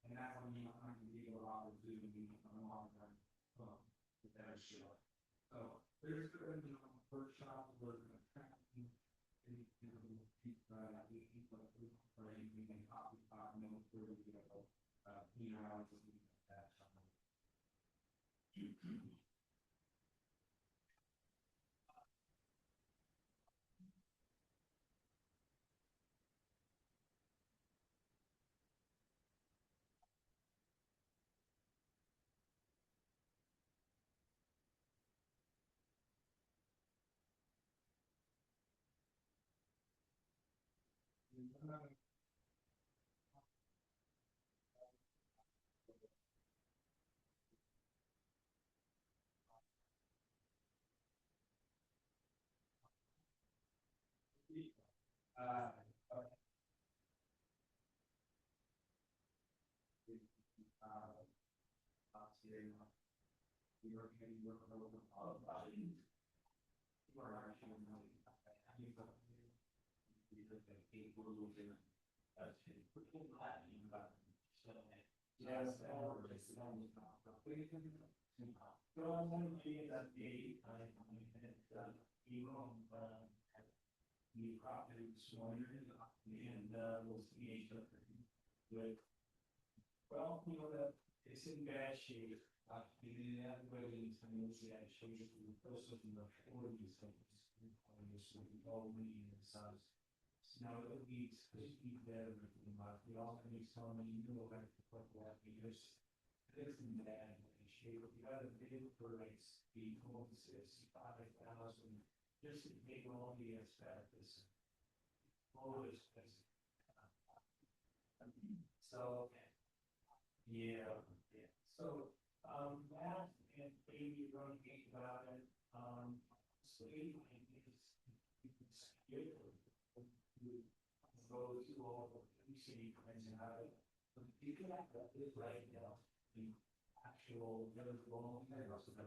And that's when you find people out of Zoom on a long time. That is sure. So there's workshops where we can copy, notes where we go, emails and that. The property this morning, and we'll see each other. Well, it's in bad shape. That way, I showed you the person in the 40s. Now it needs to be better. We also need someone like that because it's in bad shape. You got a big price, the home says 5,000. Just to make all the aspects. Always expensive. So, yeah. So, that and maybe run about it. So, go to all the city friends and how you can act up this right now. The actual long also the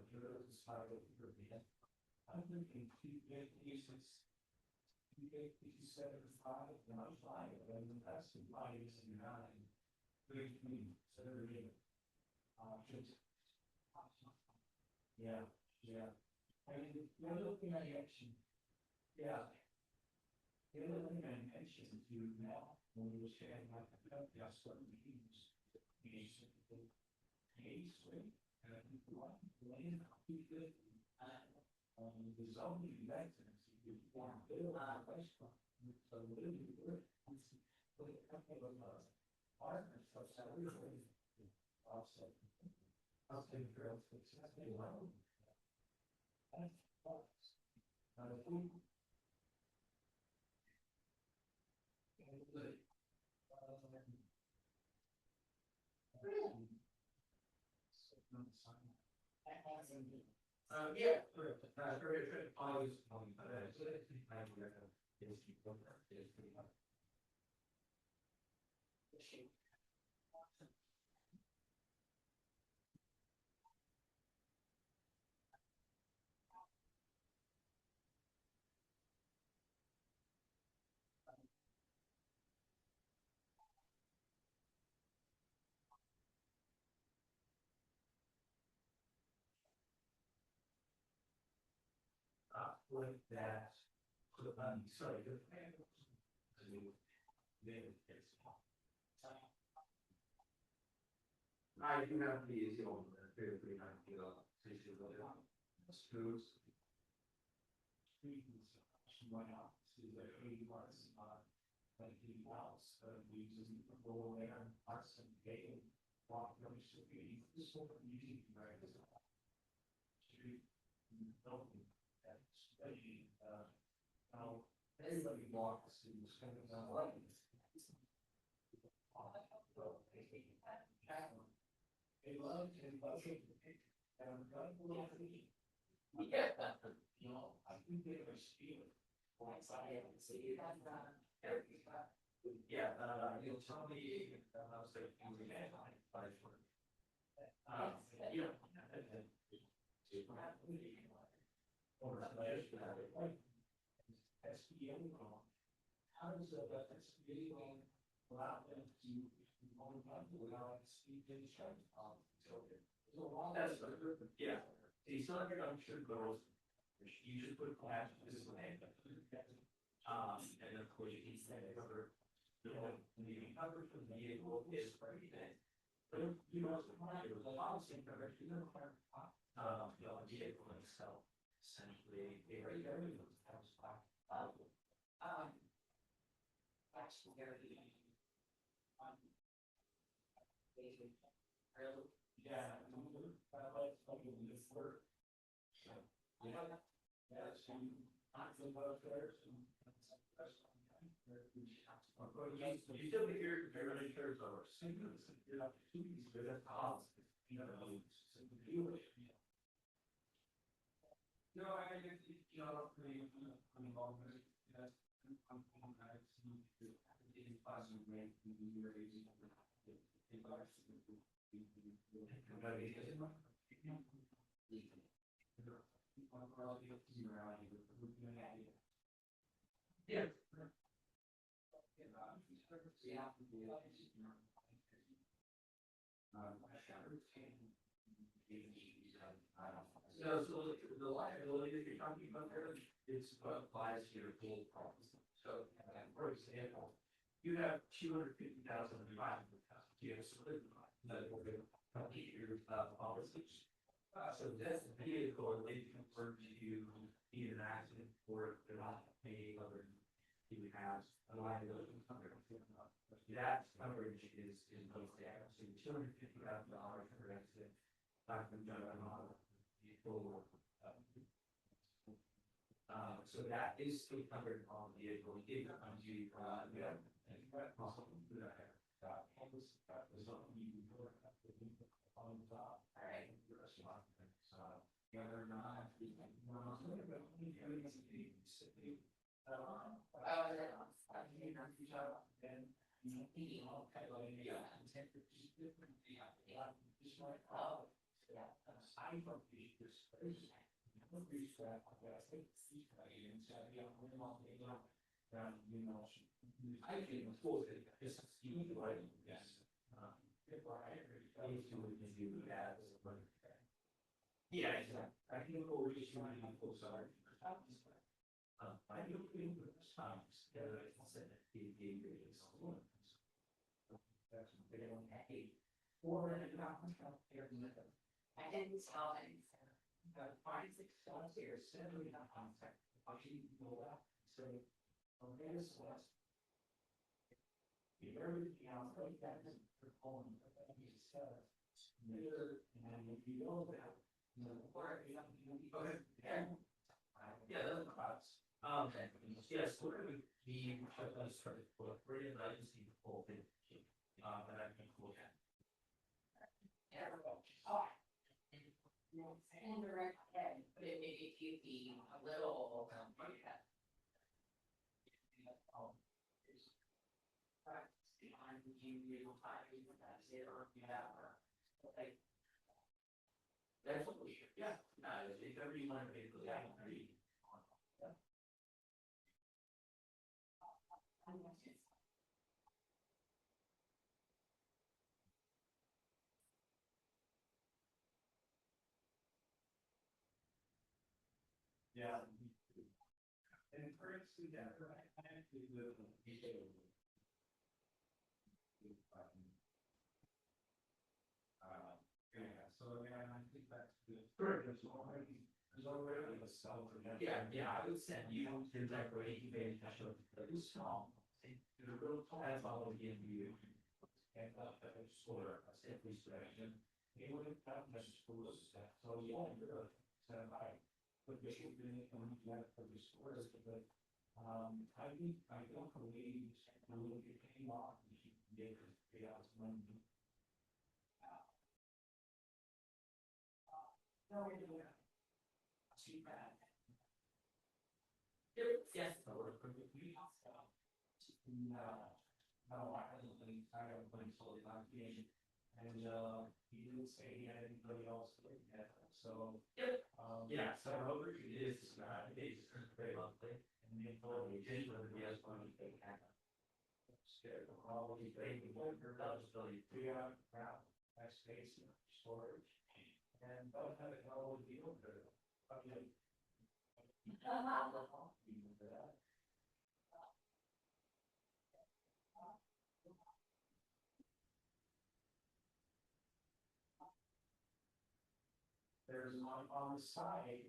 side of your bed. I'm thinking 250, 275, and I'm fine. I mean, that's the bias in 9. 3, 7, options. Yeah. I mean, the other thing I mentioned, yeah. The other thing I mentioned to you now, when we were saying like the certain meetings, basically, and I think the zoning license, you want to build a restaurant, so really good. But a couple of partners, so really offset. I'll take care of it. That's false. Yeah, like that. Sorry, the I do have the easy one, very nice, schools. Why not? See the 80 months, like the house, we just go there, arts and game, walk, should be this sort of easy, right? Street, building, study, how everybody walks in this kind of life. They love it, and yeah, I think they were stealing. Yeah, you'll tell me, I was like, you had five for it. Yeah. How does that SBA allow them to own money without speed insurance? That's yeah. See, some of your uninsured girls, you just put cash in this way. And of course, you can say cover, the coverage for the vehicle is for everything. But you know, the policy coverage, you don't require the vehicle itself. Essentially, everything comes back. Actually, yeah, like something this work. Yeah, that's about there. You still be here, you're running third over. You're not two pieces, but that's policy. You know, no, I guess, I'm involved with it. I'm positive way to be your agent. Yeah. So the liability that you're talking about there, It's what applies to your full policy. So, for example, you have 250,000 and 500,000. You have split that will complete your policies. So that's the vehicle they convert to either an accident or if they're not paying other you have a liability coverage. That coverage is both there. So $250,000 for accident. So that is still covered on the vehicle. It comes to I can afford it. It's like yes. Yeah, exactly. I can go reach my full salary. I don't think the times that I said that the is alone. That's what they don't pay. Or I didn't tell him. Find 6 spots here, 7 not contact. I'll keep you go out. So, okay, this was. Everything else like that is performing. And if you know that, yeah, those are clouds. Yes, we're going to be started for free and I just need the whole thing. That I can look at. Indirect head, but it may make you be a little. That's what we should, yeah. If ever you want to be able to read. Yeah. And currency that I actually live in yeah, so I think that's good. There's already a cell for that. Yeah, I would send you to decorate very special. It's small. The real has all of the you. And store a simply strategy. It wouldn't have much schools. So yeah, you're but you should be in that for the stores. But I don't believe you will be paying off. You should be able to pay out money. No, we do that. Too bad. Yes. No, I don't think I don't think so. And he didn't say he had anybody else like that. So yeah, so over it is very lovely. And they told me he has money they can. Scared of all the baby worker does really 3 hour crowd, that space storage. And both have a hell of a deal for it. There's on the side,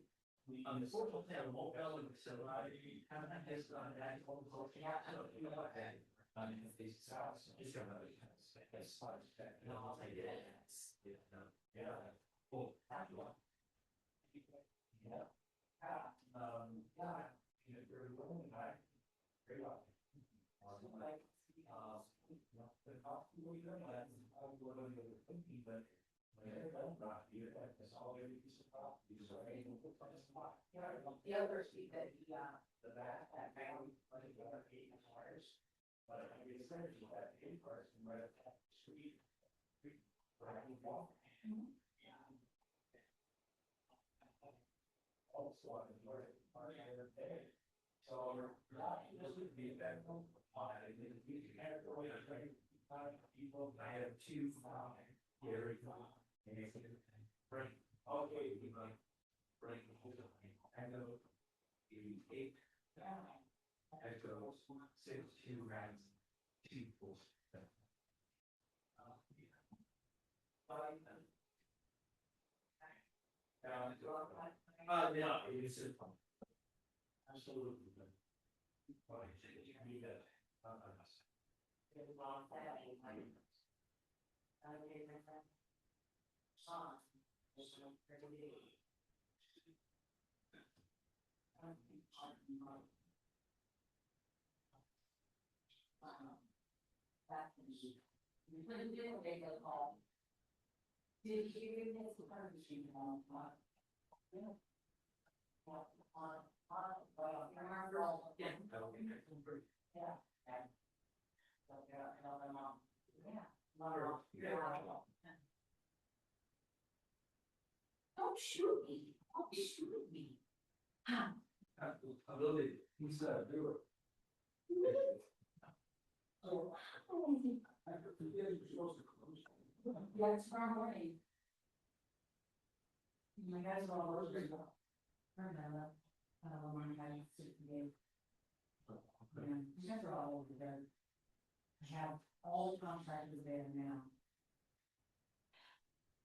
on the social channel, mobile, so I kind of has done that. I mean, if these house, it's going to be that's no, I'll take it. Yeah. Well, yeah. Yeah, very well, very well. The cost will be done, I would go to the thinking, but not here, that's all every piece of property, so I ain't gonna put this lot. The other street that The back, that family, like, 8 cars. But I mean, essentially, that 8 cars, right up that street. Right in the wall. Also, I was right there. So, this would be a bad one. You can have the way people, I have 2 very right. Okay, right. I know. Did you miss the partnership on? Don't shoot me, don't shoot me. Yeah, it's tomorrow morning. My guys are all over. My guys sit today. You guys are all over there. I have all the contractors there now.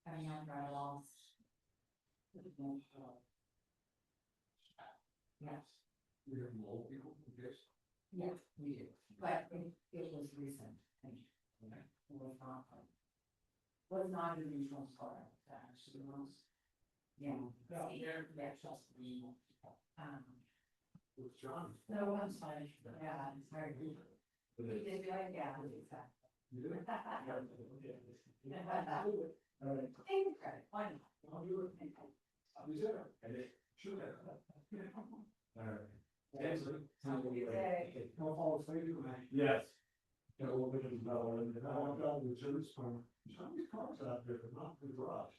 I mean, I'm right along. Yes. Yes, we do, but it was recent. It was not an usual start, actually was. Yeah. Just me. With John. No, I'm sorry, yeah, it's very good. He did be like, yeah, exactly. You did? Take the credit, why not? I'll do it. I'll be there. I did. Sure. All right. I'll follow through, man. Yes. Got a little bit of metal in it. I went down to the service farm. There's how many cars out there, but not in the garage?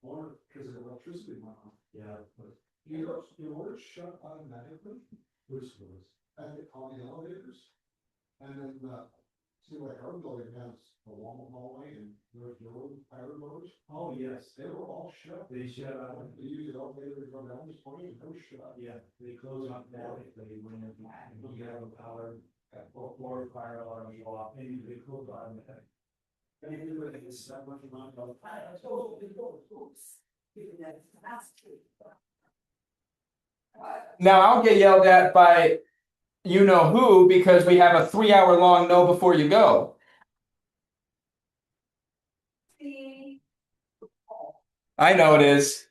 Or because the electricity went off. Yeah. But your order shut automatically, which was, and on the elevators. And then, see, like our building has a long hallway and there's the old fire doors. Oh, yes. They were all shut. They shut out. They use the elevator to go down this point and those shut. Yeah, they close up now. They went in, you have a power, or fire alarm go off, maybe they close on that. And anybody gets that much amount of. Now I'll get yelled at by you know who because we have a 3-hour long no before you go. I know it is.